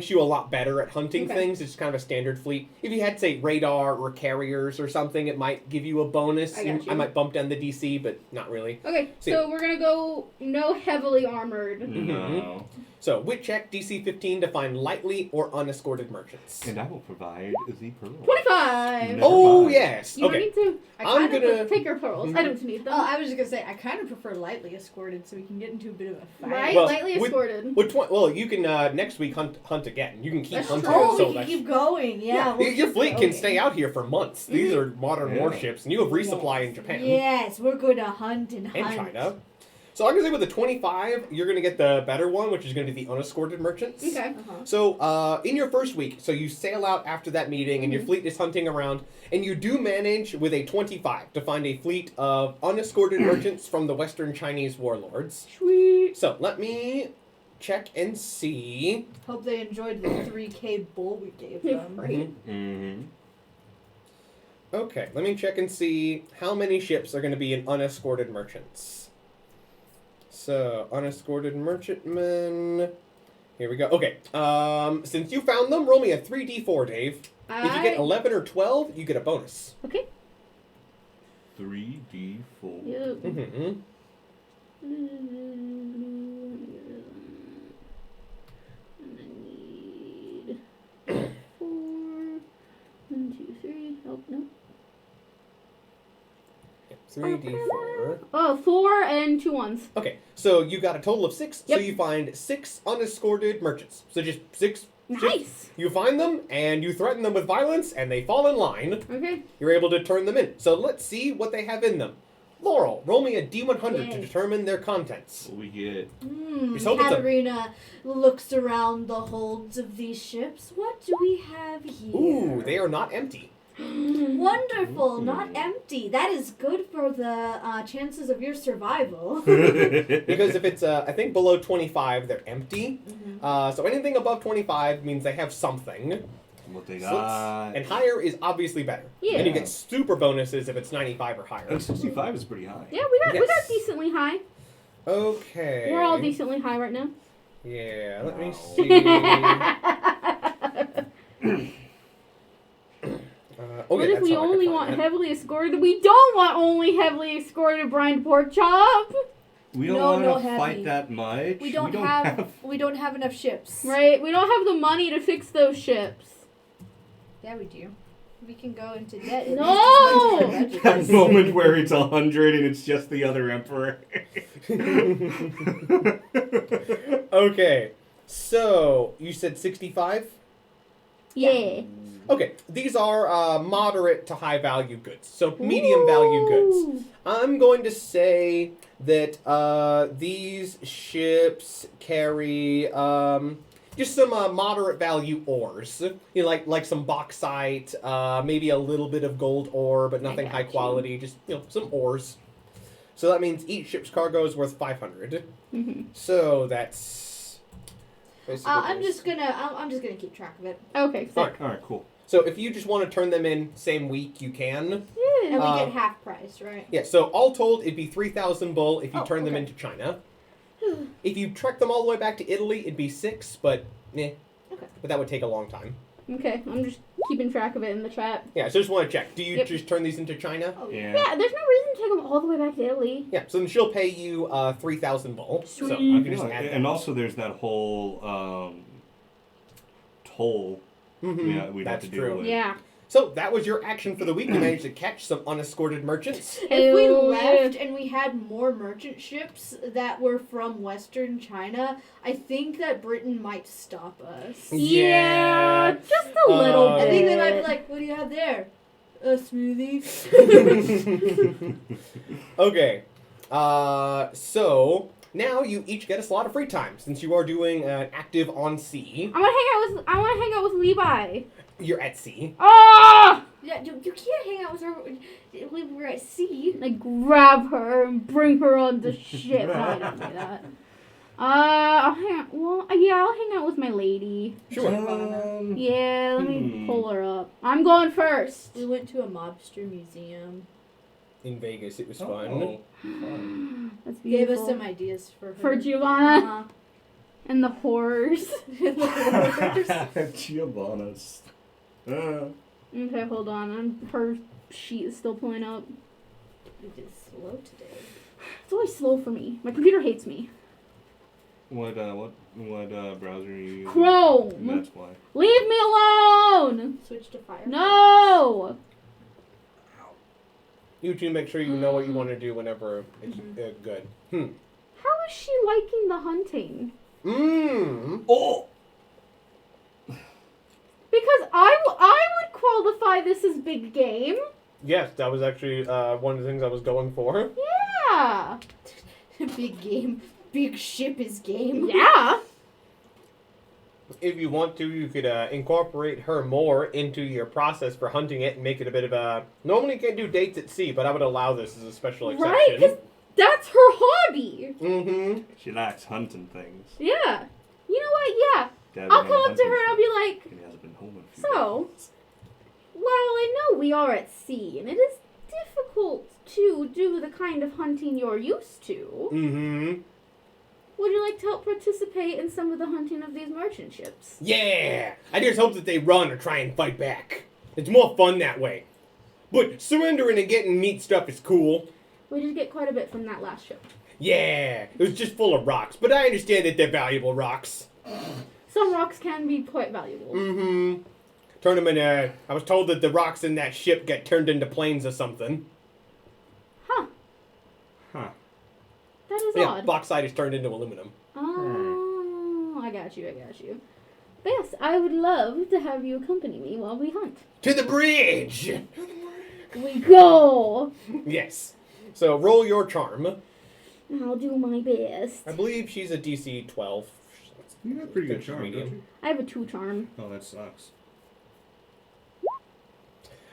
you a lot better at hunting Okay. things. It's kind of a standard fleet. If you had, say, radar or carriers or something, it might give you a bonus. I got you. I might bump down the DC, but not really. Okay, See- so we're gonna go no heavily armored. No. So, wit check DC 15 to find lightly or unescorted merchants. And I will provide the pearl. 25. Never Oh, mind. yes. You don't Okay. need to. I'm gonna. Take your pearls. I don't need them. Oh, I was just gonna say I kind of prefer lightly escorted, so we can get into a bit of a fight. Right? Well, Lightly with- escorted. Well, you can next week hunt again. You can keep That's hunting. true. Oh, so we can that's- keep going. Yeah. we'll Your keep fleet can going. stay out here for months. These are modern Yeah. warships, and you have resupply in Japan Yes, we're going to hunt and and hunt. China. So I'm gonna say with the 25, you're gonna get the better one, which is gonna be the unescorted merchants. Okay. Uh-huh. So in your first week, so you sail out after that meeting, and your fleet is hunting around, and you do manage with a 25 to find a fleet of unescorted merchants from the Western Chinese Warlords. Sweet. So let me check and see. Hope they enjoyed the 3K bull we gave them. Right. Mm-hmm. Okay, let me check and see how many ships are going to be in unescorted merchants. So, unescorted merchantmen. Here we go. Okay, since you found them, roll me a 3d4, Dave. If you get 11 or 12, you get a bonus. Okay. 3d4. Yep. Mm-hmm. And I need 4. 1, 2, 3. Oh, no. 3d4. Oh, 4 and 2 ones. Okay, so you got a total of 6, so Yep. you find 6 unescorted merchants. So just 6 ships. Nice. You find them, and you threaten them with violence, and they fall in line. Okay. You're able to turn them in. So let's see what they have in them. Laurel, roll me a D100 to Yay. determine their contents. We get Just hope it's a- Katerina looks around the holds of these ships. What do we have here? Ooh, they are not empty. Wonderful, Ooh. not empty. That is good for the chances of your survival. Because if it's, I think below 25, they're empty. Mhm. So anything above 25 means they have something. what they So got. and higher is obviously better. Yeah. And you get super bonuses if it's 95 or higher. And 65 is pretty high. Yeah, we got Yes. decently high. Okay. We're all decently high right now. Yeah, let me Wow. see. What Okay, if that's we how I could only find want that. heavily escorted? We don't want only heavily escorted brined pork chop, We don't No, want no to heavy. fight that much. We don't have enough ships. right? We don't have the money to fix those ships. Yeah, we do. We can go into debt. No! that moment where it's 100 and it's just the other emperor. Okay, so you said 65? Yeah. Okay, these are moderate to high value goods, so medium value goods. Ooh. I'm going to say that these ships carry just some moderate value ores. You know, like some bauxite, maybe a little bit of gold ore, but nothing got high you. quality. Just some ores. So that means each ship's cargo is worth 500. Mhm. So that's. basically I'm just gonna keep track of it, Okay. All right. All right, cool. So if you just want to turn them in same week, you can. and we Yeah. get half price, right? Yeah, so all told, it'd be 3,000 bull if you Oh, turn them okay. into China. If you trek them all the way back to Italy, it'd be 6, but Okay. But that would take a long time. Okay. I'm just keeping track of it in the chat. Yeah, so just want to check. Do you Yep. just turn these into China? Oh, Yeah. Yeah. There's no reason to take them all the way back to Italy. Yeah, so then she'll pay you 3,000 bull. So I Sweet. can just add that. And also, there's that whole toll Mhm, we'd have that's to deal true. with. Yeah. So that was your action for the week. You managed to catch some unescorted merchants. If we Hell left yeah. and we had more merchant ships that were from Western China, I think that Britain might stop us. Yeah, just a little Uh, bit. I think they might be like, "What do you have there? A smoothie." Okay, so now you each get a slot of free time since you are doing an active on sea. I want to hang out with Li Bai. You're at sea. Ah! Yeah, you can't hang out with her when we're at sea. Like grab her and bring her on the ship. No, I don't do that. I'll hang out with my lady. Sure. Yeah, let me pull her up. I'm going first. We went to a mobster museum. In Vegas, it was fun. Oh, fun. That's Gave beautiful. us some ideas for her. For Giovanna Uh-huh. and the horrors. Giovanna's. Okay, hold on. Her sheet is still pulling up. We did slow today. It's always slow for me. My computer hates me. What What browser are you using? Chrome. That's why. Leave me alone. Switch to Firefox. No. You two make sure you know what you want to do whenever it's good. How is she liking the hunting? Oh! Because I would qualify this as big game. Yes, that was actually one of the things I was going for. Yeah. Big game. Big ship is game. Yeah. If you want to, you could incorporate her more into your process for hunting it and make it a bit of a... Normally you can't do dates at sea, but I would allow this as a special exception. Right? 'Cause that's her hobby. Mm-hmm. She likes hunting things. Yeah. You know what? Yeah. Dad I'll went come on up to her and hunting I'll be like, trip, and he hasn't been home in a few so, days. well, I know we are at sea, and it is difficult to do the kind of hunting you're used to. Mm-hmm. Would you like to help participate in some of the hunting of these merchant ships? Yeah! I just hope that they run or try and fight back. It's more fun that way. But surrendering and getting neat stuff is cool. We did get quite a bit from that last ship. Yeah, it was just full of rocks, but I understand that they're valuable rocks. Some rocks can be quite valuable. Mm-hmm. Turn them in, I was told that the rocks in that ship get turned into planes or something. Huh. Huh. That is Yeah, odd. bauxite is turned into aluminum. Oh, I got you. But yes, I would love to have you accompany me while we hunt. To the bridge! We go! Yes. So roll your charm. I'll do my best. I believe she's a DC 12. You got a pretty good Good charm, medium. don't you? I have a 2 charm. Oh, that sucks.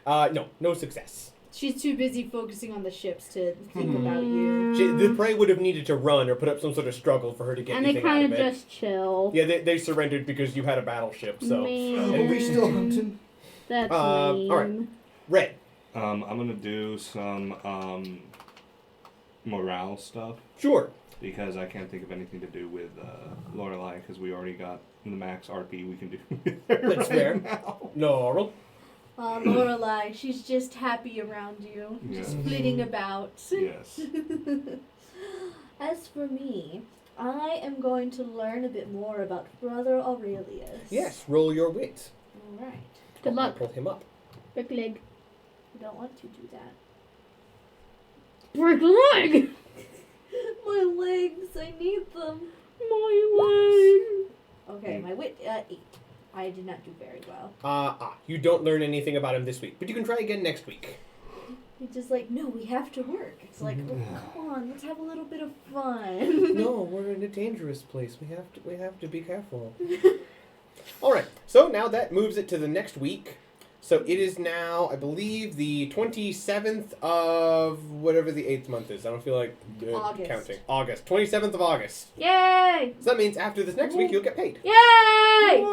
No success. She's too busy focusing on the ships to think about you. The prey would have needed to run or put up some sort of struggle for her to get And they anything out kind of of it. just chill. Yeah, they surrendered because you had a battleship, so... Man. Are we still hunting? That's all right. lame. Red. I'm gonna do some morale stuff Sure. because I can't think of anything to do with Lorelei because we already got the max RP we can do. with her That's fair. now. Laurel. Lorelei, she's just happy around you. Just Yes. flitting about. Yes. As for me, I am going to learn a bit more about Brother Aurelius. Yes, roll your wit. Alright. Good luck. Pull him up. Brick leg. I don't want to do that. Brick leg! My legs, I need them. My leg! Okay, my wit, 8. I did not do very well. You don't learn anything about him this week, but you can try again next week. He's just like, no, we have to work. It's like, oh, come on, let's have a little bit of fun. No, we're in a dangerous place. We have to be careful. All right. So now that moves it to the next week. So it is now, I believe, the 27th of whatever the 8th month is. I don't feel like August. counting. August. 27th of August. Yay! So that means after this next week, you'll get paid. Yay!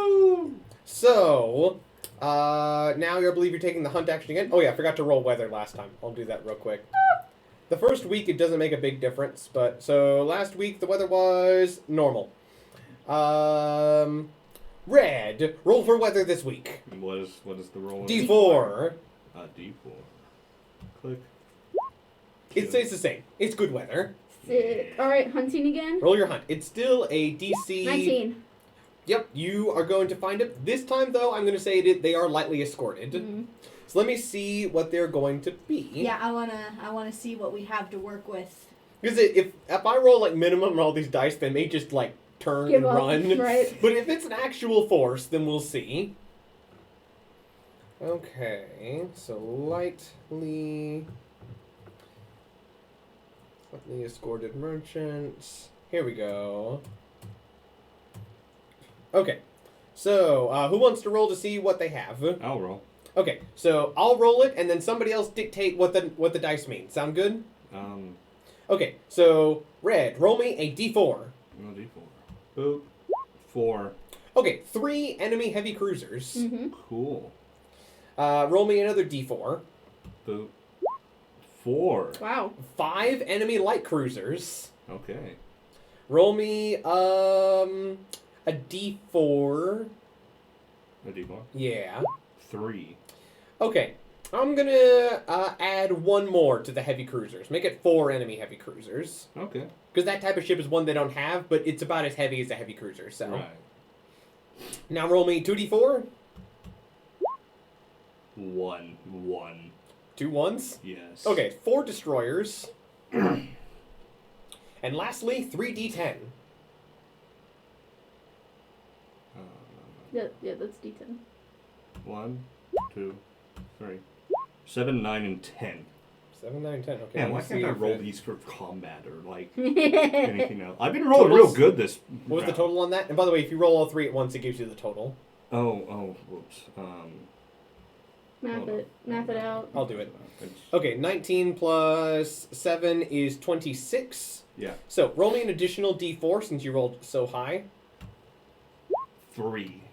So, now I believe you're taking the hunt action again. Oh yeah, I forgot to roll weather last time. I'll do that real quick. The first week, it doesn't make a big difference, but so last week the weather was normal. Red, roll for weather this week. And what is the roll? D4. D4. Click. It stays the same. It's good weather. Sick. Alright, hunting again? Roll your hunt. It's still a DC... 19. Yep, you are going to find it. This time, though, I'm going to say that they are lightly escorted. Mm-hmm. So let me see what they're going to be. Yeah, I wanna see what we have to work with. Because if I roll like minimum on all these dice, they may just like turn Give and up, run. right. But if it's an actual force, then we'll see. Okay, so lightly escorted merchants. Here we go. Okay, so who wants to roll to see what they have? I'll roll. Okay, so I'll roll it, and then somebody else dictate what the dice mean. Sound good? Okay, so Red, roll me a D4. No D4. Boop. 4. Okay, 3 enemy heavy cruisers. Mm-hmm. Cool. Roll me another D4. Boop. 4. Wow. 5 enemy light cruisers. Okay. Roll me a D4. A D4. Yeah. 3. Okay. I'm gonna add one more to the heavy cruisers. Make it 4 enemy heavy cruisers. Okay. Because that type of ship is one they don't have, but it's about as heavy as a heavy cruiser. So Right. now roll me 2d4. 1. 2 ones. Yes. Okay, 4 destroyers. And lastly, 3d10. Yeah, that's D10. 1, 2, 3, 7, 9, and 10. 7, 9, 10. Okay. Man, why let me can't see I if roll it- these for combat or like That's anything else? I've been rolling real Totals? good this. What was the round. total on that? And by the way, if you roll all 3 at once, it gives you the total. Oh, whoops. Math it out. I'll do it. Okay, 19 plus 7 is 26. Yeah. So roll me an additional d4 since you rolled so high. 3.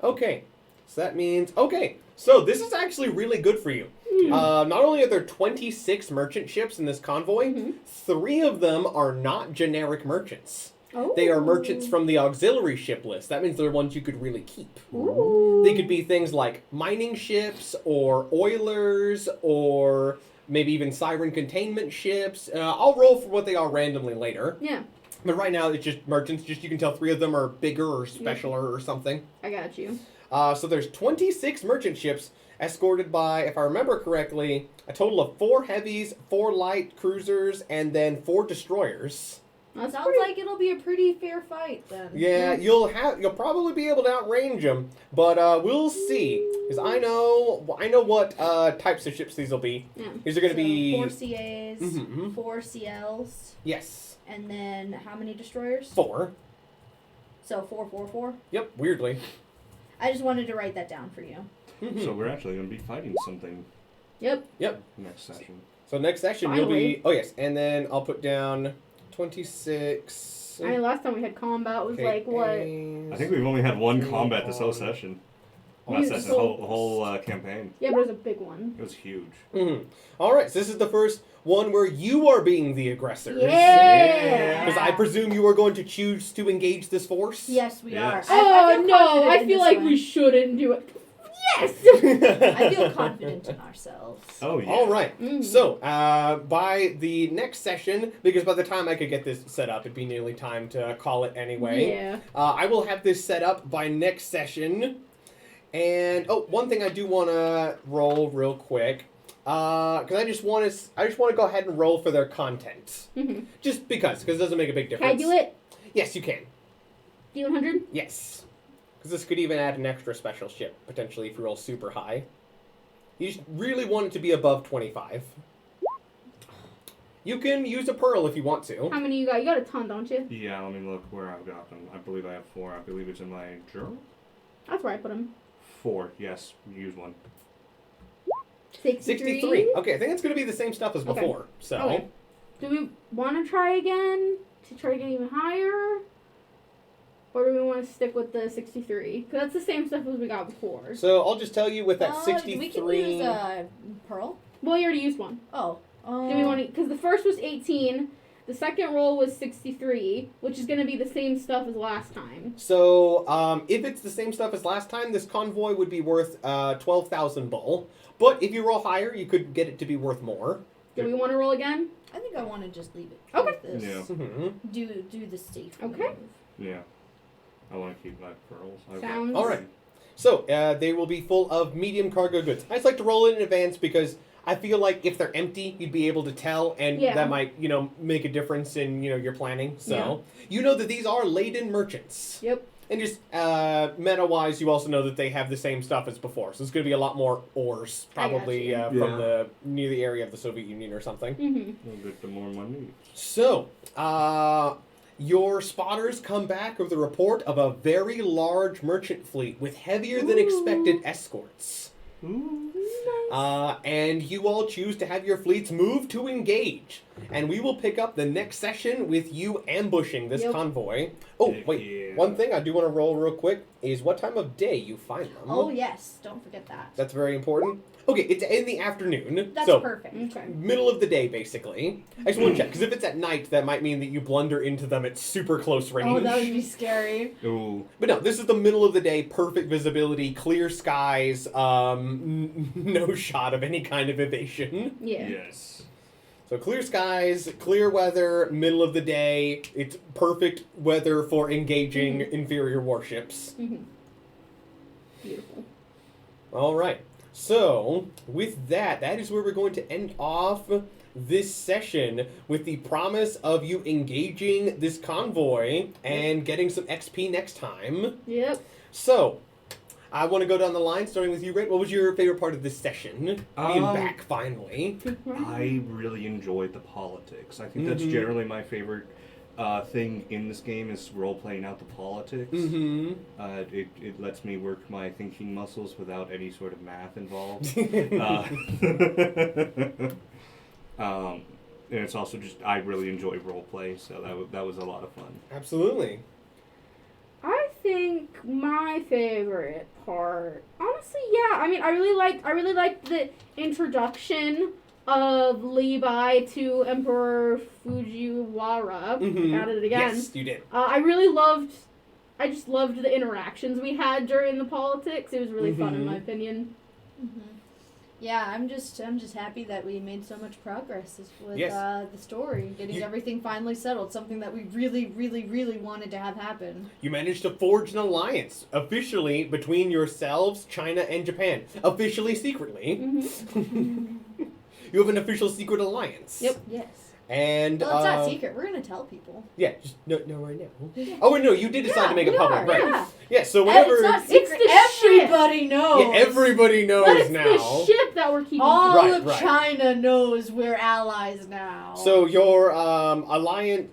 Okay, so that means... Okay, so this is actually really good for you. Not only are there 26 merchant ships in this convoy, 3 of them are not generic merchants. Oh. They are merchants from the auxiliary ship list. That means they're ones you could really keep. Ooh. They could be things like mining ships, or oilers, or maybe even siren containment ships. I'll roll for what they are randomly later. Yeah, But right now, it's just merchants. Just you can tell 3 of them are bigger or specialer or something. I got you. So there's 26 merchant ships escorted by, if I remember correctly, a total of 4 heavies, 4 light cruisers, and then 4 destroyers. That's Sounds pretty- like it'll be a pretty fair fight then. Yeah, you'll probably be able to outrange them, but we'll see. Because I know what types of ships these will be. Yeah. These are going to be 4 CAs, Mhm. 4 CLs, yes, and then how many destroyers? 4. So 4, 4, 4. Yep, weirdly. I just wanted to write that down for you. So we're actually going to be fighting something Yep. Yep. next session. So next session you'll be. Oh yes, and then I'll put down 26. I mean, last time we had combat was like what? I think we've only had one combat this whole session. Not You session, sold- whole campaign. Yeah, but it was a big one. It was huge. All right, so this is the first one where you are being the aggressors. Yeah. Because I presume you are going to choose to engage this force. Yes, we Yes. are. I Oh feel no, confident I in feel this like one. we shouldn't do it. Yes. I feel confident in ourselves. Oh yeah. All right. Mm. So, by the next session, because by the time I could get this set up, it'd be nearly time to call it anyway. Yeah. I will have this set up by next session. And one thing I do want to roll real quick, because I just want to go ahead and roll for their content, Mhm. just because it doesn't make a big difference. Can I do it? Yes, you can. D100. Yes. Because this could even add an extra special ship, potentially, if you roll super high. You just really want it to be above 25. You can use a pearl if you want to. How many you got? You got a ton, don't you? Yeah, let me look where I've got them. I believe I have 4. I believe it's in my journal. That's where I put them. 4, yes. Use one. 63. Okay, I think it's going to be the same stuff as Okay. before. So, Okay. Do we want to try again to try to get even higher? Or do we want to stick with the 63? Because that's the same stuff as we got before. so I'll just tell you with that We can 63. use pearl. Well, you already used one. Oh. Do we want to? Because the first was 18. The second roll was 63, which is going to be the same stuff as last time. So, if it's the same stuff as last time, this convoy would be worth 12,000 bull. But if you roll higher, you could get it to be worth more. Do we want to roll again? I think I want to just leave it. Okay. With this. Yeah. Mm-hmm. Do the safe. Okay. move. Yeah. I want to keep my pearls. Sounds- All right. So, they will be full of medium cargo goods. I just like to roll it in advance because I feel like if they're empty, you'd be able to tell, and Yeah. that might, make a difference in, your planning. So, you know that these are laden merchants. Yep. And just meta-wise, you also know that they have the same stuff as before. So it's going to be a lot more ores, I got probably you. from near the area of the Soviet Union or something. Mm-hmm. We'll get the more money. So, your spotters come back with a report of a very large merchant fleet with heavier than expected escorts. Ooh. And you all choose to have your fleets move to engage. And we will pick up the next session with you ambushing this Yep. convoy. Oh, Heck wait. yeah. One thing I do want to roll real quick is what time of day you find them. Oh yes, don't forget that. That's very important. Okay, it's in the afternoon. That's so perfect. Okay. middle of the day, basically. I just want to check, because if it's at night, that might mean that you blunder into them at super close range. Oh, that would be scary. Ooh. But no, this is the middle of the day, perfect visibility, clear skies, no shot of any kind of evasion. Yeah. Yes. So clear skies, clear weather, middle of the day. It's perfect weather for engaging inferior warships. Mm-hmm. Beautiful. All right. So with that, that is where we're going to end off this session with the promise of you engaging this convoy and getting some XP next time. Yep. So, I want to go down the line, starting with you, Ray. What was your favorite part of this session? Being back, finally. I really enjoyed the politics. I think that's generally my favorite thing in this game is role-playing out the politics. Mm-hmm. It lets me work my thinking muscles without any sort of math involved. And it's also just, I really enjoy role-play, so that was a lot of fun. Absolutely. I think my favorite part, honestly, yeah. I mean, I really liked the introduction of Li Bai to Emperor Fujiwara. Got it again. Yes, you did. I just loved the interactions we had during the politics. It was really fun, in my opinion. Yeah, I'm just happy that we made so much progress with the story, getting everything finally settled. Something that we really, really, really wanted to have happen. You managed to forge an alliance officially between yourselves, China, and Japan. Officially, secretly. You have an official secret alliance. Yep. Yes. And Well, it's not secret. We're gonna tell people. Yeah, just no right now. Oh wait, no, you did decide to make it public, right? Yeah. Yeah, so whenever It's not secret. It's the Everybody knows. yeah, everybody knows But it's now. the ship that we're keeping. All Right, of right. China knows we're allies now. So your alliance,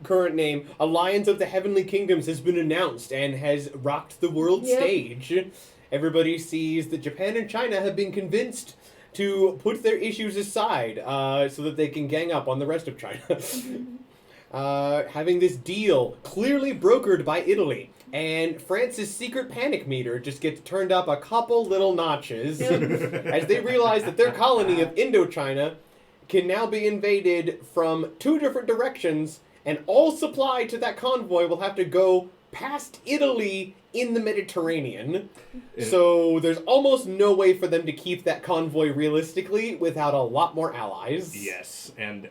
current name, Alliance of the Heavenly Kingdoms, has been announced and has rocked the world stage. Everybody sees that Japan and China have been convinced to put their issues aside so that they can gang up on the rest of China. Having this deal clearly brokered by Italy. And France's secret panic meter just gets turned up a couple little notches as they realize that their colony of Indochina can now be invaded from 2 different directions, and all supply to that convoy will have to go past Italy in the Mediterranean. So there's almost no way for them to keep that convoy realistically without a lot more allies. Yes, and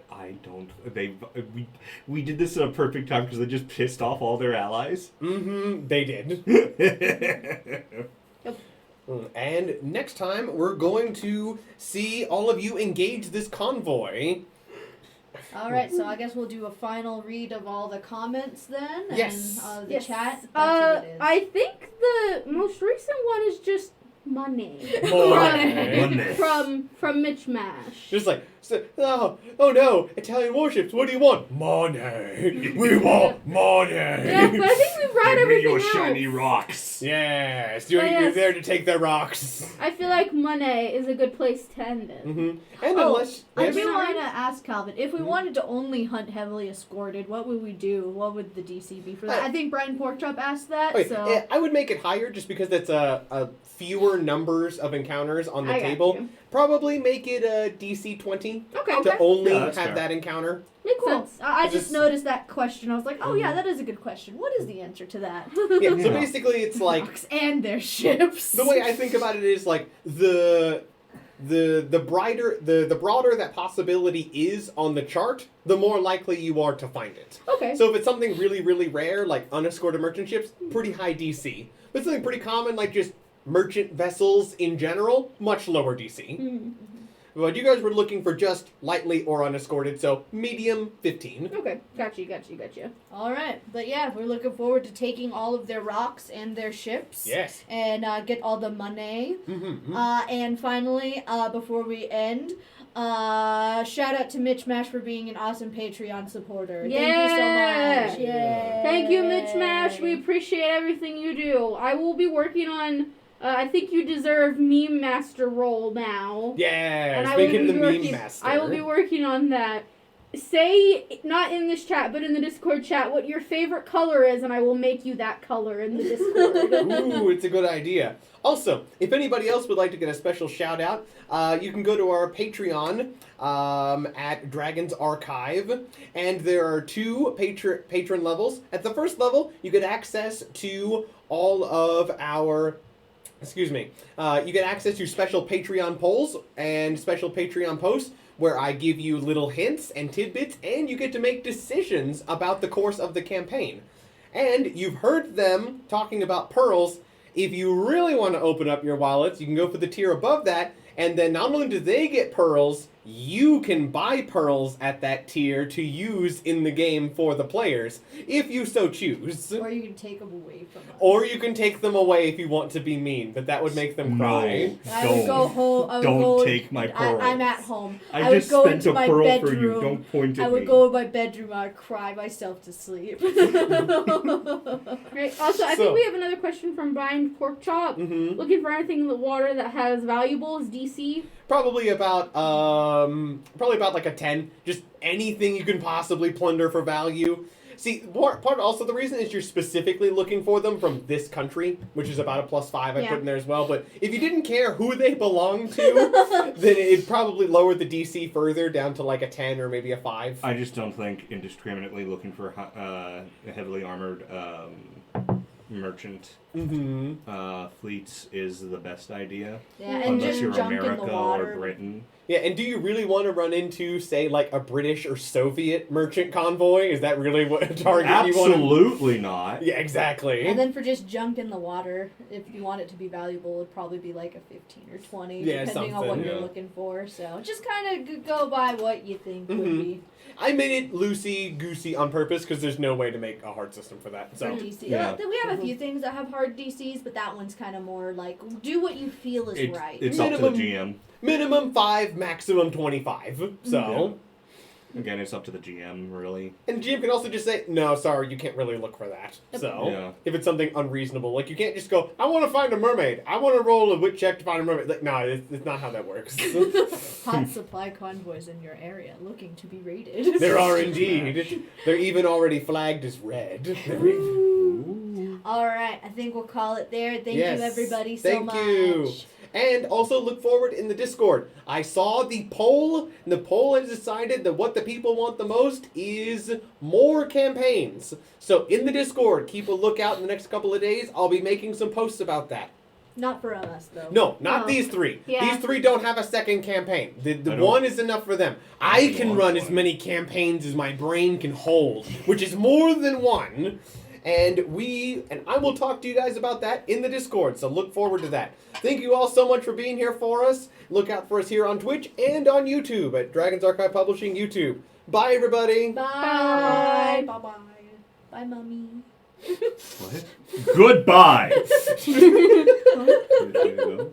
we did this at a perfect time because they just pissed off all their allies. They did. And next time, we're going to see all of you engage this convoy. All right, so I guess we'll do a final read of all the comments then. Yes. And the chat. That's what it is. I think the most recent one is just money. Money. From Mitch Mash. Just like, oh no, Italian warships, what do you want? Money. We want money. Yeah, but I think we've read Give me everything your else. shiny rocks. Yes, you're there to take their rocks. I feel like money is a good place to end it. And unless... I yes? do want to ask Calvin, if we wanted to only hunt heavily escorted, what would we do? What would the DC be for that? I think Brian Porkchop asked that, Wait, so... I would make it higher just because that's a fewer numbers of encounters on the I got table. you. Probably make it a DC 20 Okay. to only Yeah, have that's fair. that encounter. Makes Cool. sense. I Just- just noticed that question. I was like, oh yeah, that is a good question. What is the answer to that? Yeah, so Yeah. basically it's like... Rocks and their ships. The way I think about it is like the broader that possibility is on the chart, the more likely you are to find it. Okay. So if it's something really, really rare, like unescorted merchant ships, pretty high DC. But something pretty common, like just merchant vessels in general, much lower DC. But you guys were looking for just lightly or unescorted, so medium 15. Okay. Gotcha. All right, but yeah, we're looking forward to taking all of their rocks and their ships. Yes. And get all the money. And finally, before we end, shout out to Mitch Mash for being an awesome Patreon supporter. Yeah. Thank you so much. Yay. Thank you, Mitch Mash. We appreciate everything you do. I will be working on. I think you deserve meme master role now. Yeah, And I will speaking of be the meme working- master. I will be working on that. Say, not in this chat, but in the Discord chat, what your favorite color is, and I will make you that color in the Discord. Ooh, it's a good idea. Also, if anybody else would like to get a special shout out, you can go to our Patreon at Dragon's Archive, and there are 2 patron levels. At the first level, you get access to all of our excuse me, you get access to special Patreon polls and special Patreon posts where I give you little hints and tidbits, and you get to make decisions about the course of the campaign. And you've heard them talking about pearls. If you really want to open up your wallets, you can go for the tier above that, and then not only do they get pearls, you can buy pearls at that tier to use in the game for the players, if you so choose. Or you can take them away from us. Or you can take them away if you want to be mean, but that would make them cry. I would go home. I would Don't go, take my pearls. I'm at home. I would just go spent into a my pearl bedroom. for you. Don't point at I would me. go in my bedroom. I would cry myself to sleep. Right. Also, I So- think we have another question from Brian Porkchop. Mm-hmm. Looking for anything in the water that has valuables, DC. Probably about like a 10. Just anything you can possibly plunder for value. See, part also the reason is you're specifically looking for them from this country, which is about a +5 I Yeah. put in there as well. But if you didn't care who they belong to, then it'd probably lower the DC further down to like a 10 or maybe a 5. I just don't think indiscriminately looking for heavily armored merchant fleets is the best idea. Yeah, and Unless just you're junk in the America water. or Britain. Yeah, and do you really want to run into, say, like a British or Soviet merchant convoy? Is that really what a target you want to... Absolutely not. Yeah, exactly. And then for just junk in the water, if you want it to be valuable, it'd probably be like a 15 or 20, Yeah, depending on what something, you're yeah. looking for. So just kind of go by what you think would Mhm. be I made it loosey-goosey on purpose because there's no way to make a hard system for that. for So DC. Yeah. We have a few things that have hard DCs, but that one's kind of more like do what you feel is right. It's up to the GM. minimum 5, maximum 25. So, Again, it's up to the GM, really. and GM can also just say, no, sorry, you can't really look for that. So, Yeah. if it's something unreasonable, like you can't just go, I want to find a mermaid. I want to roll a wit check to find a mermaid. Like, no, it's not how that works. Hot supply convoys in your area looking to be raided. There are indeed. They're even already flagged as red. All right, I think we'll call it there. Thank Yes, you, everybody, so thank much. you. And also look forward in the Discord. I saw the poll, and the poll has decided that what the people want the most is more campaigns. So in the Discord, keep a lookout in the next couple of days. I'll be making some posts about that. Not for us, though. No, not Oh. these three. Yeah. These three don't have a second campaign. The I don't- one is enough for them. I can want run one. as many campaigns as my brain can hold, which is more than one. And I will talk to you guys about that in the Discord, so look forward to that. Thank you all so much for being here for us. Look out for us here on Twitch and on YouTube at Dragon's Archive Publishing YouTube. Bye, everybody. Bye. Bye-bye. Bye, Mommy. What? Goodbye! There you go.